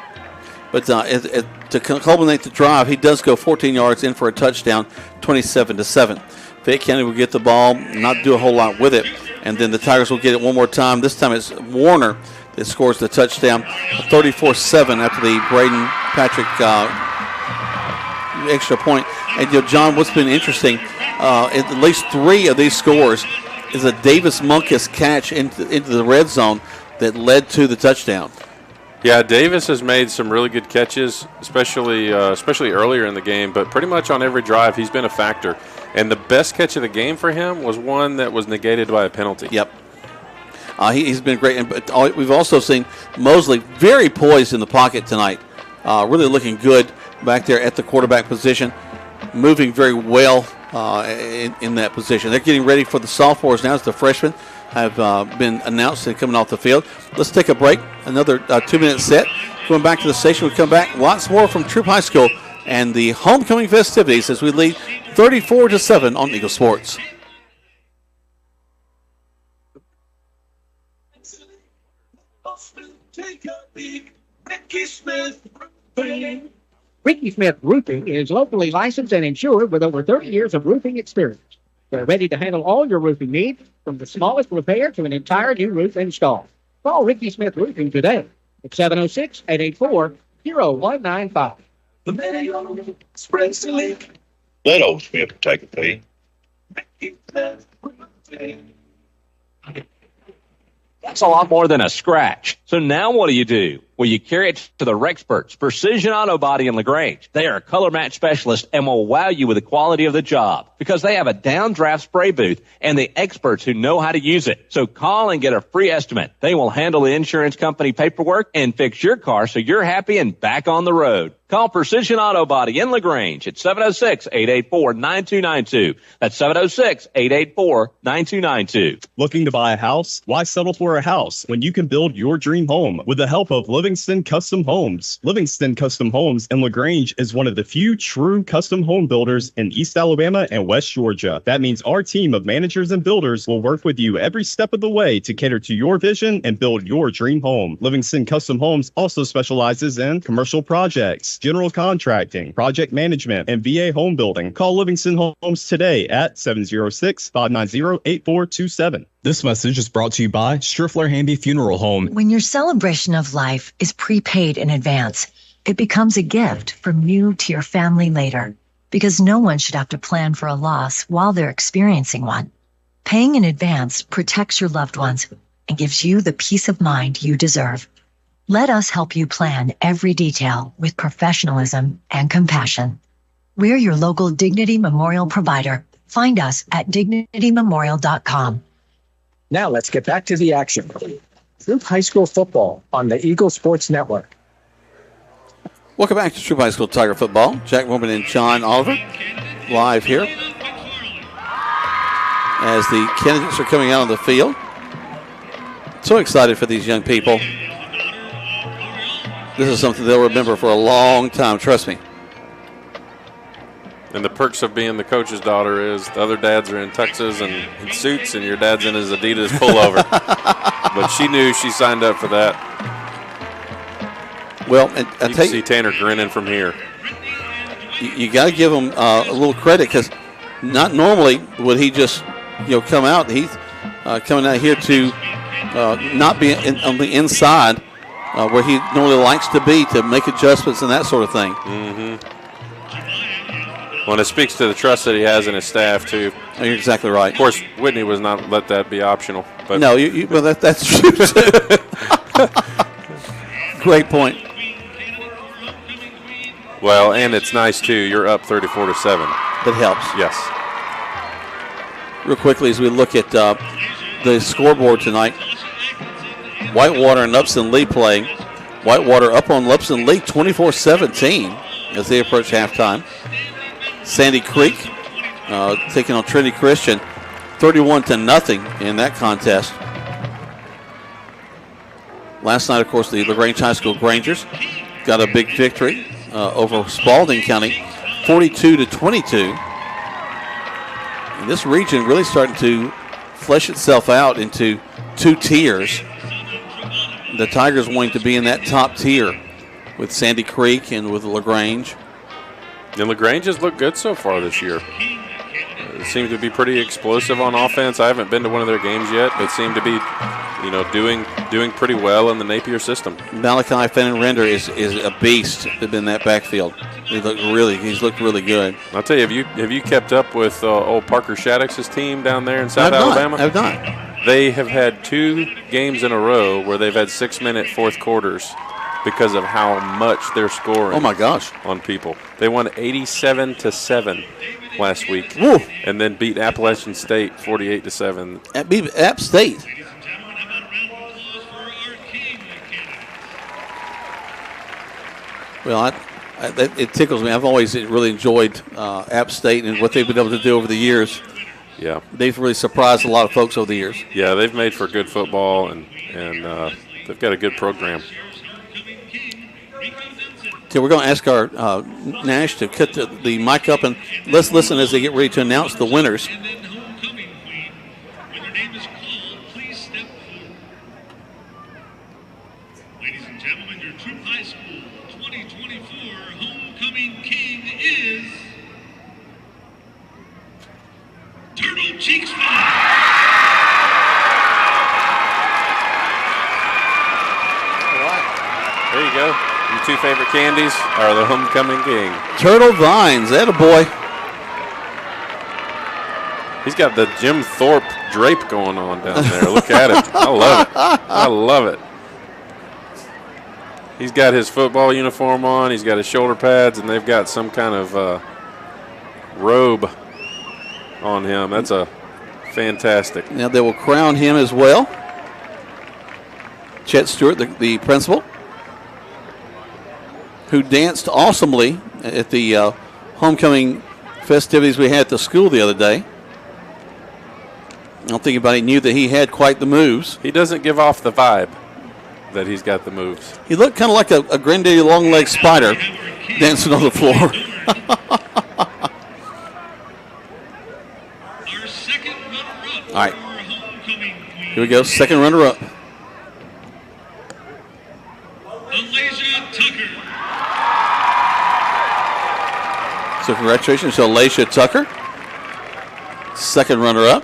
But to culminate the drive, he does go 14 yards in for a touchdown, 27-7. Fayette County will get the ball, not do a whole lot with it, and then the Tigers will get it one more time. This time it's Warner that scores the touchdown, 34-7 after the Braden Patrick extra point. And John, what's been interesting, at least 3 of these scores is a Davis Munkus catch into the red zone that led to the touchdown. Yeah, Davis has made some really good catches, especially earlier in the game, but pretty much on every drive he's been a factor. And the best catch of the game for him was one that was negated by a penalty. Yep. He's been great. But we've also seen Mosley very poised in the pocket tonight, really looking good back there at the quarterback position, moving very well in that position. They're getting ready for the sophomores now as the freshmen have been announced and coming off the field. Let's take a break, another 2-minute set. Going back to the station, we come back. Lots more from Troup High School and the homecoming festivities as we lead 34-7 on Eagle Sports. Ricky Smith Roofing is locally licensed and insured with over 30 years of roofing experience. They're ready to handle all your roofing needs, from the smallest repair to an entire new roof install. Call Ricky Smith Roofing today at 706-884-0195. The video spreads the leak. Let old Smith take a peek. That's a lot more than a scratch. So now what do? Well, you carry it to the Rexperts, Precision Auto Body in LaGrange. They are a color match specialist and will wow you with the quality of the job because they have a downdraft spray booth and the experts who know how to use it. So call and get a free estimate. They will handle the insurance company paperwork and fix your car so you're happy and back on the road. Call Precision Auto Body in LaGrange at 706-884-9292. That's 706-884-9292. Looking to buy a house? Why settle for a house when you can build your dream home with the help of Livingston Custom Homes? Livingston Custom Homes in LaGrange is one of the few true custom home builders in East Alabama and West Georgia. That means our team of managers and builders will work with you every step of the way to cater to your vision and build your dream home. Livingston Custom Homes also specializes in commercial projects, general contracting, project management, and VA home building. Call Livingston Homes today at 706-590-8427. This message is brought to you by Striffler Hamby Funeral Home. When your celebration of life is prepaid in advance, it becomes a gift from you to your family later, because no one should have to plan for a loss while they're experiencing one. Paying in advance protects your loved ones and gives you the peace of mind you deserve. Let us help you plan every detail with professionalism and compassion. We're your local Dignity Memorial provider. Find us at dignitymemorial.com. Now let's get back to the action. Troup High School football on the Eagle Sports Network. Welcome back to Troup High School Tiger football. Jack Mormon and John Oliver live here as the candidates are coming out on the field. So excited for these young people. This is something they'll remember for a long time, trust me. And the perks of being the coach's daughter is the other dads are in Texas and in suits, and your dad's in his Adidas pullover. But she knew she signed up for that. Well, and you can see Tanner grinning from here. You got to give him a little credit because not normally would he just come out. He's coming out here to not be on the inside where he normally likes to be to make adjustments and that sort of thing. Mm-hmm. Well, it speaks to the trust that he has in his staff, too. Oh, you're exactly right. Of course, Whitney was not let that be optional. But no, well, that's true, too. Great point. Well, and it's nice, too. You're up 34-7. That helps. Yes. Real quickly, as we look at the scoreboard tonight, Whitewater and Upson Lee playing. Whitewater up on Upson Lee 24-17 as they approach halftime. Sandy Creek taking on Trinity Christian 31-0 in that contest. Last night, of course, the LaGrange High School Grangers got a big victory over Spalding County 42-22. And this region really starting to flesh itself out into two tiers. The Tigers wanting to be in that top tier with Sandy Creek and with LaGrange. And LaGrange has looked good so far this year. It seems to be pretty explosive on offense. I haven't been to one of their games yet, but seem to be, doing pretty well in the Napier system. Malachi Fennon-Render is a beast in that backfield. He's looked really good. I'll tell you, have you kept up with old Parker Shaddix's team down there in South Alabama? I've not. They have had 2 games in a row where they've had 6-minute fourth quarters because of how much they're scoring. Oh my gosh! On people, they won 87-7 last week, Woo. And then beat Appalachian State 48-7. Beat App State. Well, it tickles me. I've always really enjoyed App State and what they've been able to do over the years. Yeah, they've really surprised a lot of folks over the years. Yeah, they've made for good football, and they've got a good program. So we're going to ask our Nash to cut the mic up, and let's listen as they get ready to announce the winners. Ladies and gentlemen, your Troup High School 2024 homecoming king is Turtle Cheeks Five. two favorite candies are the Homecoming King. Turtle Vines, attaboy. He's got the Jim Thorpe drape going on down there. Look at it. I love it. I love it. He's got his football uniform on. He's got his shoulder pads, and they've got some kind of robe on him. That's a fantastic. Now they will crown him as well. Chet Stewart, the principal, who danced awesomely at the homecoming festivities we had at the school the other day. I don't think anybody knew that he had quite the moves. He doesn't give off the vibe that he's got the moves. He looked kind of like a granddaddy long-legged spider dancing on the floor. All right. Here we go. Second runner-up. So congratulations to Alicia Tucker. Second runner-up.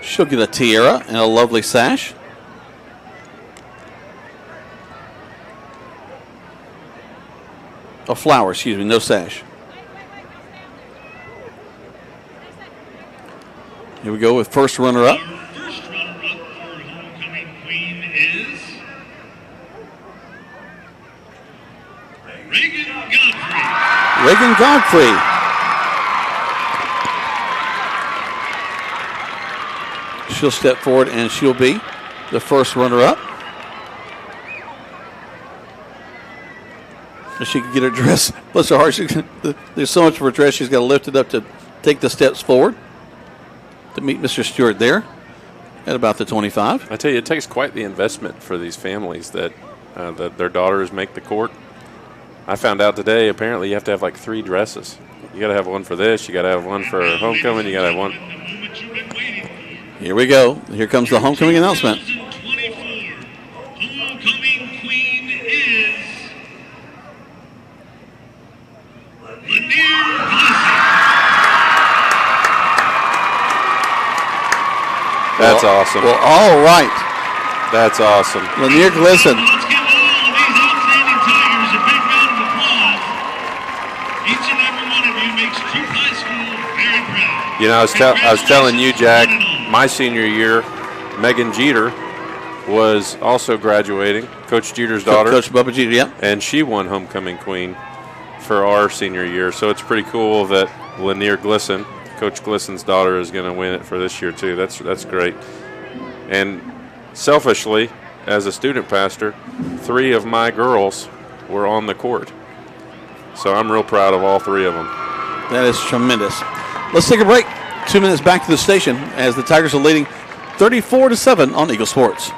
She'll get a tiara and a lovely sash. A flower, excuse me, no sash. Here we go with first runner-up. First runner-up for homecoming queen is Reagan Godfrey. Reagan Godfrey. She'll step forward and she'll be the first runner-up. If she can get her dress, bless her heart, there's so much for her dress, she's got to lift it up to take the steps forward to meet Mr. Stewart there at about the 25. I tell you, it takes quite the investment for these families that their daughters make the court. I found out today, apparently you have to have like 3 dresses. You got to have one for this, you got to have one for homecoming, you got to have one. Here we go. Here comes the homecoming announcement. Homecoming queen is Lanier That's awesome. Well, all right. That's awesome. Lanier Glisson. Let's give all of these outstanding Tigers a big round of applause. Each and every one of you makes Troup High School very proud. You know, I was telling you, Jack, my senior year, Megan Jeter was also graduating, Coach Jeter's daughter. Coach Bubba Jeter, yeah. And she won homecoming queen for our senior year. So it's pretty cool that Lanier Glisson, Coach Glisson's daughter, is going to win it for this year too. That's great. And selfishly, as a student pastor, 3 of my girls were on the court. So I'm real proud of all 3 of them. That is tremendous. Let's take a break. 2 minutes back to the station as the Tigers are leading 34-7 on Eagle Sports.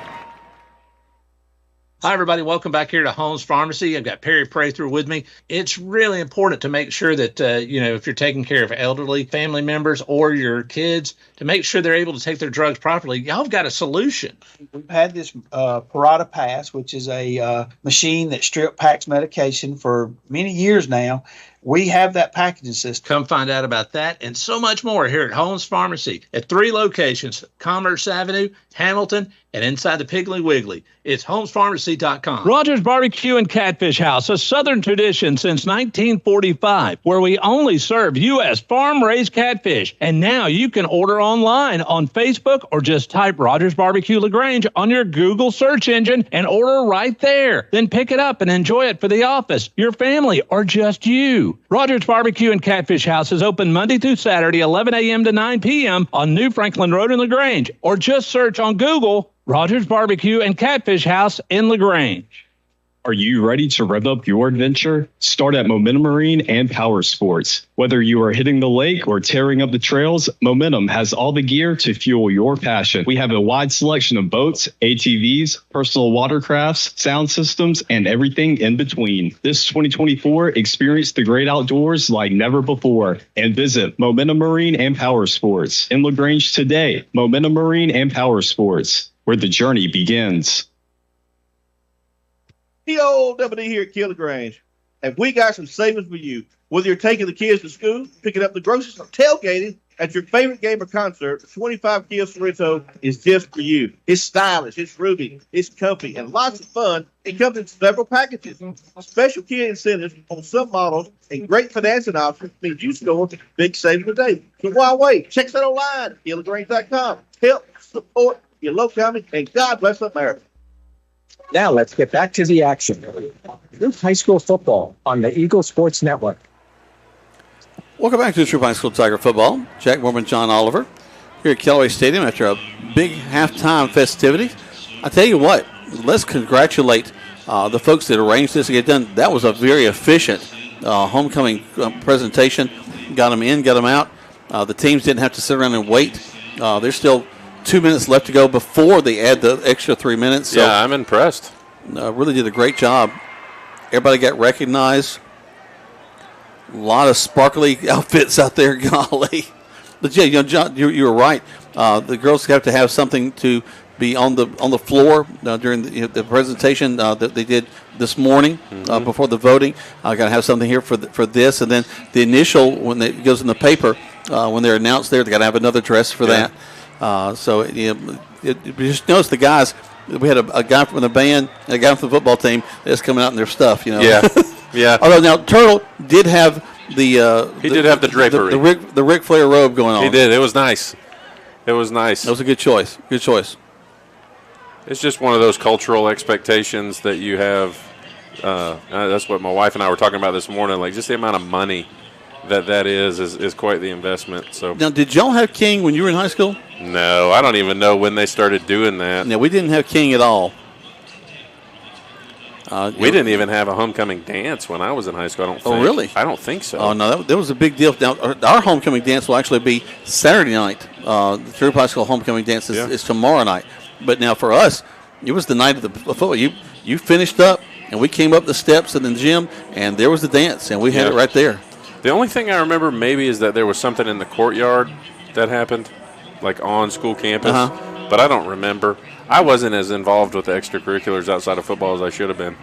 Hi, everybody. Welcome back here to Holmes Pharmacy. I've got Perry Prather with me. It's really important to make sure that, if you're taking care of elderly family members or your kids, to make sure they're able to take their drugs properly. Y'all have got a solution. We've had this Parata Pass, which is a machine that strip packs medication for many years now. We have that packaging system. Come find out about that and so much more here at Holmes Pharmacy at 3 locations, Commerce Avenue, Hamilton, and inside the Piggly Wiggly. It's homespharmacy.com. Rogers Barbecue and Catfish House, a Southern tradition since 1945, where we only serve U.S. farm-raised catfish. And now you can order online on Facebook or just type Rogers Barbecue LaGrange on your Google search engine and order right there. Then pick it up and enjoy it for the office, your family, or just you. Rogers Barbecue and Catfish House is open Monday through Saturday, 11 a.m. to 9 p.m. on New Franklin Road in LaGrange, or just search on Google Rogers Barbecue and Catfish House in LaGrange. Are you ready to rev up your adventure? Start at Momentum Marine and Power Sports. Whether you are hitting the lake or tearing up the trails, Momentum has all the gear to fuel your passion. We have a wide selection of boats, ATVs, personal watercrafts, sound systems, and everything in between. This 2024, experience the great outdoors like never before and visit Momentum Marine and Power Sports in LaGrange today. Momentum Marine and Power Sports, where the journey begins. The old WD here at Kill LaGrange. And we got some savings for you. Whether you're taking the kids to school, picking up the groceries, or tailgating at your favorite game or concert, the 25 Kia Sorrento is just for you. It's stylish, it's roomy, it's comfy, and lots of fun. It comes in several packages. Special Kia incentives on some models and great financing options means you score big savings today. So why wait? Check that online at KiaLaGrange.com. Help support your local company, and God bless America. Now let's get back to the action. Troup High School football on the Eagle Sports Network. Welcome back to Troup High School Tiger football. Jack Mormon, John Oliver here at Callaway Stadium after a big halftime festivity. I tell you what, let's congratulate the folks that arranged this to get done. That was a very efficient homecoming presentation. Got them in, got them out. The teams didn't have to sit around and wait. There's still 2 minutes left to go before they add the extra 3 minutes. So, yeah, I'm impressed. Really did a great job. Everybody got recognized. A lot of sparkly outfits out there, golly. But yeah, you know, John, you were right. The girls have to have something to be on the floor during the presentation that they did this morning before the voting. I got to have something here for this, and then the initial when it goes in the paper when they're announced there, they got to have another dress for that. So you know, you just notice the guys. We had a guy from the band and a guy from the football team that's coming out in their stuff. You know. Yeah. Yeah. Although now Turtle did have the he did have the drapery, the Ric Flair robe going on. He did. It was nice. It was nice. That was a good choice. Good choice. It's just one of those cultural expectations that you have. That's what my wife and I were talking about this morning. Like just the amount of money that is quite the investment. So now, did y'all have King when you were in high school? No, I don't even know when they started doing that. No, we didn't have King at all. We didn't even have a homecoming dance when I was in high school. I don't think. Oh, really? I don't think so. Oh, no, that was a big deal. Now, our homecoming dance will actually be Saturday night. The Troup High School homecoming dance is tomorrow night. But now for us, it was the night of the football. You finished up, and we came up the steps in the gym, and there was the dance, and we had it right there. The only thing I remember maybe is that there was something in the courtyard that happened, like on school campus. But I don't remember. I wasn't as involved with the extracurriculars outside of football as I should have been.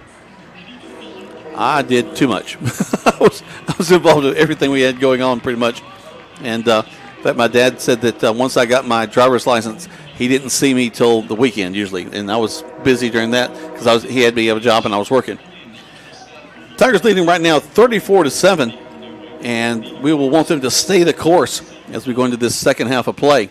I did too much. I was involved with everything we had going on pretty much. And in fact, my dad said that once I got my driver's license, he didn't see me till the weekend usually. And I was busy during that because he had me have a job and I was working. Tigers leading right now 34-7. And we will want them to stay the course as we go into this second half of play.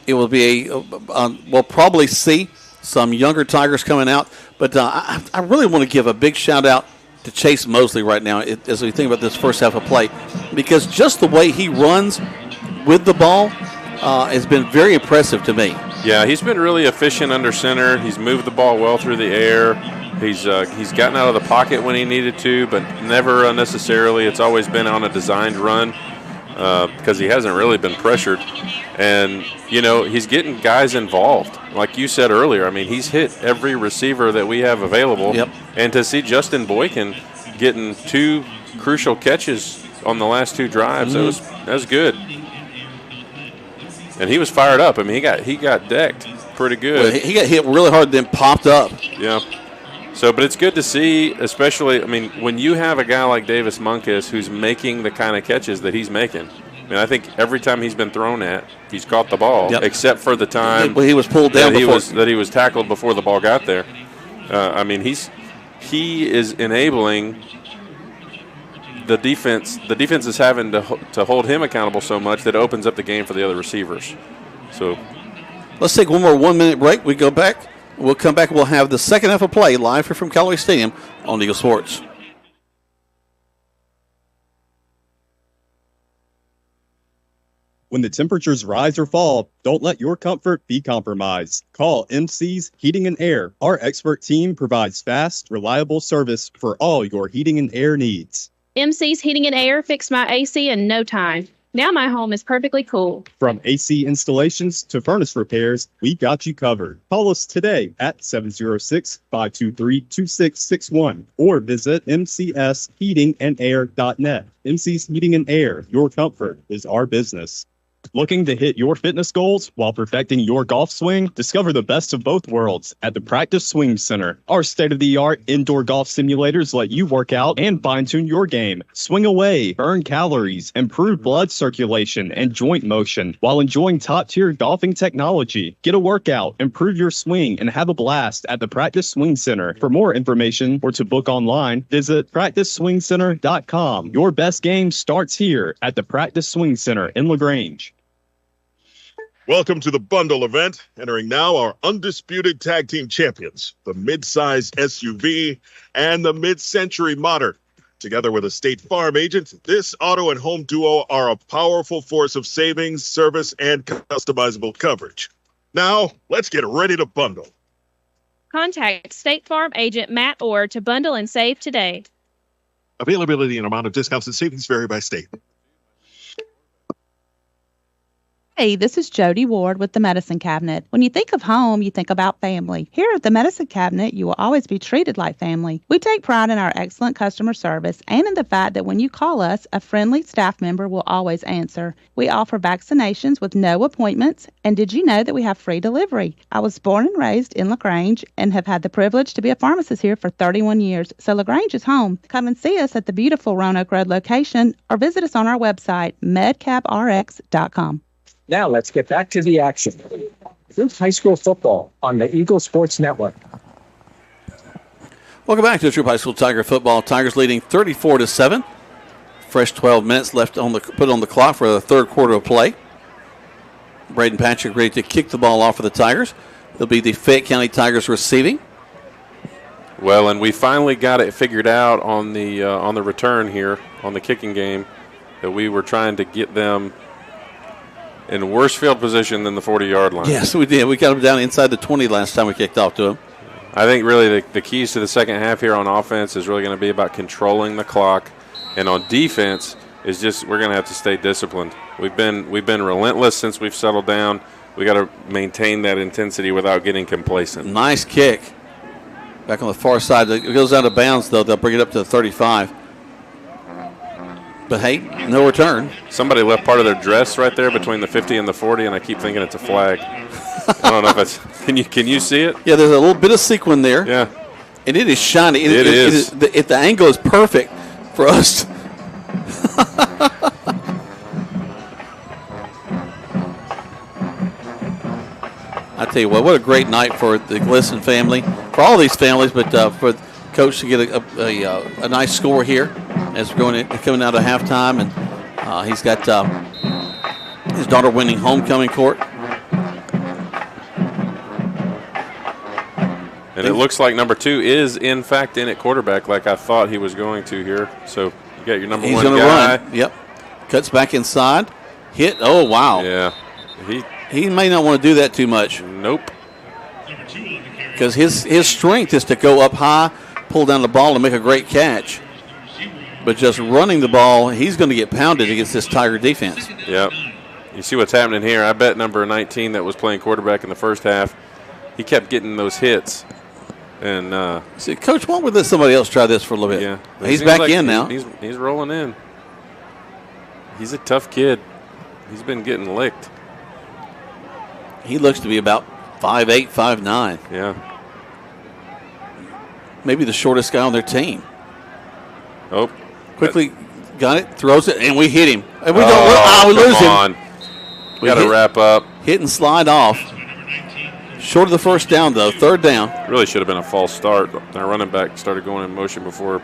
It will be we'll probably see some younger Tigers coming out, but I really want to give a big shout out to Chase Mosley right now as we think about this first half of play, because just the way he runs with the ball has been very impressive to me. Yeah, he's been really efficient under center. He's moved the ball well through the air. He's gotten out of the pocket when he needed to, but never unnecessarily. It's always been on a designed run. Because he hasn't really been pressured. And, you know, he's getting guys involved. Like you said earlier, I mean, he's hit every receiver that we have available. Yep. And to see Justin Boykin getting 2 crucial catches on the last 2 drives, that was good. And he was fired up. I mean, he got decked pretty good. Well, he got hit really hard, then popped up. Yeah. So, but it's good to see, especially, I mean, when you have a guy like Davis Munkus who's making the kind of catches that he's making. I mean, I think every time he's been thrown at, he's caught the ball, except for the time he was pulled down that he was tackled before the ball got there. I mean, he is enabling the defense. The defense is having to hold him accountable so much that it opens up the game for the other receivers. So, let's take one more 1-minute break. We go back. We'll come back. We'll have the second half of play live here from Callaway Stadium on Eagle Sports. When the temperatures rise or fall, don't let your comfort be compromised. Call MC's Heating and Air. Our expert team provides fast, reliable service for all your heating and air needs. MC's Heating and Air fixed my AC in no time. Now my home is perfectly cool. From AC installations to furnace repairs, we got you covered. Call us today at 706-523-2661 or visit mcsheatingandair.net. MC's Heating and Air, your comfort is our business. Looking to hit your fitness goals while perfecting your golf swing? Discover the best of both worlds at the Practice Swing Center. Our state-of-the-art indoor golf simulators let you work out and fine-tune your game. Swing away, burn calories, improve blood circulation and joint motion while enjoying top-tier golfing technology. Get a workout, improve your swing, and have a blast at the Practice Swing Center. For more information or to book online, visit practiceswingcenter.com. Your best game starts here at the Practice Swing Center in LaGrange. Welcome to the bundle event. Entering now our undisputed tag team champions, the mid-size SUV and the mid-century modern. Together with a State Farm agent, this auto and home duo are a powerful force of savings, service, and customizable coverage. Now, let's get ready to bundle. Contact State Farm agent Matt Orr to bundle and save today. Availability and amount of discounts and savings vary by state. Hey, this is Jody Ward with the Medicine Cabinet. When you think of home, you think about family. Here at the Medicine Cabinet, you will always be treated like family. We take pride in our excellent customer service and in the fact that when you call us, a friendly staff member will always answer. We offer vaccinations with no appointments. And did you know that we have free delivery? I was born and raised in LaGrange and have had the privilege to be a pharmacist here for 31 years. So LaGrange is home. Come and see us at the beautiful Roanoke Road location or visit us on our website, medcaprx.com. Now let's get back to the action. Troup High School football on the Eagle Sports Network. Welcome back to Troup High School Tiger football. Tigers leading 34-7. Fresh 12 minutes left put on the clock for the third quarter of play. Braden Patrick ready to kick the ball off for the Tigers. It'll be the Fayette County Tigers receiving. Well, and we finally got it figured out on the return here on the kicking game that we were trying to get them in worse field position than the 40-yard line. Yes, we did. We got them down inside the 20 last time we kicked off to them. I think really the keys to the second half here on offense is really going to be about controlling the clock, and on defense is just we're going to have to stay disciplined. We've been relentless since we've settled down. We got to maintain that intensity without getting complacent. Nice kick. Back on the far side. It goes out of bounds, though. They'll bring it up to the 35. But, hey, no return. Somebody left part of their dress right there between the 50 and the 40, and I keep thinking it's a flag. I don't know if it's – can you see it? Yeah, there's a little bit of sequin there. Yeah. And it is shiny. It is. If the angle is perfect for us. I tell you what a great night for the Glisson family, for all these families, but for Coach to get a nice score here as we're coming out of halftime, and he's got his daughter winning homecoming court. And it looks like number 2 is, in fact, in at quarterback like I thought he was going to here. So you got your number He's 1 gonna guy. Run. Yep. Cuts back inside. Hit. Oh, wow. Yeah. He may not want to do that too much. Nope. Because his strength is to go up high, pull down the ball, and make a great catch. But just running the ball, he's going to get pounded against this Tiger defense. Yep. You see what's happening here. I bet number 19 that was playing quarterback in the first half, he kept getting those hits. And see, Coach, why don't we let somebody else try this for a little bit? Yeah. He's back in now. He's rolling in. He's a tough kid. He's been getting licked. He looks to be about 5'8", 5'9". Yeah. Maybe the shortest guy on their team. Oh. Quickly got it, throws it, and we hit him. And we we lose him. We got to wrap up. Hit and slide off. Short of the first down, though. Third down. Really should have been a false start. Our running back started going in motion before.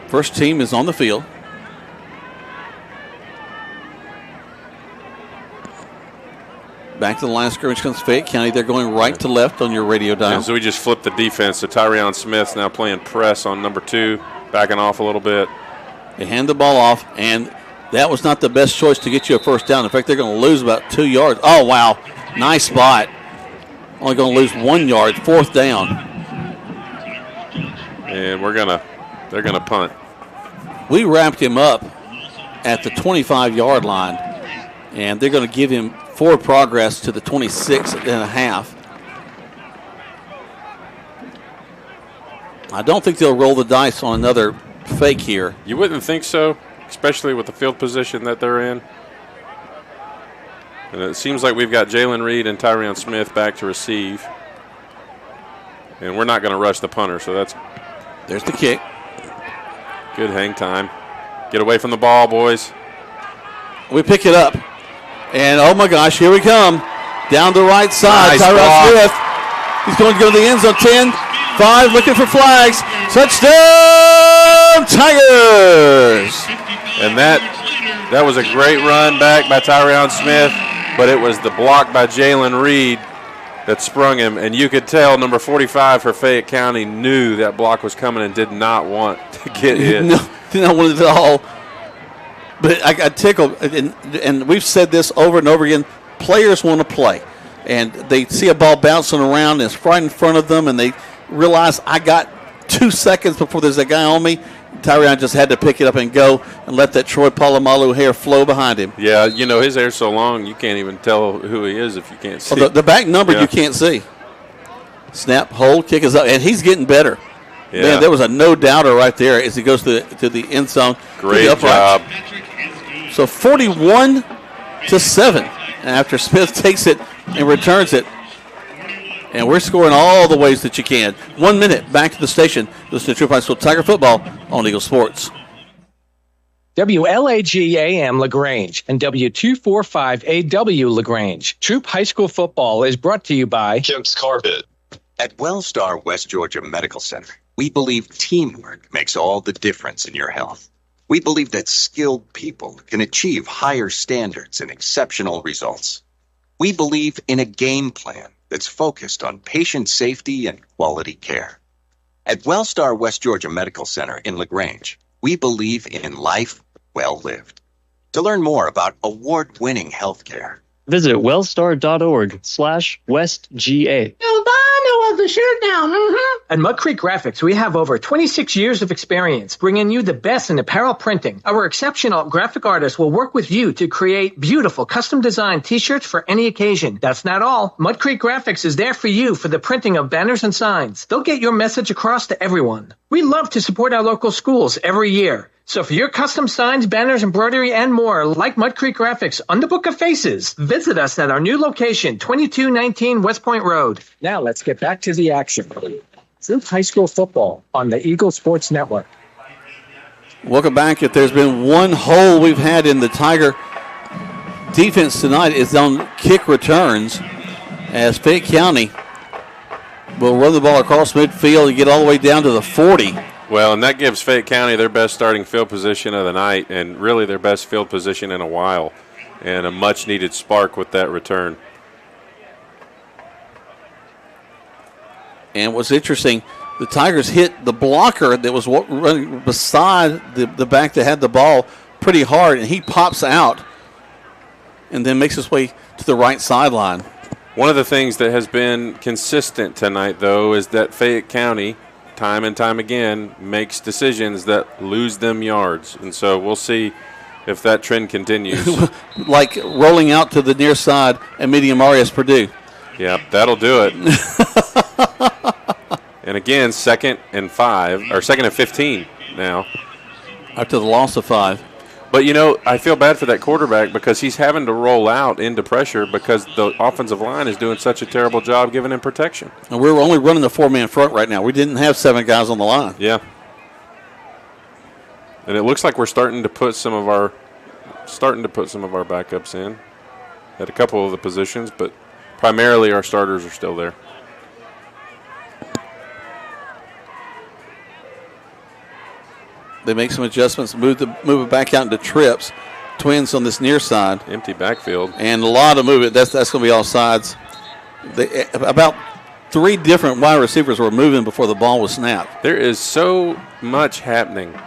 First team is on the field. Back to the line of scrimmage comes Fayette County. They're going right to left on your radio dial. Yeah, so we just flipped the defense. So Tyreon Smith's now playing press on number 2, backing off a little bit. They hand the ball off, and that was not the best choice to get you a first down. In fact, they're going to lose about 2 yards. Oh, wow. Nice spot. Only going to lose 1 yard. Fourth down. And they're going to punt. We wrapped him up at the 25-yard line, and they're going to give him forward progress to the 26 and a half. I don't think they'll roll the dice on another fake here. You wouldn't think so. especially with the field position that they're in. And it seems like we've got Jalen Reed and Tyrion Smith back to receive. And we're not going to rush the punter, so there's the kick. Good hang time. Get away from the ball, boys. We pick it up. And, oh, my gosh, here we come. Down the right side, Nice Tyrion block. Smith. He's going to go to the end zone. 10, 5, looking for flags. Touchdown, Tigers! And that was a great run back by Tyrion Smith, but it was the block by Jalen Reed that sprung him, and you could tell number 45 for Fayette County knew that block was coming and did not want to get hit. No, did not want it at all. But I got tickled, and we've said this over and over again. Players want to play, and they see a ball bouncing around, and it's right in front of them, and they realize I got 2 seconds before there's a guy on me. Tyrion just had to pick it up and go and let that Troy Polamalu hair flow behind him. Yeah, you know, his hair's so long you can't even tell who he is if you can't see. The back number you can't see. Snap, hold, kick is up, and he's getting better. Yeah. Man, there was a no-doubter right there as he goes to the end zone. Great job. So 41-7 after Smith takes it and returns it. And we're scoring all the ways that you can. 1 minute back to the station. Listen to Troup High School Tiger Football on Eagle Sports. WLAG AM LaGrange and W245AW LaGrange. Troup High School Football is brought to you by Kemp's Carpet. At Wellstar West Georgia Medical Center, we believe teamwork makes all the difference in your health. We believe that skilled people can achieve higher standards and exceptional results. We believe in a game plan that's focused on patient safety and quality care. At Wellstar West Georgia Medical Center in LaGrange, we believe in life well lived. To learn more about award-winning healthcare, visit wellstar.org/westga. No other shirt now. At Mud Creek Graphics, we have over 26 years of experience bringing you the best in apparel printing. Our exceptional graphic artists will work with you to create beautiful custom-designed T-shirts for any occasion. That's not all. Mud Creek Graphics is there for you for the printing of banners and signs. They'll get your message across to everyone. We love to support our local schools every year. So for your custom signs, banners, embroidery, and more, like Mud Creek Graphics on the Book of Faces, visit us at our new location, 2219 West Point Road. Now let's get back to the action. Troup High School Football on the Eagle Sports Network. Welcome back. If there's been one hole we've had in the Tiger defense tonight, it's on kick returns, as Fayette County will run the ball across midfield and get all the way down to the 40. Well, and that gives Fayette County their best starting field position of the night and really their best field position in a while, and a much-needed spark with that return. And what's interesting, the Tigers hit the blocker that was running beside the back that had the ball pretty hard, and he pops out and then makes his way to the right sideline. One of the things that has been consistent tonight, though, is that Fayette County, time and time again, makes decisions that lose them yards. And so we'll see if that trend continues. Like rolling out to the near side and meeting Marius Purdue. Yep, that'll do it. And again, 2nd and 15 now. After the loss of 5. But, you know, I feel bad for that quarterback because he's having to roll out into pressure because the offensive line is doing such a terrible job giving him protection. And we're only running the 4-man front right now. We didn't have 7 guys on the line. Yeah. And it looks like we're starting to put some of our backups in at a couple of the positions, but primarily our starters are still there. They make some adjustments, move it back out into trips. Twins on this near side. Empty backfield. And a lot of movement. That's going to be all sides. About 3 different wide receivers were moving before the ball was snapped. There is so much happening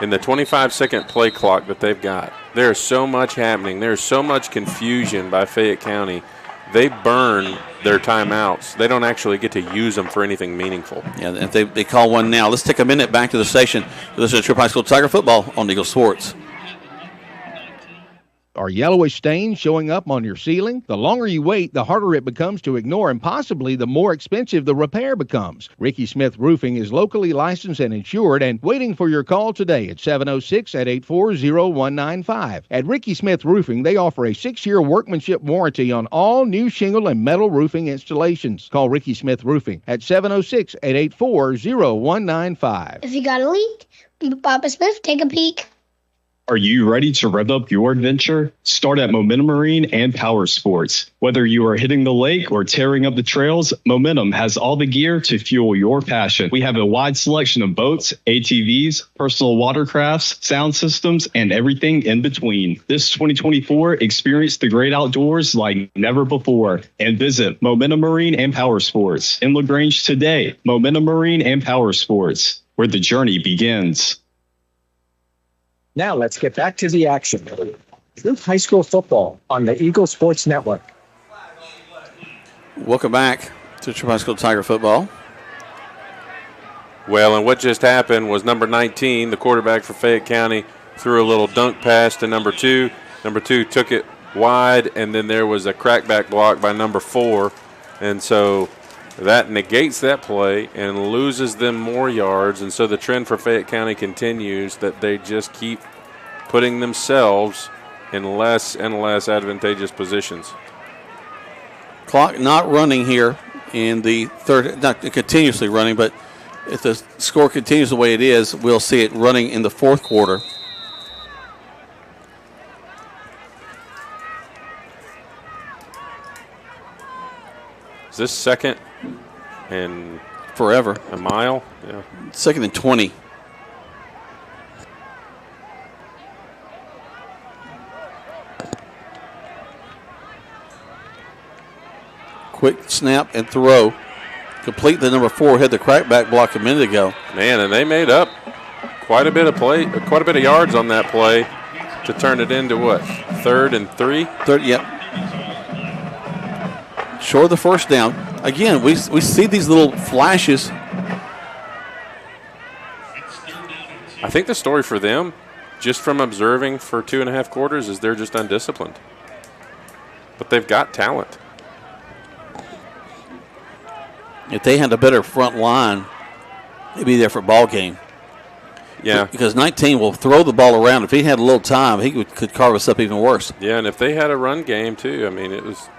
in the 25-second play clock that they've got. There is so much happening. There is so much confusion by Fayette County. They burn their timeouts. They don't actually get to use them for anything meaningful. Yeah, and they call one now. Let's take a minute back to the station. This is Troup High School Tiger Football on Eagle Sports. Are yellowish stains showing up on your ceiling? The longer you wait, the harder it becomes to ignore, and possibly the more expensive the repair becomes. Ricky Smith Roofing is locally licensed and insured and waiting for your call today at 706-884-0195. At Ricky Smith Roofing, they offer a 6-year workmanship warranty on all new shingle and metal roofing installations. Call Ricky Smith Roofing at 706-884-0195. If you got a leak, Papa Smith, take a peek. Are you ready to rev up your adventure? Start at Momentum Marine and Power Sports. Whether you are hitting the lake or tearing up the trails, Momentum has all the gear to fuel your passion. We have a wide selection of boats, ATVs, personal watercrafts, sound systems, and everything in between. This 2024, experience the great outdoors like never before and visit Momentum Marine and Power Sports in LaGrange today. Momentum Marine and Power Sports, where the journey begins. Now let's get back to the action. Troup High School football on the Eagle Sports Network. Welcome back to Troup High School Tiger football. Well, and what just happened was number 19, the quarterback for Fayette County, threw a little dunk pass to number 2. Number 2 took it wide, and then there was a crackback block by number 4. And so that negates that play and loses them more yards. And so the trend for Fayette County continues that they just keep putting themselves in less and less advantageous positions. Clock not running here in the third, not continuously running, but if the score continues the way it is, we'll see it running in the fourth quarter. Is this second and forever a mile? Yeah. Second and 20. Quick snap and throw. Complete the number 4, had the crackback block a minute ago. Man, and they made up quite a bit of yards on that play to turn it into what? 3rd and 3? Third, yep. Short of the first down. Again, we see these little flashes. I think the story for them, just from observing for 2.5 quarters, is they're just undisciplined. But they've got talent. If they had a better front line, they'd be there for a ball game. Yeah. Because 19 will throw the ball around. If he had a little time, he could carve us up even worse. Yeah, and if they had a run game, too, I mean, it was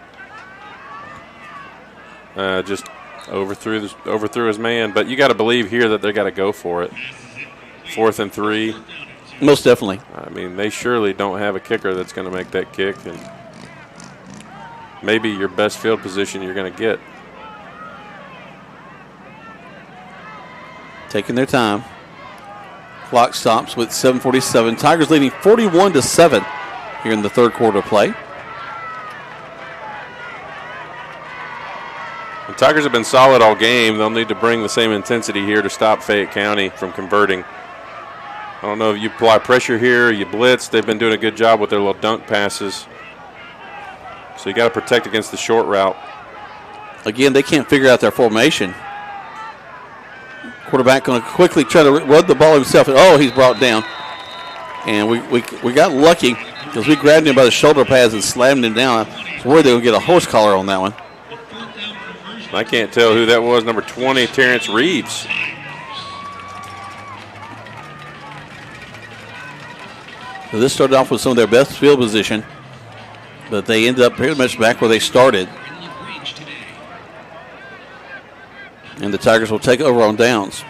just overthrew his man. But you got to believe here that they got to go for it. 4th and 3. Most definitely. I mean, they surely don't have a kicker that's going to make that kick. And maybe your best field position you're going to get. Taking their time. Clock stops with 7:47. Tigers leading 41-7 here in the third quarter play. The Tigers have been solid all game. They'll need to bring the same intensity here to stop Fayette County from converting. I don't know if you apply pressure here, you blitz. They've been doing a good job with their little dunk passes. So you got to protect against the short route. Again, they can't figure out their formation. Quarterback going to quickly try to run the ball himself. Oh, he's brought down. And we got lucky because we grabbed him by the shoulder pads and slammed him down. I was worried they would get a horse collar on that one. I can't tell who that was. Number 20, Terrence Reeves. So this started off with some of their best field position, but they ended up pretty much back where they started. And the Tigers will take over on downs.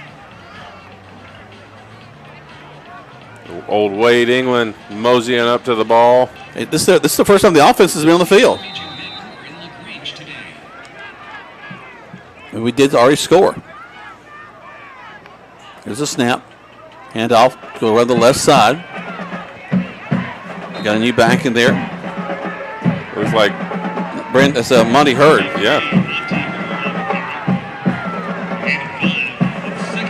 Old Wade England moseying up to the ball. Hey, this is the first time the offense has been on the field. And we did already score. Here's a snap. Hand off. Go around the left side. Got a new back in there. It was like that's Monty Hurd. Yeah.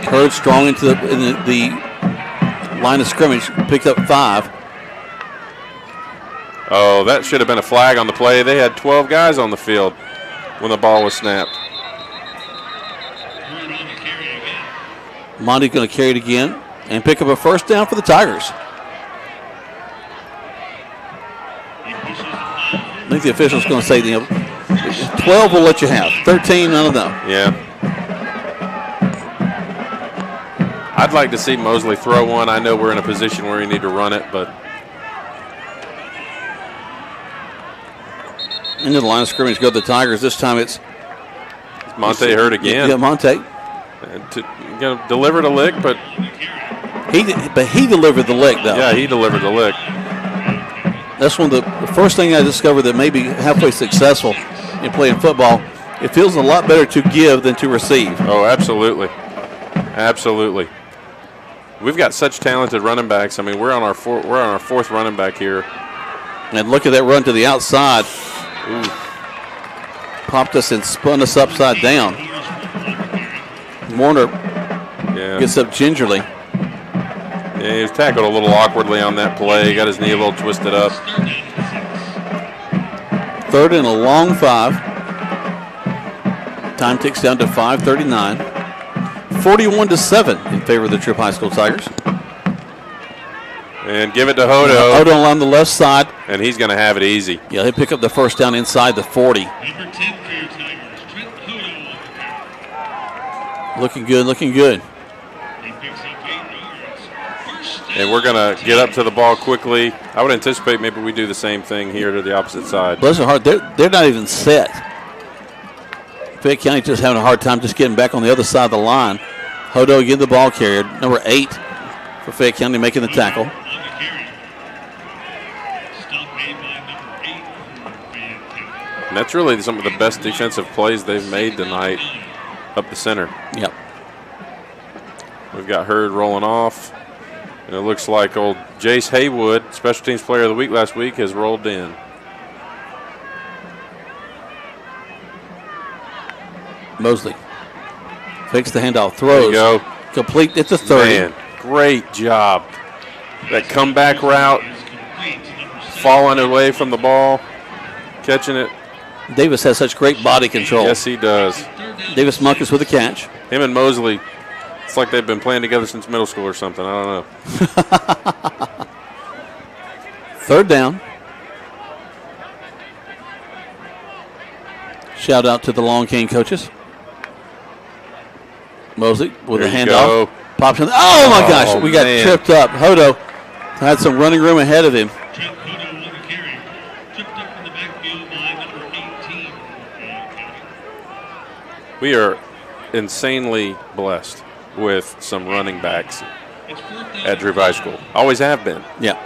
Hurd strong into the line of scrimmage. Picked up 5. Oh, that should have been a flag on the play. They had 12 guys on the field when the ball was snapped. Monty going to carry it again and pick up a first down for the Tigers. think the official's going to say, 12 will let you have. 13, I don't know. Yeah. I'd like to see Mosley throw one. I know we're in a position where we need to run it, but. Into the line of scrimmage go the Tigers. This time it's Monte Hurd again. Yeah, Monte. Delivered a lick, but he delivered the lick, though. Yeah, he delivered the lick. That's one of the first thing I discovered that may be halfway successful in playing football. It feels a lot better to give than to receive. Oh, absolutely. Absolutely. We've got such talented running backs. I mean, we're on our fourth running back here. And look at that run to the outside. Ooh. Popped us and spun us upside down. Warner gets up gingerly. Yeah, he was tackled a little awkwardly on that play. Got his knee a little twisted up. 3rd and a long 5. Time ticks down to 5:39. 41-7 in favor of the Troup High School Tigers. And give it to Hodo. Hodo on the left side. And he's going to have it easy. Yeah, he'll pick up the first down inside the 40. Number 10 for your Tigers, Trent Hodo. Looking good, looking good. He picks up 8 yards. First down. And we're going to get up to the ball quickly. I would anticipate maybe we do the same thing here to the opposite side. Bless their heart, they're not even set. Fayette County just having a hard time just getting back on the other side of the line. Hodo again the ball carrier. Number 8 for Fayette County making the tackle. And that's really some of the best defensive plays they've made tonight up the center. Yep. We've got Hurd rolling off. And it looks like old Jace Haywood, Special Teams Player of the Week last week, has rolled in. Mosley fakes the handoff, throws. There you go. Complete at the 30. Man, great job. That comeback route, falling away from the ball, catching it. Davis has such great body control. Yes, he does. Davis Munkus with a catch. Him and Mosley, it's like they've been playing together since middle school or something. I don't know. 3rd down. Shout out to the Long Cane coaches. Mosley with a handoff. Pops in. Oh, my gosh. We got tripped up. Hodo had some running room ahead of him. We are insanely blessed with some running backs at Troup High School. Always have been. Yeah.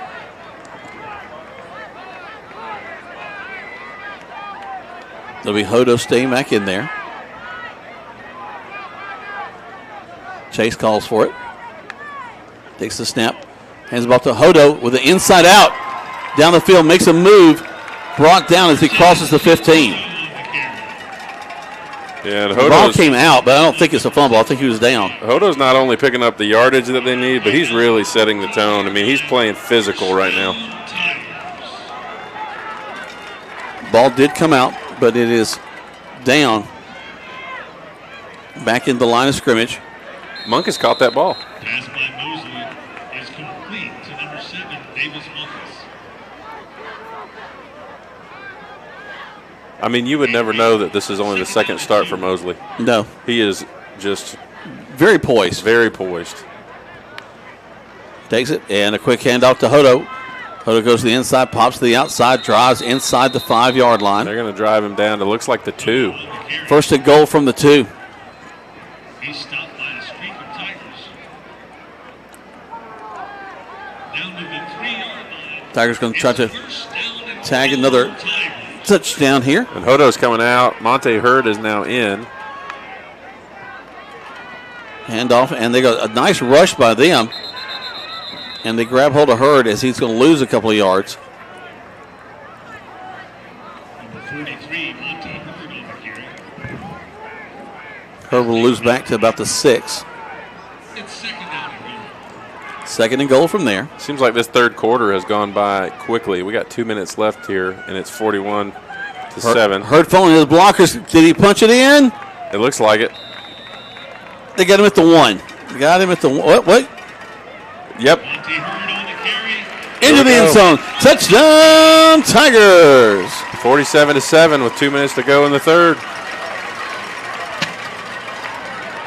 There'll be Hodo staying back in there. Chase calls for it. Takes the snap. Hands the ball to Hodo with the inside out. Down the field, makes a move. Brought down as he crosses the 15. Yeah, and the ball came out, but I don't think it's a fumble. I think he was down. Hodo's not only picking up the yardage that they need, but he's really setting the tone. I mean, he's playing physical right now. Ball did come out, but it is down. Back in the line of scrimmage. Monk has caught that ball. Pass by Mosley is complete to number 7, Davis Munkus. I mean, you would never know that this is only the second start for Mosley. No. He is just very poised. Very poised. Takes it, and a quick handoff to Hodo. Hodo goes to the inside, pops to the outside, drives inside the 5-yard line. They're going to drive him down to looks like the 2. 1st and goal from the 2. He's stopped by a streak of Tigers. Down to the 3-yard line. Tigers going to try to tag another touchdown here. And Hodo's coming out. Monte Hurd is now in. Handoff, and they got a nice rush by them. And they grab hold of Hurd as he's going to lose a couple of yards. Number 43, Monte Hurd on the carry. Hurd will lose back to about the 6. It's 2nd down and goal. 2nd and goal from there. Seems like this third quarter has gone by quickly. We got 2 minutes left here, and it's 41-7. Hurd following his blockers. Did he punch it in? It looks like it. They got him at the 1. Got him at the 1. What? Yep. Monte Hurd on the carry. Into the end zone. Touchdown, Tigers. 47-7 with 2 minutes to go in the third.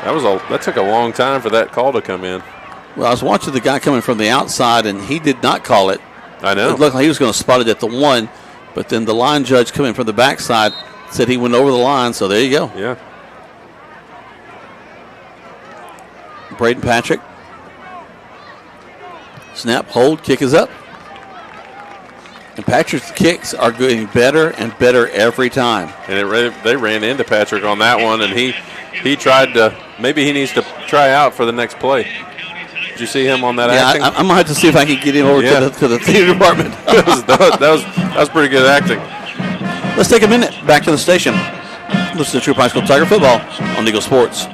That took a long time for that call to come in. Well, I was watching the guy coming from the outside, and he did not call it. I know. It looked like he was going to spot it at the 1, but then the line judge coming from the backside said he went over the line, so there you go. Yeah. Braden Patrick. Snap, hold, kick is up. And Patrick's kicks are getting better and better every time. And they ran into Patrick on that one, and he tried to, maybe he needs to try out for the next play. Did you see him on that acting? I'm going to have to see if I can get him over to the theater department. that was pretty good acting. Let's take a minute back to the station. Listen to Troup High School Tiger football on Eagle Sports.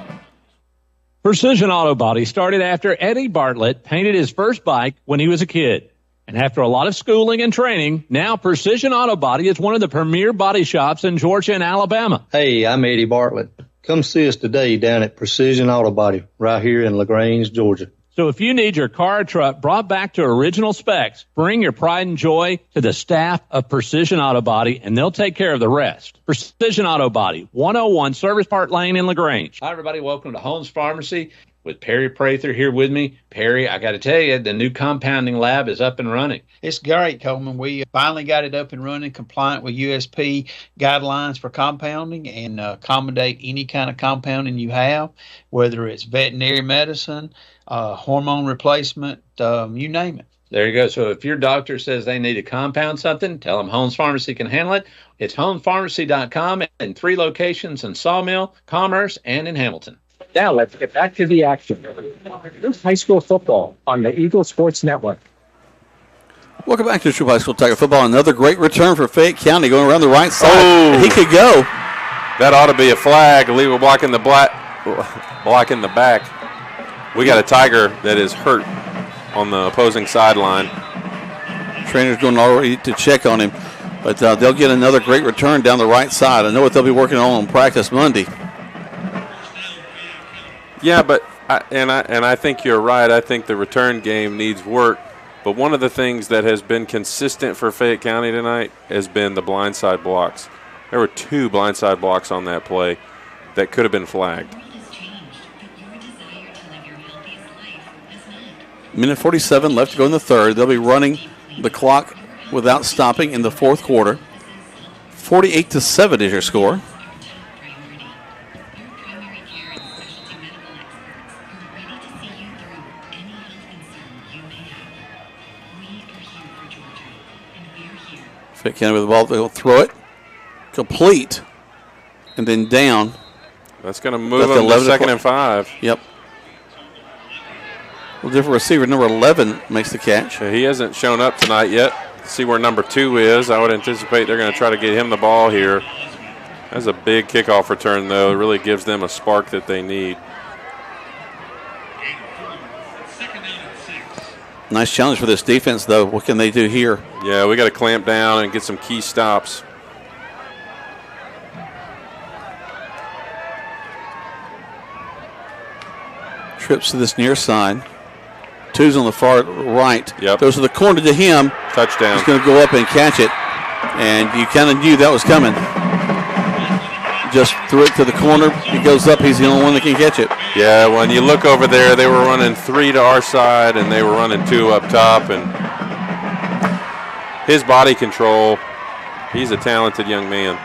Precision Auto Body started after Eddie Bartlett painted his first bike when he was a kid. And after a lot of schooling and training, now Precision Auto Body is one of the premier body shops in Georgia and Alabama. Hey, I'm Eddie Bartlett. Come see us today down at Precision Auto Body right here in LaGrange, Georgia. So if you need your car or truck brought back to original specs, bring your pride and joy to the staff of Precision Auto Body, and they'll take care of the rest. Precision Auto Body, 101 Service Park Lane in LaGrange. Hi, everybody. Welcome to Holmes Pharmacy with Perry Prather here with me. Perry, I got to tell you, the new compounding lab is up and running. It's great, Coleman. We finally got it up and running, compliant with USP guidelines for compounding, and accommodate any kind of compounding you have, whether it's veterinary medicine, hormone replacement, you name it. There you go. So if your doctor says they need to compound something, tell them Holmes Pharmacy can handle it. It's homepharmacy.com in 3 locations in Sawmill, Commerce, and in Hamilton. Now let's get back to the action. High school football on the Eagle Sports Network. Welcome back to Troup High School Tiger football. Another great return for Fayette County going around the right side. Oh, he could go. That ought to be a flag. Illegal block in the back. We got a Tiger that is hurt on the opposing sideline. Trainer's going already to check on him, but they'll get another great return down the right side. I know what they'll be working on practice Monday. Yeah, but I think you're right. I think the return game needs work. But one of the things that has been consistent for Fayette County tonight has been the blindside blocks. There were 2 blindside blocks on that play that could have been flagged. Minute 47 left to go in the third. They'll be running the clock without stopping in the fourth quarter. 48-7 is your score. Fayette County with the ball. They'll throw it. Complete. And then down. That's going to move them to 2nd and 5. Yep. Well, different receiver number 11 makes the catch. He hasn't shown up tonight yet. See where number 2 is. I would anticipate they're going to try to get him the ball here. That's a big kickoff return, though. It really gives them a spark that they need. Nice challenge for this defense, though. What can they do here? Yeah, we got to clamp down and get some key stops. Trips to this near side. 2's on the far right. Yep. Goes to the corner to him. Touchdown. He's going to go up and catch it. And you kind of knew that was coming. Just threw it to the corner. He goes up. He's the only one that can catch it. Yeah, when you look over there, they were running 3 to our side, and they were running 2 up top. And his body control, he's a talented young man.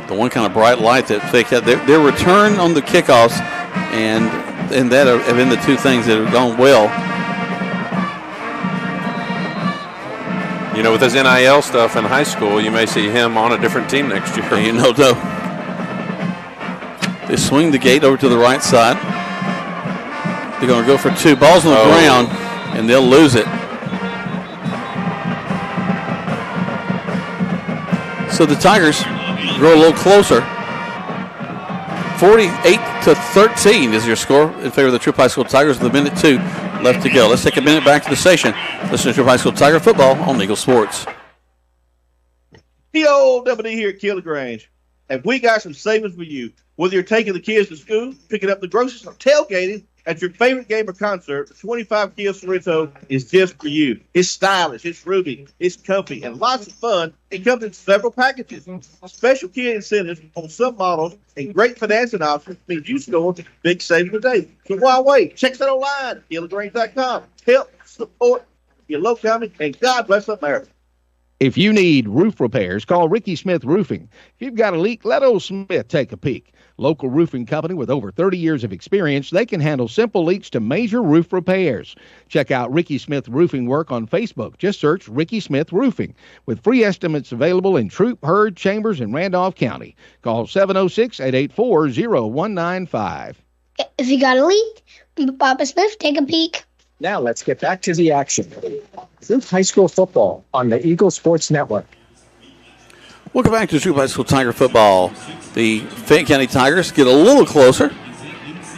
The one kind of bright light that Fayette had, their return on the kickoffs and that have been the 2 things that have gone well. You know, with his NIL stuff in high school, you may see him on a different team next year. You know, though. They swing the gate over to the right side. They're going to go for 2 balls on the ground, and they'll lose it. So the Tigers grow a little closer. 48-13 is your score in favor of the Troup High School Tigers with 1:02 left to go. Let's take a minute back to the station. Listen to Troup High School Tiger football on Eagle Sports. The old WD here at LaGrange. And we got some savings for you. Whether you're taking the kids to school, picking up the groceries, or tailgating at your favorite game or concert, the 25 Kia Sorrento is just for you. It's stylish, it's roomy, it's comfy, and lots of fun. It comes in several packages. Special Kia incentives on some models and great financing options means you score big savings today. So why wait? Check us out online, KiaLaGrange.com. Help, support your local company, and God bless America. If you need roof repairs, call Ricky Smith Roofing. If you've got a leak, let old Smith take a peek. Local roofing company with over 30 years of experience, they can handle simple leaks to major roof repairs. Check out Ricky Smith Roofing work on Facebook. Just search Ricky Smith Roofing. With free estimates available in Troup, Hurd, Chambers, and Randolph County. Call 706-884-0195. If you got a leak, Papa Smith, take a peek. Now let's get back to the action. Troup High School football on the Eagle Sports Network. Welcome back to Troup High School Tiger football. The Fayette County Tigers get a little closer.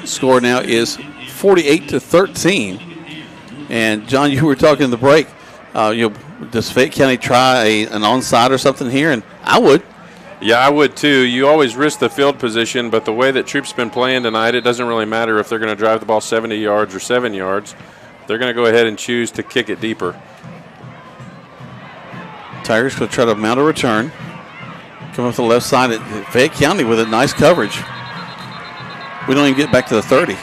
The score now is 48-13. And John, you were talking in the break. Does Fayette County try an onside or something here? And I would. Yeah, I would too. You always risk the field position, but the way that Troup's been playing tonight, it doesn't really matter if they're going to drive the ball 70 yards or 7 yards. They're going to go ahead and choose to kick it deeper. Tigers going to try to mount a return. Coming up the left side at Fayette County with a nice coverage. We don't even get back to the 30.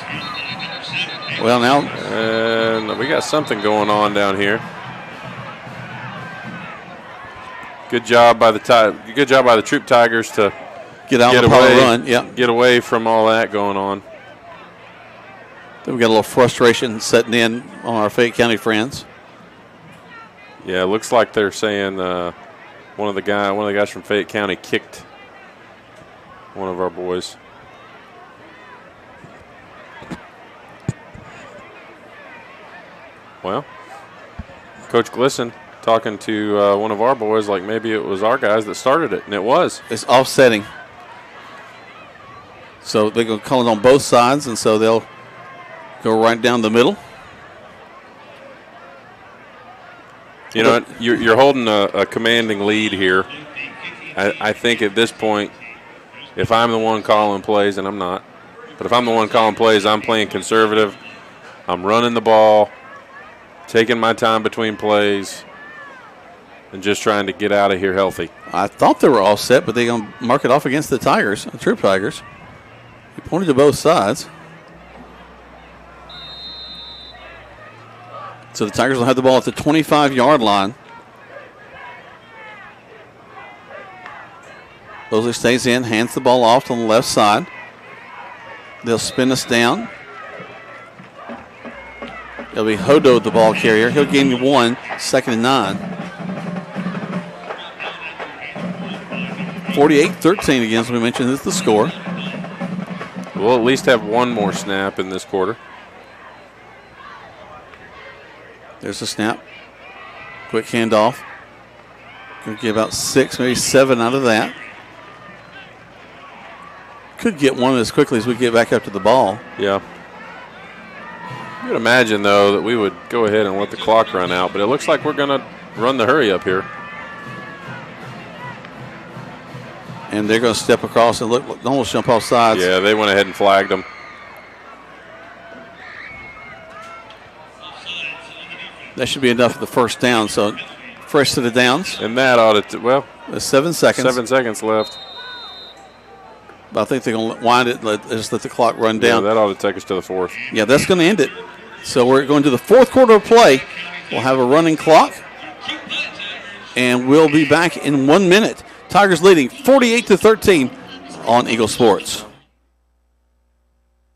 Well, now. And we got something going on down here. Good job by the Troup Tigers to get out of the away, run. Yeah. Get away from all that going on. Then we got a little frustration setting in on our Fayette County friends. Yeah, it looks like they're saying one of the guys from Fayette County kicked one of our boys. Well, Coach Glisson talking to one of our boys like maybe it was our guys that started it, and it was. It's offsetting. So they're going to call it on both sides, and so they'll go right down the middle. You know, you're holding a commanding lead here. I think at this point, if I'm the one calling plays, and I'm not, but if I'm the one calling plays, I'm playing conservative. I'm running the ball, taking my time between plays, and just trying to get out of here healthy. I thought they were all set, but they're going to mark it off against the Tigers, the Troup Tigers. He pointed to both sides. So the Tigers will have the ball at the 25-yard line. Mosley stays in, hands the ball off on the left side. They'll spin us down. It'll be Hodo, the ball carrier. He'll gain 1, 2nd and 9. 48-13 again, as we mentioned, is the score. We'll at least have one more snap in this quarter. There's a snap. Quick handoff. Going to get about 6, maybe 7 out of that. Could get one as quickly as we get back up to the ball. Yeah. You would imagine, though, that we would go ahead and let the clock run out, but it looks like we're going to run the hurry up here. And they're going to step across and almost jump off sides. Yeah, they went ahead and flagged them. That should be enough for the first down. So, fresh to the downs. And that ought to, there's 7 seconds. 7 seconds left. But I think they're going to wind it and just let the clock run down. Yeah, that ought to take us to the 4th. Yeah, that's going to end it. So, we're going to the 4th quarter of play. We'll have a running clock. And we'll be back in 1 minute. Tigers leading 48-13 on Eagle Sports.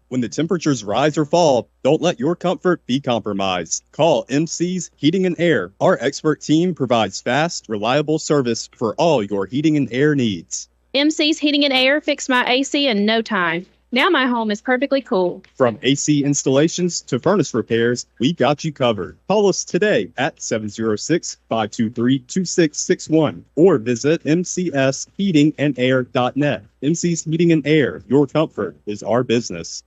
When the temperatures rise or fall, don't let your comfort be compromised. Call MC's Heating and Air. Our expert team provides fast, reliable service for all your heating and air needs. MC's Heating and Air fixed my AC in no time. Now my home is perfectly cool. From AC installations to furnace repairs, we got you covered. Call us today at 706-523-2661 or visit mcsheatingandair.net. MC's Heating and Air, your comfort is our business.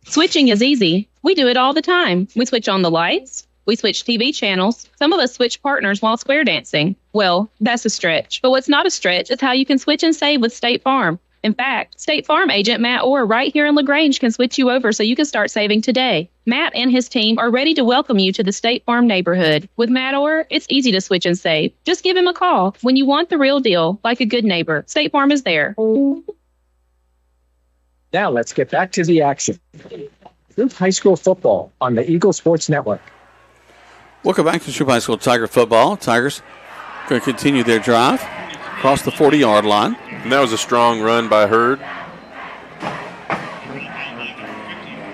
Switching is easy. We do it all the time. We switch on the lights. We switch TV channels. Some of us switch partners while square dancing. Well, that's a stretch. But what's not a stretch is how you can switch and save with State Farm. In fact, State Farm agent Matt Orr right here in LaGrange can switch you over so you can start saving today. Matt and his team are ready to welcome you to the State Farm neighborhood. With Matt Orr, it's easy to switch and save. Just give him a call. When you want the real deal, like a good neighbor, State Farm is there. Now let's get back to the action. Troup High School football on the Eagle Sports Network. Welcome back to Troup High School Tiger football. Tigers going to continue their drive across the 40-yard line. And that was a strong run by Hurd.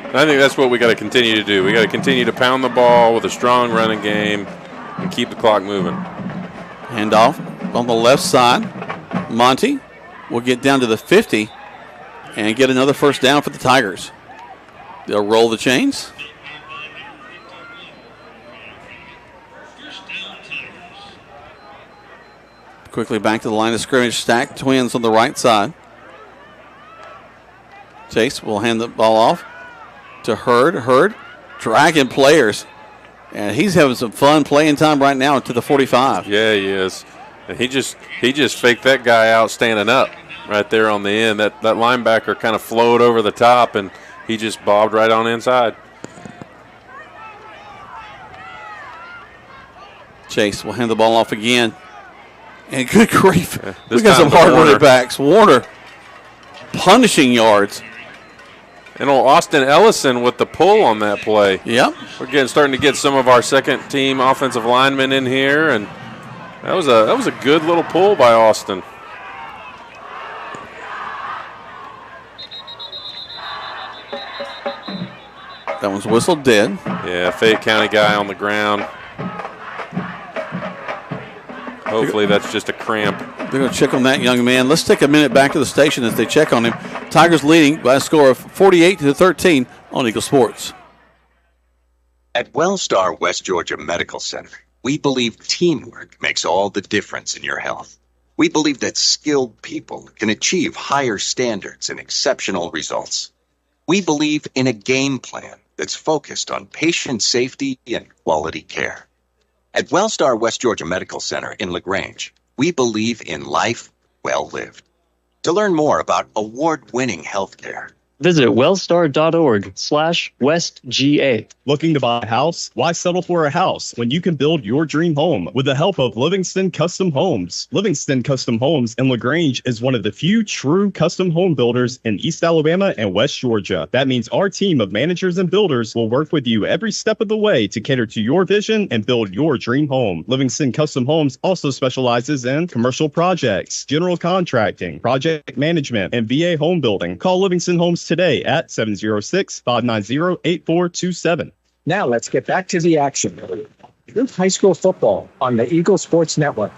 I think that's what we got to continue to do. We got to continue to pound the ball with a strong running game and keep the clock moving. Handoff on the left side. Monty will get down to the 50 and get another first down for the Tigers. They'll roll the chains. Quickly back to the line of scrimmage. Stack twins on the right side. Chase will hand the ball off to Hurd. Hurd dragging players. And he's having some fun playing time right now to the 45. Yeah, he is. And he just faked that guy out standing up right there on the end. That linebacker kind of flowed over the top, and he just bobbed right on inside. Chase will hand the ball off again. And good grief, we This got some time to hard running backs. Warner punishing yards. And Austin Ellison with the pull on that play. Yep. We're starting to get some of our second team offensive linemen in here, and that was a good little pull by Austin. That one's whistled dead. Yeah, Fayette County guy on the ground. Hopefully that's just a cramp. They're going to check on that young man. Let's take a minute back to the station as they check on him. Tigers leading by a score of 48-13 on Eagle Sports. At Wellstar West Georgia Medical Center, we believe teamwork makes all the difference in your health. We believe that skilled people can achieve higher standards and exceptional results. We believe in a game plan that's focused on patient safety and quality care. At Wellstar West Georgia Medical Center in LaGrange, we believe in life well lived. To learn more about award-winning healthcare, Visit wellstar.org/WestGA. Looking to buy a house? Why settle for a house when you can build your dream home with the help of Livingston Custom Homes? Livingston Custom Homes in LaGrange is one of the few true custom home builders in East Alabama and West Georgia. That means our team of managers and builders will work with you every step of the way to cater to your vision and build your dream home. Livingston Custom Homes also specializes in commercial projects, general contracting, project management, and VA home building. Call Livingston Homes today at 706-590-8427. Now let's get back to the action. Troup High School football on the Eagle Sports Network.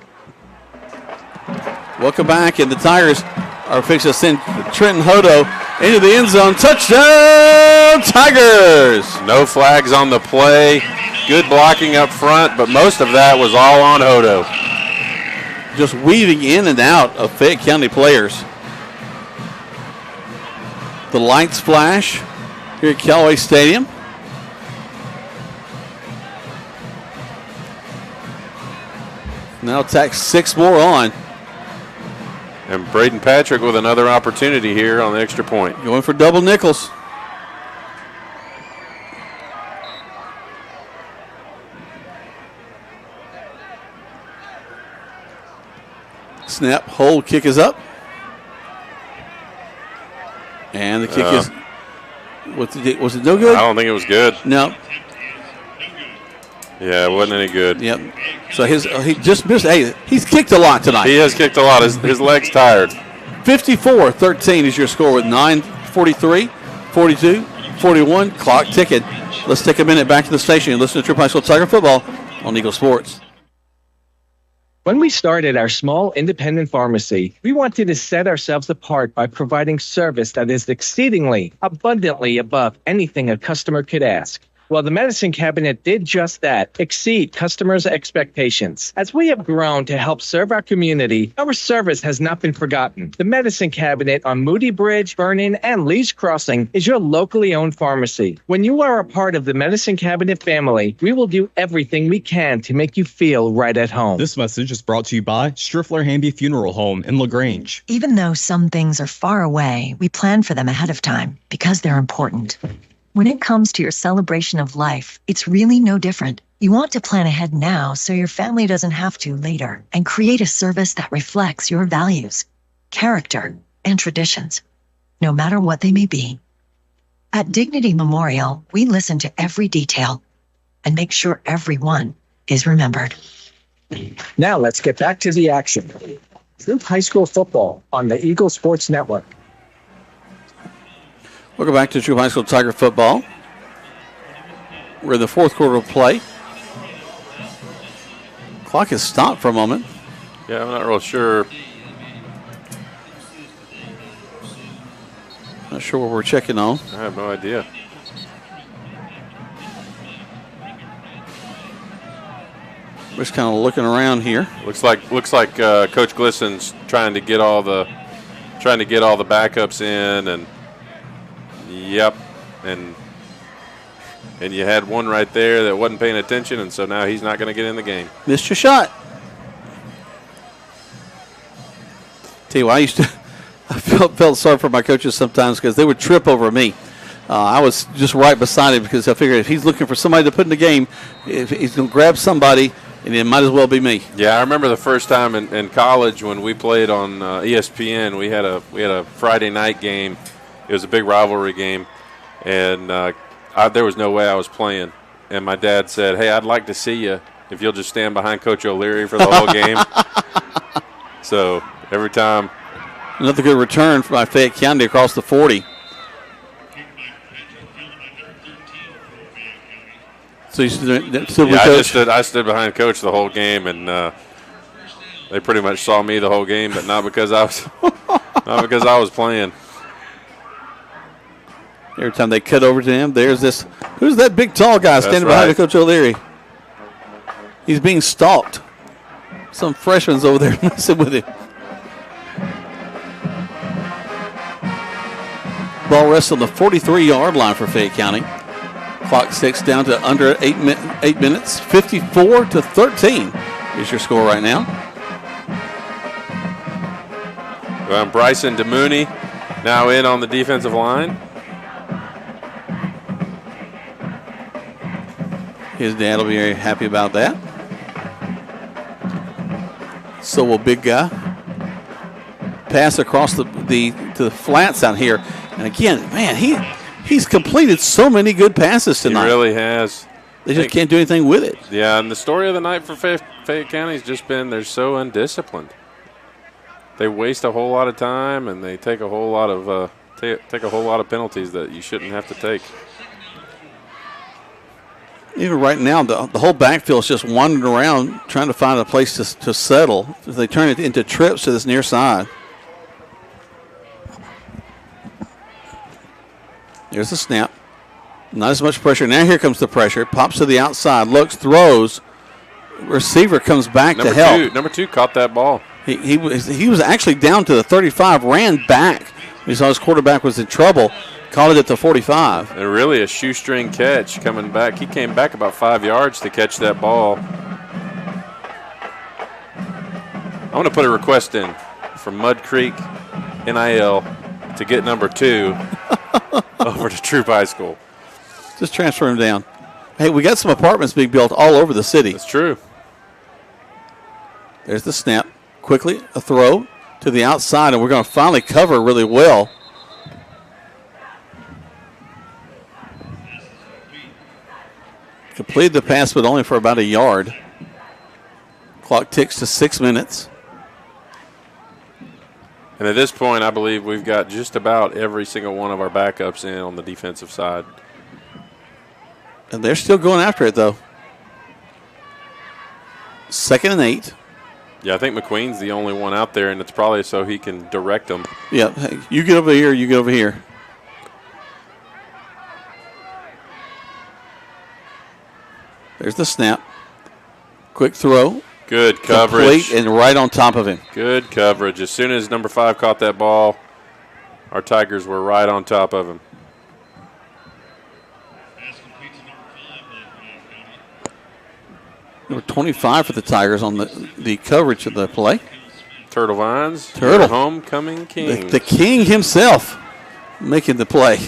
Welcome back, and the Tigers are fixing to send Trenton Hodo into the end zone. Touchdown, Tigers! No flags on the play. Good blocking up front, but most of that was all on Hodo. Just weaving in and out of Fayette County players. The lights flash here at Callaway Stadium. Now tack 6 more on. And Braden Patrick with another opportunity here on the extra point. Going for double nickels. Snap, hold, kick is up. And the kick is, was it no good? I don't think it was good. No. Yeah, it wasn't any good. Yep. So he just missed. Hey, he's kicked a lot tonight. He has kicked a lot. His leg's tired. 54-13 is your score with 9:43, 42, 41 clock ticking. Let's take a minute back to the station and listen to Troup High School Tiger football on Eagle Sports. When we started our small independent pharmacy, we wanted to set ourselves apart by providing service that is exceedingly, abundantly above anything a customer could ask. Well, the Medicine Cabinet did just that, exceed customers' expectations. As we have grown to help serve our community, our service has not been forgotten. The Medicine Cabinet on Moody Bridge, Vernon, and Lee's Crossing is your locally owned pharmacy. When you are a part of the Medicine Cabinet family, we will do everything we can to make you feel right at home. This message is brought to you by Striffler Hamby Funeral Home in LaGrange. Even though some things are far away, we plan for them ahead of time because they're important. When it comes to your celebration of life, it's really no different. You want to plan ahead now so your family doesn't have to later, and create a service that reflects your values, character, and traditions, no matter what they may be. At Dignity Memorial, we listen to every detail and make sure everyone is remembered. Now let's get back to the action. Troup High School football on the Eagle Sports Network. Welcome back to Troup High School Tiger football. We're in the fourth quarter of play. Clock has stopped for a moment. Yeah, I'm not real sure. Not sure what we're checking on. I have no idea. We're just kind of looking around here. Looks like Coach Glisson's trying to get all the backups in, and yep, and you had one right there that wasn't paying attention, and so now he's not going to get in the game. Missed your shot. Tell you what, I felt sorry for my coaches sometimes because they would trip over me. I was just right beside him because I figured if he's looking for somebody to put in the game, if he's going to grab somebody, and it might as well be me. Yeah, I remember the first time in college when we played on ESPN. We had a Friday night game. It was a big rivalry game, and there was no way I was playing. And my dad said, "Hey, I'd like to see you if you'll just stand behind Coach O'Leary for the whole game." So every time. Another good return by Fayette County across the 40. So you stood with Coach? I stood behind Coach the whole game, and they pretty much saw me the whole game, but not because I was playing. Every time they cut over to him, there's this. Who's that big tall guy standing behind Coach O'Leary? He's being stalked. Some freshman's over there messing with him. Ball rests on the 43-yard line for Fayette County. Clock ticks down to under 8 minutes. 54-13 is your score right now. Bryson DeMooney now in on the defensive line. His dad will be very happy about that. So will big guy. Pass across to the flats out here. And again, man, he's completed so many good passes tonight. He really has. They just can't do anything with it. Yeah, and the story of the night for Fayette County has just been they're so undisciplined. They waste a whole lot of time, and they take a whole lot of penalties that you shouldn't have to take. Even right now, the whole backfield is just wandering around trying to find a place to settle. They turn it into trips to this near side. There's the snap. Not as much pressure. Now here comes the pressure. Pops to the outside. Looks, throws. Receiver comes back to help. Number two caught that ball. He was actually down to the 35. Ran back. He saw his quarterback was in trouble. Caught it at the 45. And really a shoestring catch coming back. He came back about 5 yards to catch that ball. I want to put a request in from Mud Creek NIL to get number 2 over to Troup High School. Just transfer him down. Hey, we got some apartments being built all over the city. That's true. There's the snap. Quickly, a throw to the outside, and we're going to finally cover really well. Completed the pass, but only for about a yard. Clock ticks to 6 minutes. And at this point, I believe we've got just about every single one of our backups in on the defensive side. And they're still going after it, though. 2nd and 8. Yeah, I think McQueen's the only one out there, and it's probably so he can direct them. Yeah, hey, you get over here, you get over here. There's the snap. Quick throw. Good coverage. Complete and right on top of him. Good coverage. As soon as number 5 caught that ball, our Tigers were right on top of him. Number 25 for the Tigers on the coverage of the play. Turtle Vines. Turtle. Homecoming king. The king himself making the play.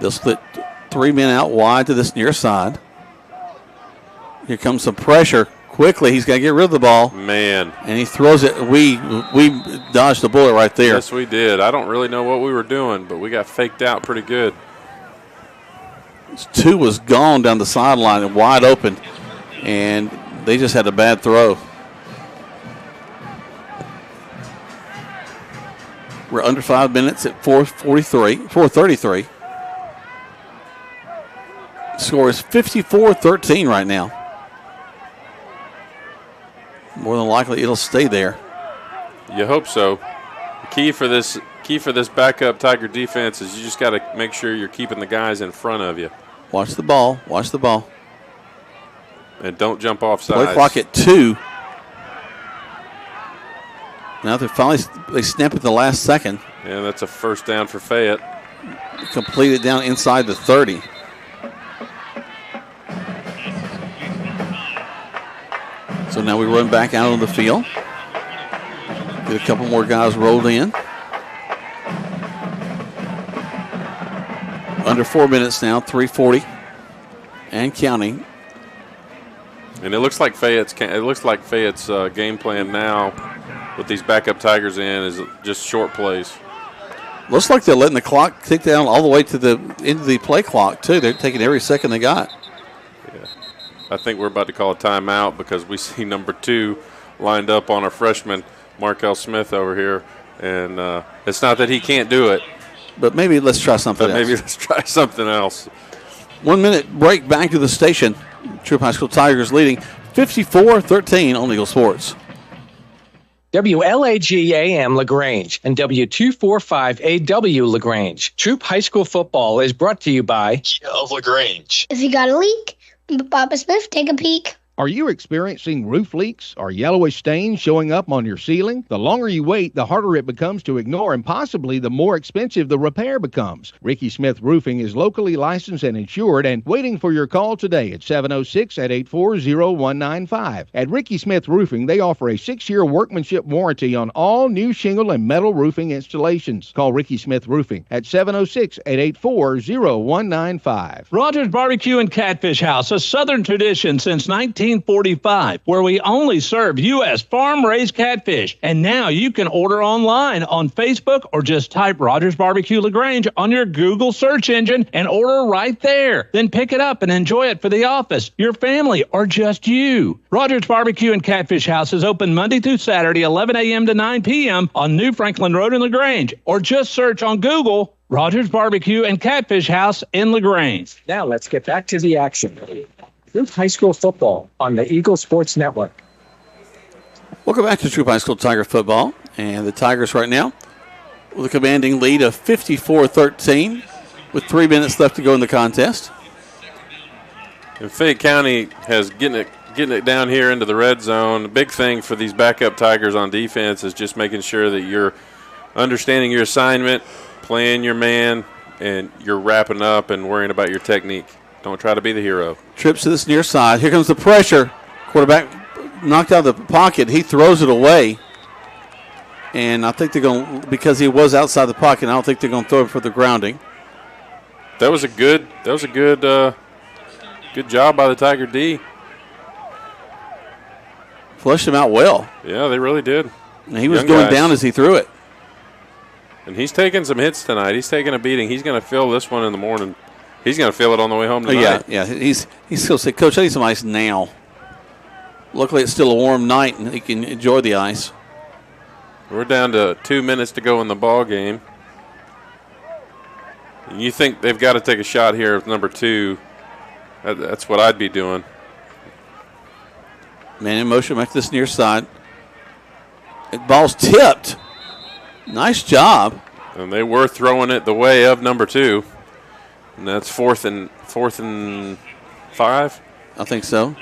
They'll split 3 men out wide to this near side. Here comes some pressure. Quickly, he's got to get rid of the ball. Man. And he throws it. We dodged the bullet right there. Yes, we did. I don't really know what we were doing, but we got faked out pretty good. 2 was gone down the sideline and wide open, and they just had a bad throw. We're under 5 minutes at 4:33. Score is 54-13 right now. More than likely, it'll stay there. You hope so. The key for this backup Tiger defense is you just got to make sure you're keeping the guys in front of you. Watch the ball. Watch the ball. And don't jump off sides. Play clock at 2. Now they snap at the last second. Yeah, that's a first down for Fayette. Complete it down inside the 30. So now we run back out on the field. Get a couple more guys rolled in. Under 4 minutes now, 3:40 and counting. And it looks like Fayette's game plan now with these backup Tigers in is just short plays. Looks like they're letting the clock tick down all the way to the end of the play clock too. They're taking every second they got. Yeah, I think we're about to call a timeout because we see number 2 lined up on our freshman Markel Smith over here, and it's not that he can't do it. But maybe let's try something else. Maybe let's try something else. 1 minute break back to the station. Troup High School Tigers leading 54-13 on Eagle Sports. WLAG AM LaGrange and W245AW LaGrange. Troup High School football is brought to you by of LaGrange. If you got a leak, Papa Smith, take a peek. Are you experiencing roof leaks? Are yellowish stains showing up on your ceiling? The longer you wait, the harder it becomes to ignore, and possibly the more expensive the repair becomes. Ricky Smith Roofing is locally licensed and insured and waiting for your call today at 706-884-0195. At Ricky Smith Roofing, they offer a 6-year workmanship warranty on all new shingle and metal roofing installations. Call Ricky Smith Roofing at 706-884-0195. Rogers Barbecue and Catfish House, a Southern tradition since 1945, where we only serve U.S. farm-raised catfish. And now you can order online on Facebook or just type Rogers Barbecue LaGrange on your Google search engine and order right there. Then pick it up and enjoy it for the office, your family, or just you. Rogers Barbecue and Catfish House is open Monday through Saturday, 11 a.m. to 9 p.m. on New Franklin Road in LaGrange, or just search on Google Rogers Barbecue and Catfish House in LaGrange. Now let's get back to the action. Troup High School football on the Eagle Sports Network. Welcome back to Troup High School Tiger football. And the Tigers right now with a commanding lead of 54-13 with 3 minutes left to go in the contest. And Fayette County has getting it down here into the red zone. The big thing for these backup Tigers on defense is just making sure that you're understanding your assignment, playing your man, and you're wrapping up and worrying about your technique. Don't try to be the hero. Trips to this near side. Here comes the pressure. Quarterback knocked out of the pocket. He throws it away. And I think they're going to, because he was outside the pocket, I don't think they're going to throw it for the grounding. That was a good job by the Tiger D. Flushed him out well. Yeah, they really did. And he was going down as he threw it. And he's taking some hits tonight. He's taking a beating. He's going to feel this one in the morning. He's going to feel it on the way home tonight. Yeah. He's still saying, Coach, I need some ice now. Luckily, it's still a warm night, and he can enjoy the ice. We're down to 2 minutes to go in the ball game. And you think they've got to take a shot here with number 2. That's what I'd be doing. Man in motion back to this near side. The ball's tipped. Nice job. And they were throwing it the way of number 2. And that's fourth and 5? I think so.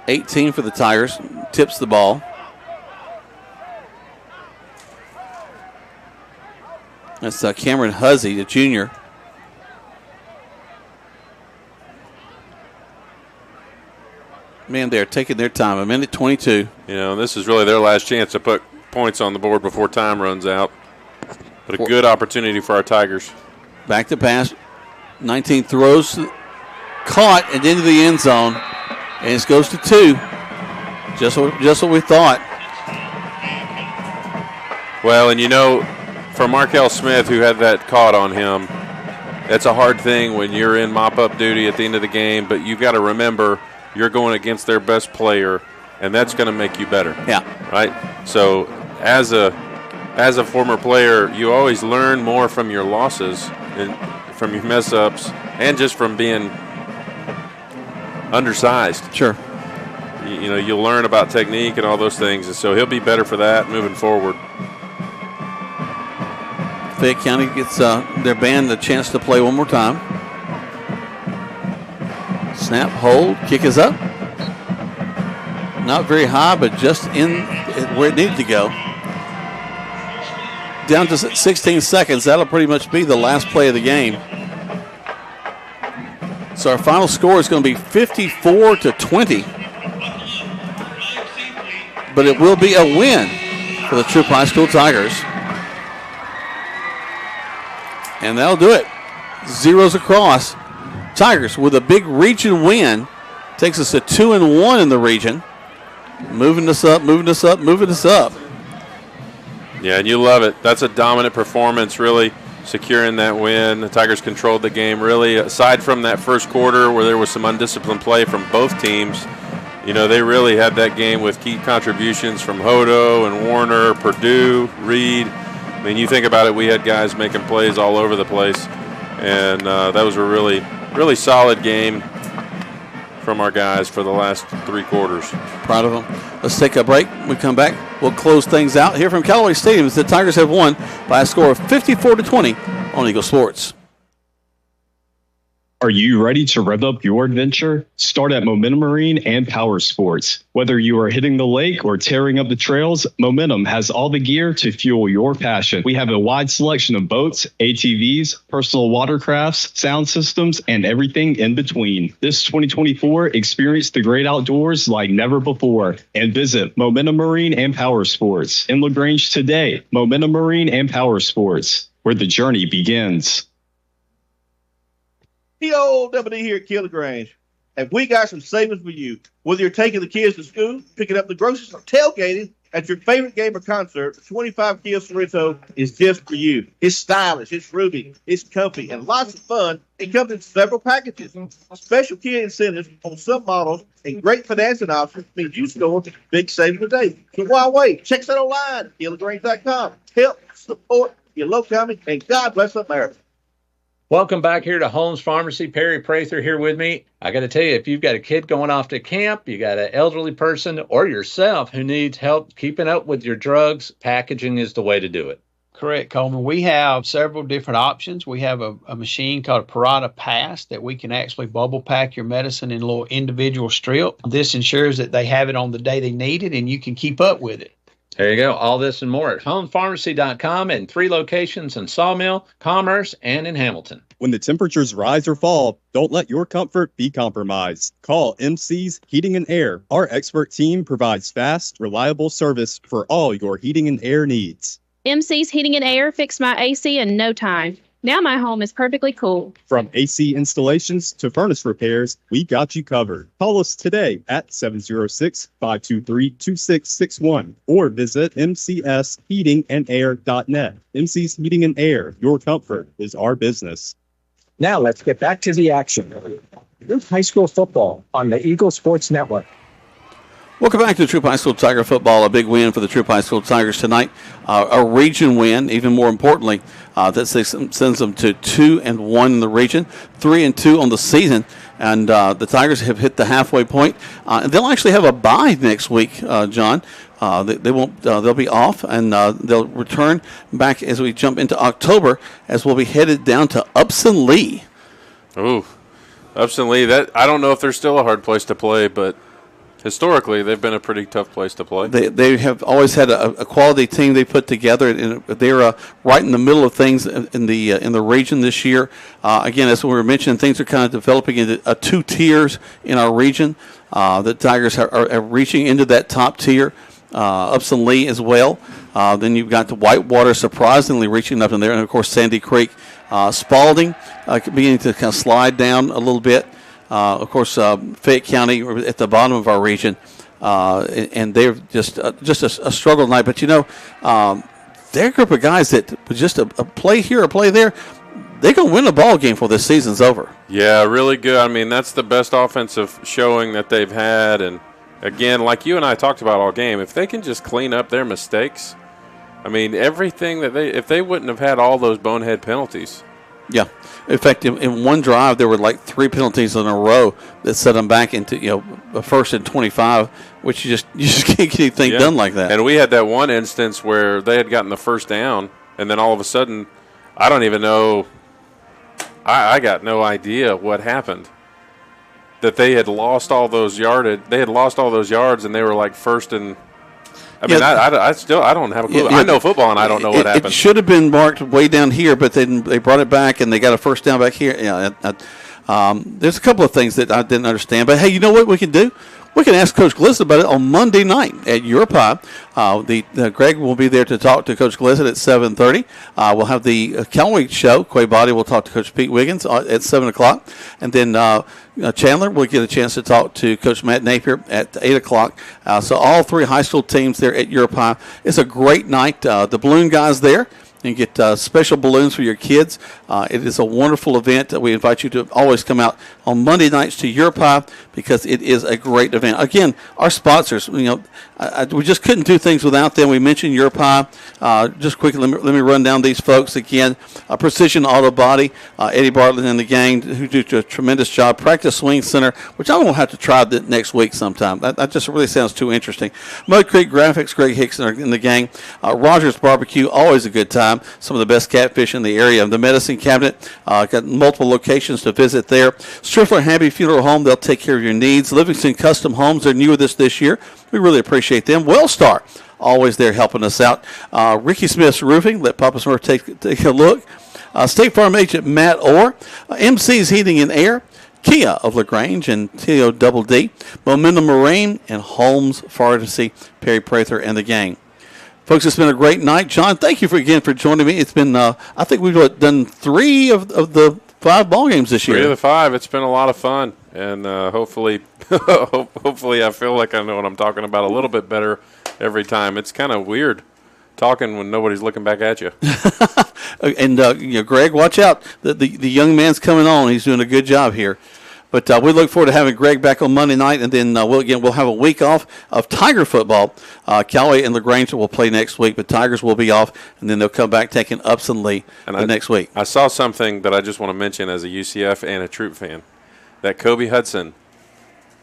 18 for the Tigers. Tips the ball. That's Cameron Huzzy, the junior. Man, they're taking their time. 1:22. This is really their last chance to put points on the board before time runs out. But a good opportunity for our Tigers. Back to pass. 19 throws, caught and into the end zone. And it goes to 2. Just what we thought. Well, and for Markel Smith, who had that caught on him, that's a hard thing when you're in mop-up duty at the end of the game. But you've got to remember you're going against their best player, and that's going to make you better. Yeah. Right? So as a former player, you always learn more from your losses and from your mess-ups and just from being undersized. Sure. You'll learn about technique and all those things, and so he'll be better for that moving forward. Fayette County gets their band a chance to play one more time. Snap, hold, kick is up. Not very high, but just in where it needed to go. Down to 16 seconds. That'll pretty much be the last play of the game. So our final score is going to be 54-20. But it will be a win for the Troup High School Tigers. And that'll do it. Zeros across. Tigers with a big region win. Takes us to 2-1 in the region. Moving us up. Yeah, and you love it. That's a dominant performance, really securing that win. The Tigers controlled the game, really. Aside from that first quarter where there was some undisciplined play from both teams, they really had that game with key contributions from Hodo and Warner, Purdue, Reed. I mean, you think about it, we had guys making plays all over the place, and that was a really, really solid game from our guys for the last 3 quarters. Proud of them. Let's take a break. When we come back, we'll close things out here from Callaway Stadium. The Tigers have won by a score of 54-20 on Eagle Sports. Are you ready to rev up your adventure? Start at Momentum Marine and Power Sports. Whether you are hitting the lake or tearing up the trails, Momentum has all the gear to fuel your passion. We have a wide selection of boats, ATVs, personal watercrafts, sound systems, and everything in between. This 2024, experience the great outdoors like never before and visit Momentum Marine and Power Sports in LaGrange today. Momentum Marine and Power Sports, where the journey begins. The old WD here at LaGrange. And we got some savings for you. Whether you're taking the kids to school, picking up the groceries, or tailgating at your favorite game or concert, the 25 Kia Sorrento is just for you. It's stylish, it's roomy, it's comfy, and lots of fun. It comes in several packages. Special Kia incentives on some models and great financing options means you score big savings today. So why wait? Check us out online at KiaLaGrange.com. Help, support your local company, and God bless America. Welcome back here to Holmes Pharmacy. Perry Prather here with me. I got to tell you, if you've got a kid going off to camp, you got an elderly person or yourself who needs help keeping up with your drugs, packaging is the way to do it. Correct, Coleman. We have several different options. We have a machine called a Parata Pass that we can actually bubble pack your medicine in a little individual strip. This ensures that they have it on the day they need it and you can keep up with it. There you go. All this and more at homepharmacy.com and 3 locations in Sawmill, Commerce, and in Hamilton. When the temperatures rise or fall, don't let your comfort be compromised. Call MC's Heating and Air. Our expert team provides fast, reliable service for all your heating and air needs. MC's Heating and Air fixed my AC in no time. Now my home is perfectly cool. From AC installations to furnace repairs, we got you covered. Call us today at 706-523-2661 or visit mcsheatingandair.net. MC's Heating and Air, your comfort is our business. Now let's get back to the action. Troup High School football on the Eagle Sports Network. Welcome back to Troup High School Tiger football. A big win for the Troup High School Tigers tonight. A region win, even more importantly, that sends them to 2-1 in the region, 3-2 on the season. and the Tigers have hit the halfway point. And they'll actually have a bye next week, John. They won't. They'll be off, and they'll return back as we jump into October, as we'll be headed down to Upson Lee. Ooh, Upson Lee. That I don't know if they're still a hard place to play, but historically they've been a pretty tough place to play. They have always had a quality team they put together, and they're right in the middle of things in the region this year. Again, as we were mentioning, things are kind of developing into two tiers in our region. The Tigers are reaching into that top tier. Upson Lee as well. Then you've got the Whitewater surprisingly reaching up in there, and of course Sandy Creek, Spalding beginning to kind of slide down a little bit. Of course, Fayette County at the bottom of our region, and they're just a struggle tonight. But they're a group of guys that with just a play here, a play there, they're going to win a ball game before this season's over. Yeah, really good. I mean, that's the best offensive showing that they've had, and again, like you and I talked about all game, if they can just clean up their mistakes, I mean, everything that if they wouldn't have had all those bonehead penalties. Yeah. In fact, in one drive, there were like 3 penalties in a row that set them back into, a first and 25, which you just can't get anything done like that. And we had that one instance where they had gotten the first down, and then all of a sudden, I don't even know, I got no idea what happened. That they had lost all those yards, and they were like first and. I mean, I don't have a clue. I know football, and I don't know what happened. It should have been marked way down here, but then they brought it back, and they got a first down back here. There's a couple of things that I didn't understand, but hey, you know what we can do? We can ask Coach Glissett about it on Monday night at Europe. Greg will be there to talk to Coach Glissett at 7:30. We'll have the Callaway show. Quay Body will talk to Coach Pete Wiggins at 7 o'clock. And then Chandler will get a chance to talk to Coach Matt Napier at 8 o'clock. So all 3 high school teams there at Europe. It's a great night. The balloon guys there. You get special balloons for your kids. It is a wonderful event. We invite you to always come out on Monday nights to Europe because it is a great event. Again, our sponsors, we just couldn't do things without them. We mentioned Europe. Just quickly, let me run down these folks again. Precision Auto Body, Eddie Bartlett and the gang who do a tremendous job. Practice Swing Center, which I'm going to have to try next week sometime. That just really sounds too interesting. Mud Creek Graphics, Greg Hickson and the gang. Rogers Barbecue, always a good time. Some of the best catfish in the area. The Medicine Cabinet, got multiple locations to visit there. Striffler Happy Funeral Home, they'll take care of your needs. Livingston Custom Homes, they're new with us this year. We really appreciate them. Wellstar, always there helping us out. Ricky Smith's Roofing, let Papa Smurf take a look. State Farm Agent Matt Orr. MC's Heating and Air. Kia of LaGrange and T.O. Double D. Momentum Marine and Holmes Pharmacy, Perry Prather and the gang. Folks, it's been a great night. John, thank you again for joining me. It's been, I think we've done 3 of the 5 ball games this year. 3 of the 5. It's been a lot of fun, and hopefully I feel like I know what I'm talking about a little bit better every time. It's kind of weird talking when nobody's looking back at you. And Greg, watch out. The young man's coming on. He's doing a good job here. But we look forward to having Greg back on Monday night, and then we'll have a week off of Tiger football. Callaway and LaGrange will play next week, but Tigers will be off, and then they'll come back taking Upson Lee next week. I saw something that I just want to mention as a UCF and a Troup fan, that Kobe Hudson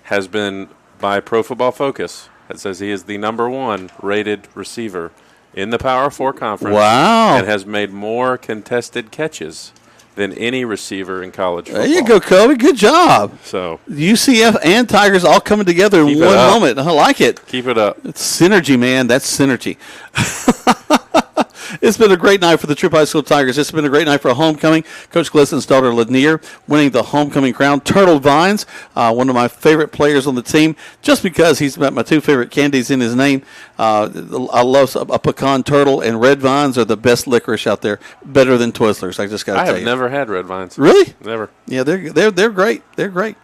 has been, by Pro Football Focus, it says he is the #1 rated receiver in the Power 4 conference. Wow. And has made more contested catches than any receiver in college football. There you go, Kobe. Good job. So UCF and Tigers all coming together in one moment. I like it. Keep it up. It's synergy, man. That's synergy. It's been a great night for the Troup High School Tigers. It's been a great night for homecoming. Coach Glissen's daughter, Lanier, winning the homecoming crown. Turtle Vines, one of my favorite players on the team, just because he's got my 2 favorite candies in his name. I love a pecan turtle, and Red Vines are the best licorice out there, better than Twizzlers. I just got to tell you. I have never had Red Vines. Really? Never. Yeah, they're great. They're great.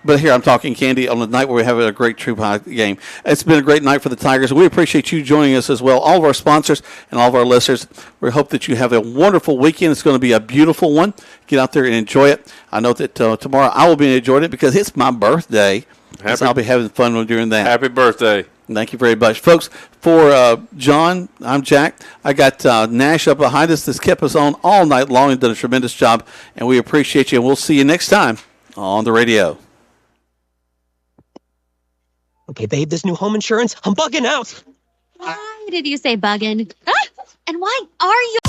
But here I'm talking candy on the night where we're having a great Troup High game. It's been a great night for the Tigers. We appreciate you joining us as well, all of our sponsors and all of our listeners. We hope that you have a wonderful weekend. It's going to be a beautiful one. Get out there and enjoy it. I know that tomorrow I will be enjoying it because it's my birthday. So I'll be having fun during that. Happy birthday. Thank you very much. Folks, for John, I'm Jack. I got Nash up behind us that's kept us on all night long and done a tremendous job, and we appreciate you, and we'll see you next time on the radio. Okay, babe, this new home insurance, I'm bugging out. Why did you say bugging? And why are you...